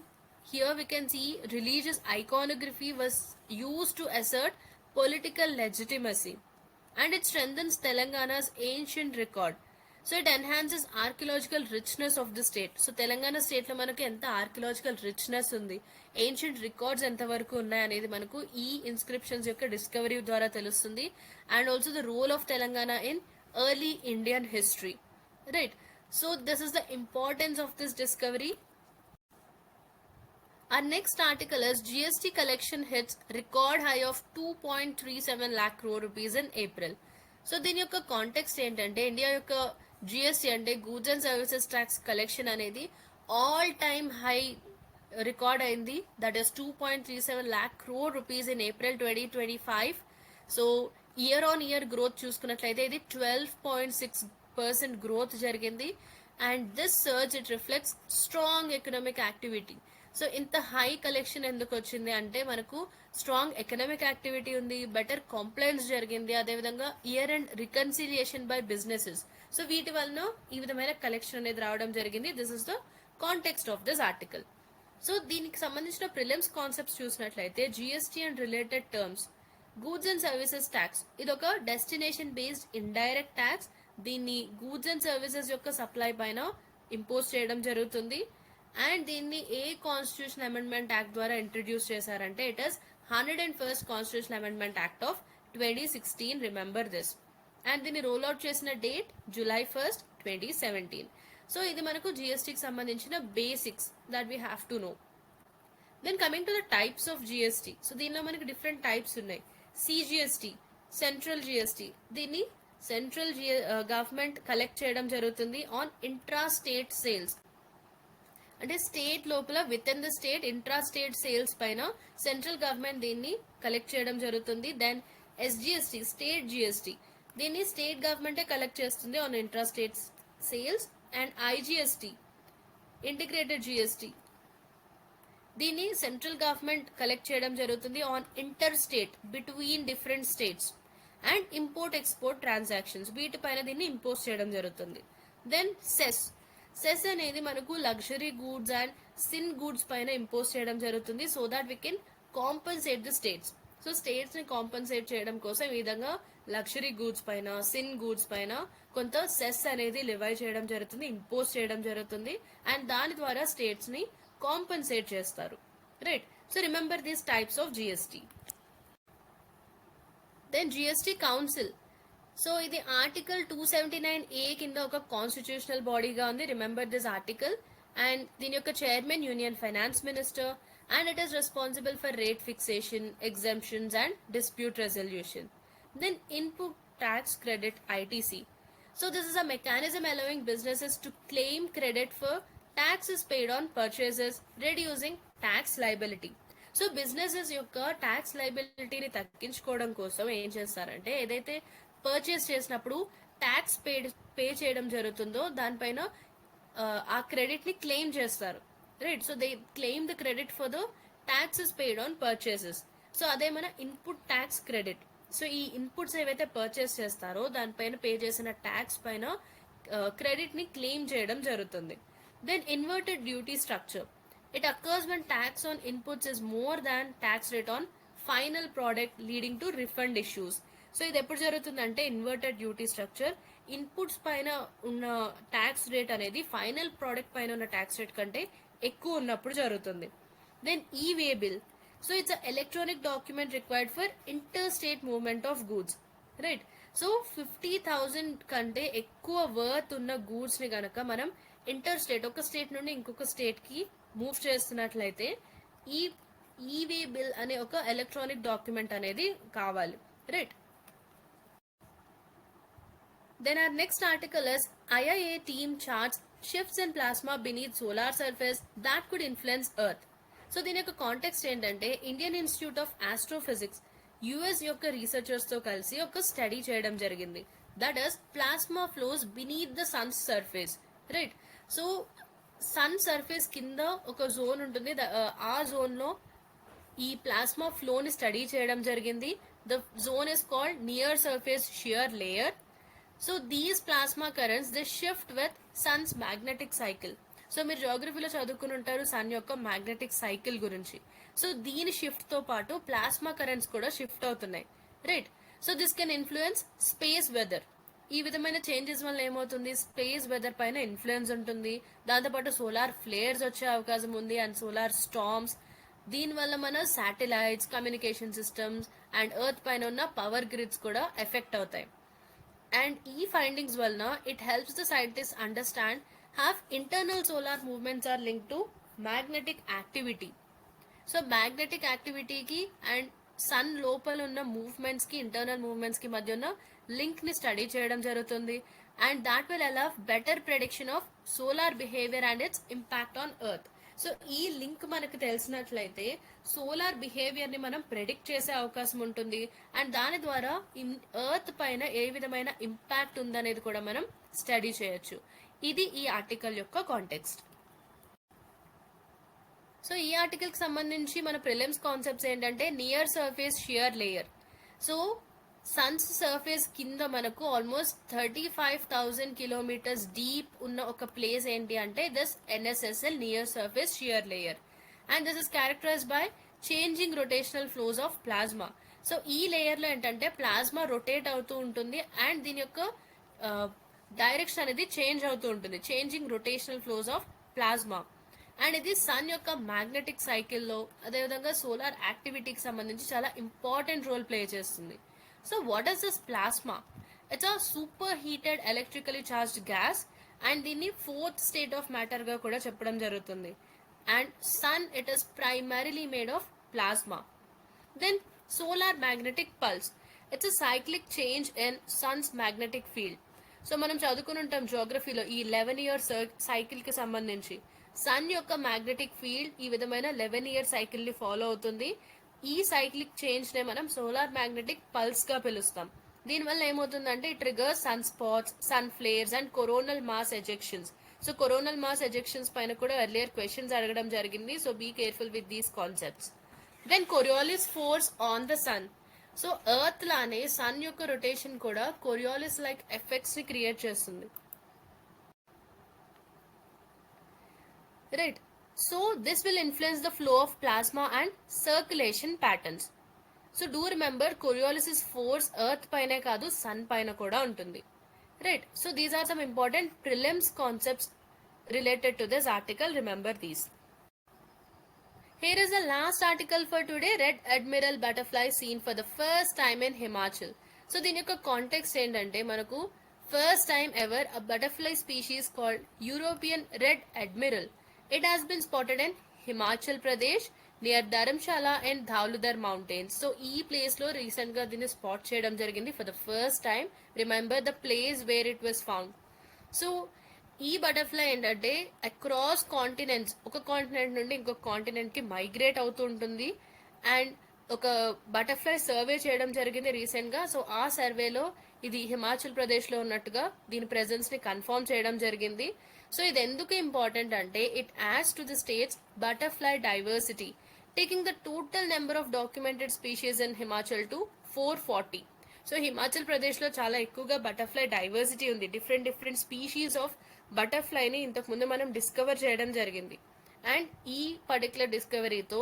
here we can see religious iconography was used to assert political legitimacy and it strengthens Telangana's ancient record. So it enhances archaeological richness of the state. So Telangana state లో మనకు ఎంత ఆర్కియలాజికల్ రిచ్నెస్ ఉంది, ఏన్షియంట్ రికార్డ్స్ ఎంత వరకు ఉన్నాయి అనేది మనకు ఈ ఇన్స్క్రిప్షన్స్ యొక్క డిస్కవరీ ద్వారా తెలుస్తుంది. And also the role of Telangana in early Indian history, right? So this is the importance of this discovery. Our next article is GST collection hits record high of 2.37 lakh crore rupees in April. So దీని యొక్క కాంటెక్స్ట్ ఏంటంటే ఇండియా యొక్క జిఎస్టీ అంటే goods and services tax collection అనేది ఆల్ టైమ్ హై రికార్డ్ అయింది. That is 2.37 lakh crore rupees in April 2025. So year on year growth చూసుకున్నట్లయితే ఇది 12.6% గ్రోత్ జరిగింది. And this surge it reflects strong economic activity. So ఇంత హై కలెక్షన్ ఎందుకు వచ్చింది అంటే మనకు స్ట్రాంగ్ ఎకనామిక్ యాక్టివిటీ ఉంది, బెటర్ కంప్లైంట్స్ జరిగింది, అదేవిధంగా year and reconciliation by businesses. So వీటి వలన ఈ విధమైన కలెక్షన్ అనేది రావడం జరిగింది. This is the context of this article. So దీనికి సంబంధించిన ప్రిలిమ్స్ కాన్సెప్ట్స్ చూసినట్లయితే GST and related terms. Goods and services tax ఇది ఒక డెస్టినేషన్ బేస్డ్ ఇండైరెక్ట్ ట్యాక్స్. దీన్ని గూడ్స్ అండ్ సర్వీసెస్ యొక్క సప్లై పైన ఇంపోజ్ చేయడం జరుగుతుంది. అండ్ దీన్ని ఏ కాన్స్టిట్యూషన్ అమెండ్మెంట్ యాక్ట్ ద్వారా ఇంట్రడ్యూస్ చేశారంటే it is 101st constitution amendment act of 2016. Remember this. And దీన్ని రోల్ అవుట్ చేసిన డేట్ July 1st, 2017. సో ఇది మనకు జిఎస్టీకి సంబంధించిన basics that we have to know. Then coming to the types of GST. So దీనిలో మనకి డిఫరెంట్ టైప్స్ ఉన్నాయి. CGST, central GST. దీన్ని సెంట్రల్ గవర్నమెంట్ కలెక్ట్ చేయడం జరుగుతుంది ఆన్ ఇంట్రా స్టేట్ సేల్స్. అంటే స్టేట్ లోపల within the state intra state sales పైన సెంట్రల్ గవర్నమెంట్ దీన్ని కలెక్ట్ చేయడం జరుగుతుంది. Then SGST, state GST. దీన్ని స్టేట్ గవర్నమెంటే కలెక్ట్ చేస్తుంది on intra state sales. And IGST, integrated GST. దీన్ని సెంట్రల్ గవర్నమెంట్ కలెక్ట్ చేయడం జరుగుతుంది on inter state between different states. And import export transactions వీటిపైన దీన్ని ఇంపోజ్ చేయడం జరుగుతుంది. Then cess. సెస్ అనేది మనకు luxury goods and sin goods పైన ఇంపోజ్ చేయడం జరుగుతుంది so that we can compensate the states. So states ని కాంపన్సేట్ చేయడం కోసం ఈ విధంగా లగ్జరీ గూడ్స్ పైన, సిన్ గూడ్స్ పైన కొంత సెస్ అనేది లివై చేయడం జరుగుతుంది, ఇంపోజ్ చేయడం జరుగుతుంది. అండ్ దాని ద్వారా స్టేట్స్ ని కాంపన్సేట్ చేస్తారు, right? So remember these types of GST. Then GST council. So ఇది ఆర్టికల్ 279A కింద ఒక కాన్స్టిట్యూషనల్ బాడీగా ఉంది. Remember this article. అండ్ దీని యొక్క chairman union finance minister. And it is responsible for rate fixation, exemptions and dispute resolution. Then input tax credit ITC. So this is a mechanism allowing businesses to claim credit for taxes paid on purchases, reducing tax liability. So businesses యొక్క ట్యాక్స్ లైబిలిటీని తగ్గించుకోవడం కోసం ఏం చేస్తారంటే ఏదైతే పర్చేస్ చేసినప్పుడు ట్యాక్స్ పే చేయడం జరుగుతుందో దానిపైన ఆ క్రెడిట్ ని క్లెయిమ్ చేస్తారు, right? So they claim the credit for the taxes paid on purchases. So అదే మన ఇన్పుట్ ట్యాక్స్ క్రెడిట్. సో ఈ ఇన్పుట్స్ ఏవైతే పర్చేస్ చేస్తారో దానిపైన పే చేసిన ట్యాక్స్ పైన క్రెడిట్ ని క్లెయిమ్ చేయడం జరుగుతుంది. Then inverted duty structure. It occurs when tax on inputs is more than tax rate on final product leading to refund issues. So ఇది ఎప్పుడు జరుగుతుందంటే ఇన్వర్టెడ్ డ్యూటీ స్ట్రక్చర్ ఇన్పుట్స్ పైన ఉన్న ట్యాక్స్ రేట్ అనేది ఫైనల్ ప్రోడక్ట్ పైన ఉన్న ట్యాక్స్ రేట్ కంటే ఎక్కువ ఉన్నప్పుడు జరుగుతుంది. దెన్ ఈ way bill. So it's electronic document required for inter state movement of goods, right? So 50,000 కంటే ఎక్కువ వర్త్ ఉన్న గూడ్స్ ని గనక మనం ఇంటర్ స్టేట్, ఒక స్టేట్ నుండి ఇంకొక స్టేట్ కి మూవ్ చేస్తున్నట్లయితే ఈ వే బిల్ అనే ఒక ఎలక్ట్రానిక్ డాక్యుమెంట్ అనేది కావాలి, right? Then our next article is IIA team charts shifts in plasma beneath solar surface that could influence Earth. So దీని యొక్క కాంటెక్స్ట్ ఏంటంటే Indian Institute of Astrophysics US యొక్క రీసెర్చర్స్ తో కలిసి ఒక స్టడీ చేయడం జరిగింది. That is plasma flows beneath the sun surface. Right. So sun surface కింద ఒక జోన్ ఉంటుంది. ఆ జోన్ లో ఈ ప్లాస్మా ఫ్లో ని స్టడీ చేయడం జరిగింది. The zone is called near surface shear layer. So these plasma currents they shift with sun's magnetic cycle. So మీరు జాగ్రఫీలో చదువుకుని ఉంటారు సన్ యొక్క మ్యాగ్నెటిక్ సైకిల్ గురించి. సో దీని షిఫ్ట్ తో పాటు ప్లాస్మా కరెంట్స్ కూడా షిఫ్ట్ అవుతున్నాయి. Right. So this can influence space weather. ఈ విధమైన చేంజెస్ వల్ల ఏమవుతుంది, స్పేస్ వెదర్ పైన ఇన్ఫ్లుయెన్స్ ఉంటుంది. దాంతోపాటు సోలార్ ఫ్లేర్స్ వచ్చే అవకాశం ఉంది అండ్ సోలార్ స్టార్మ్స్. దీనివల్ల మన satellites, communication systems and earth పైన ఉన్న పవర్ గ్రిడ్స్ కూడా ఎఫెక్ట్ అవుతాయి. అండ్ ఈ ఫైండింగ్స్ వలన it helps the scientist understand have internal solar movements or link to magnetic activity. So magnetic యాక్టివిటీకి అండ్ సన్ లోపల ఉన్న మూవ్మెంట్స్ కి, ఇంటర్నల్ మూవ్మెంట్స్ కి మధ్య ఉన్న లింక్ ని స్టడీ చేయడం జరుగుతుంది. And that will allow better prediction of solar behaviour and it's impact on earth. So ఈ లింక్ మనకు తెలిసినట్లయితే సోలార్ బిహేవియర్ ని మనం ప్రెడిక్ట్ చేసే అవకాశం ఉంటుంది. అండ్ దాని ద్వారా ఎర్త్ పైన ఏ విధమైన ఇంపాక్ట్ ఉందనేది కూడా మనం స్టడీ చేయొచ్చు. ఇది ఈ ఆర్టికల్ యొక్క కాంటెక్స్ట్. సో ఈ ఆర్టికల్ కి సంబంధించి మన ప్రిలిమ్స్ కాన్సెప్ట్స్ ఏంటంటే near surface shear layer. So Sons surface కింద మనకు ఆల్మోస్ట్ 35,000 కిలోమీటర్స్ డీప్ ఉన్న ఒక ప్లేస్ ఏంటి అంటే this NSSL near surface shear layer. And this is characterised by changing rotational flows of plasma. So ఈ లేయర్ లో ఏంటంటే ప్లాస్మా రొటేట్ అవుతూ ఉంటుంది అండ్ దీని యొక్క డైరెక్షన్ అనేది చేంజ్ అవుతూ ఉంటుంది, changing rotational flows of plasma. And ఇది సన్ యొక్క మ్యాగ్నెటిక్ సైకిల్లో అదేవిధంగా సోలార్ యాక్టివిటీకి సంబంధించి చాలా ఇంపార్టెంట్ రోల్ ప్లే చేస్తుంది. So what is this plasma? It's a superheated electrically charged gas and దీన్ని ఫోర్త్ స్టేట్ ఆఫ్ మ్యాటర్ గా కూడా చెప్పడం జరుగుతుంది. And sun it is primarily made of plasma. Then solar magnetic pulse. It's a cyclic change in sun's magnetic field. So మనం చదువుకుని ఉంటాం జోగ్రఫీలో ఈ 11 ఇయర్ సైకిల్ కి సంబంధించి. సన్ యొక్క మ్యాగ్నెటిక్ ఫీల్డ్ ఈ విధమైన 11 ఇయర్ సైకిల్ ని ఫాలో అవుతుంది. ఈ సైక్లిక్ చేంజ్ నే మనం సోలార్ మ్యాగ్నెటిక్ పల్స్ గా పిలుస్తాం. దీనివల్ల ఏమవుతుందంటే it triggers sun spots, sun flares and coronal mass ejections. So coronal mass ejections పైన కూడా ఎర్లియర్ క్వశ్చన్స్ అడగడం జరిగింది. So be careful with these concepts. Then Coriolis force on the sun. So earth లానే సన్ యొక్క రొటేషన్ కూడా కొరియోలిస్ లైక్ ఎఫెక్ట్స్ ని క్రియేట్ చేస్తుంది. Right. So this will influence the flow of plasma and circulation patterns. So do remember Coriolis force earth paine kaadu sun paina kuda untundi. Right. So these are some important prelims concepts related to this article. Remember these. Here is the last article for today. Red Admiral butterfly seen for the first time in Himachal. So దీని యొక్క కాంటెక్స్ట్ ఏంటంటే మనకు first time ever a butterfly species called European Red Admiral. It has been spotted in Himachal Pradesh near Dharamshala and Dhauludar mountains. So ఈ ప్లేస్ లో రీసెంట్ గా దీన్ని స్పాట్ చేయడం జరిగింది for the first time. Remember the place where it was found. So ఈ బటర్ఫ్లై ఏంటంటే అక్రాస్ కాంటినెంట్స్, ఒక కాంటినెంట్ నుండి ఇంకొక కాంటినెంట్ కి మైగ్రేట్ అవుతూ ఉంటుంది. అండ్ ఒక బటర్ఫ్లై సర్వే చేయడం జరిగింది రీసెంట్ గా. సో ఆ సర్వేలో ఇది హిమాచల్ ప్రదేశ్ లో ఉన్నట్టుగా దీని ప్రెజెన్స్ ని కన్ఫర్మ్ చేయడం జరిగింది. సో ఇది ఎందుకు ఇంపార్టెంట్ అంటే it adds to the states butterfly diversity, taking the total number of documented species in Himachal to 440. So Himachal Pradesh లో చాలా ఎక్కువగా బటర్ఫ్లై డైవర్సిటీ ఉంది. Different different species of butterfly ని ఇంతకు ముందు మనం డిస్కవర్ చేయడం జరిగింది. అండ్ ఈ పర్టికులర్ డిస్కవరీతో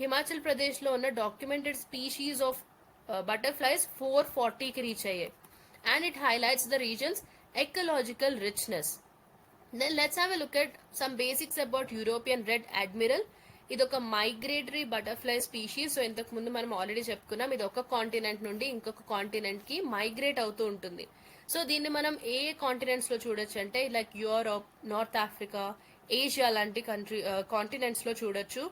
హిమాచల్ ప్రదేశ్ లో ఉన్న డాక్యుమెంటెడ్ స్పీషీస్ ఆఫ్ బటర్ఫ్లైస్ 440కి రీచ్ అయ్యాయి. And it highlights the region's ecological richness. Then let's have a look at some basics about European Red Admiral. ఇది ఒక మైగ్రేటరీ బటర్ఫ్లై స్పీషీస్. సో ఇంతకు ముందు మనం ఆల్రెడీ చెప్పుకున్నాం, ఇది ఒక కాంటినెంట్ నుండి ఇంకొక కాంటినెంట్ కి మైగ్రేట్ అవుతూ ఉంటుంది. సో దీన్ని మనం ఏ కాంటినెంట్స్ లో చూడొచ్చు అంటే like Europe, north Africa, Asia లాంటి కాంటినెంట్స్ లో చూడొచ్చు.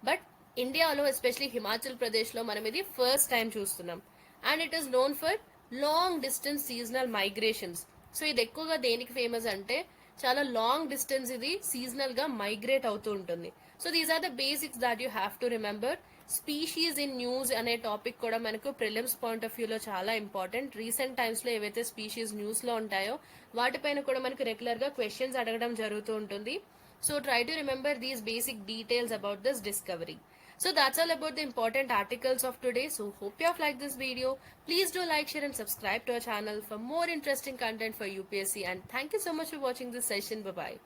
బట్ ఇండియాలో ఎస్పెషలీ హిమాచల్ ప్రదేశ్ లో మనం ఇది ఫస్ట్ టైం చూస్తున్నాం. And it is known for long distance seasonal migrations. So ఇది ఎక్కువగా దేనికి ఫేమస్ అంటే చాలా లాంగ్ డిస్టెన్స్ ఇది సీజనల్ గా మైగ్రేట్ అవుతూ ఉంటుంది. So these are the basics that you have to remember. Species in news అనే టాపిక్ కూడా మనకు ప్రిలిమ్స్ పాయింట్ ఆఫ్ వ్యూలో చాలా ఇంపార్టెంట్. రీసెంట్ టైమ్స్లో ఏవైతే స్పీషీస్ న్యూస్లో ఉంటాయో వాటిపైన కూడా మనకు రెగ్యులర్గా క్వశ్చన్స్ అడగడం జరుగుతూ ఉంటుంది. So try to remember these basic details about this discovery. So that's all about the important articles of today. So hope you have liked this video. Please do like, share and subscribe to our channel for more interesting content for UPSC, and thank you so much for watching this session. Bye bye.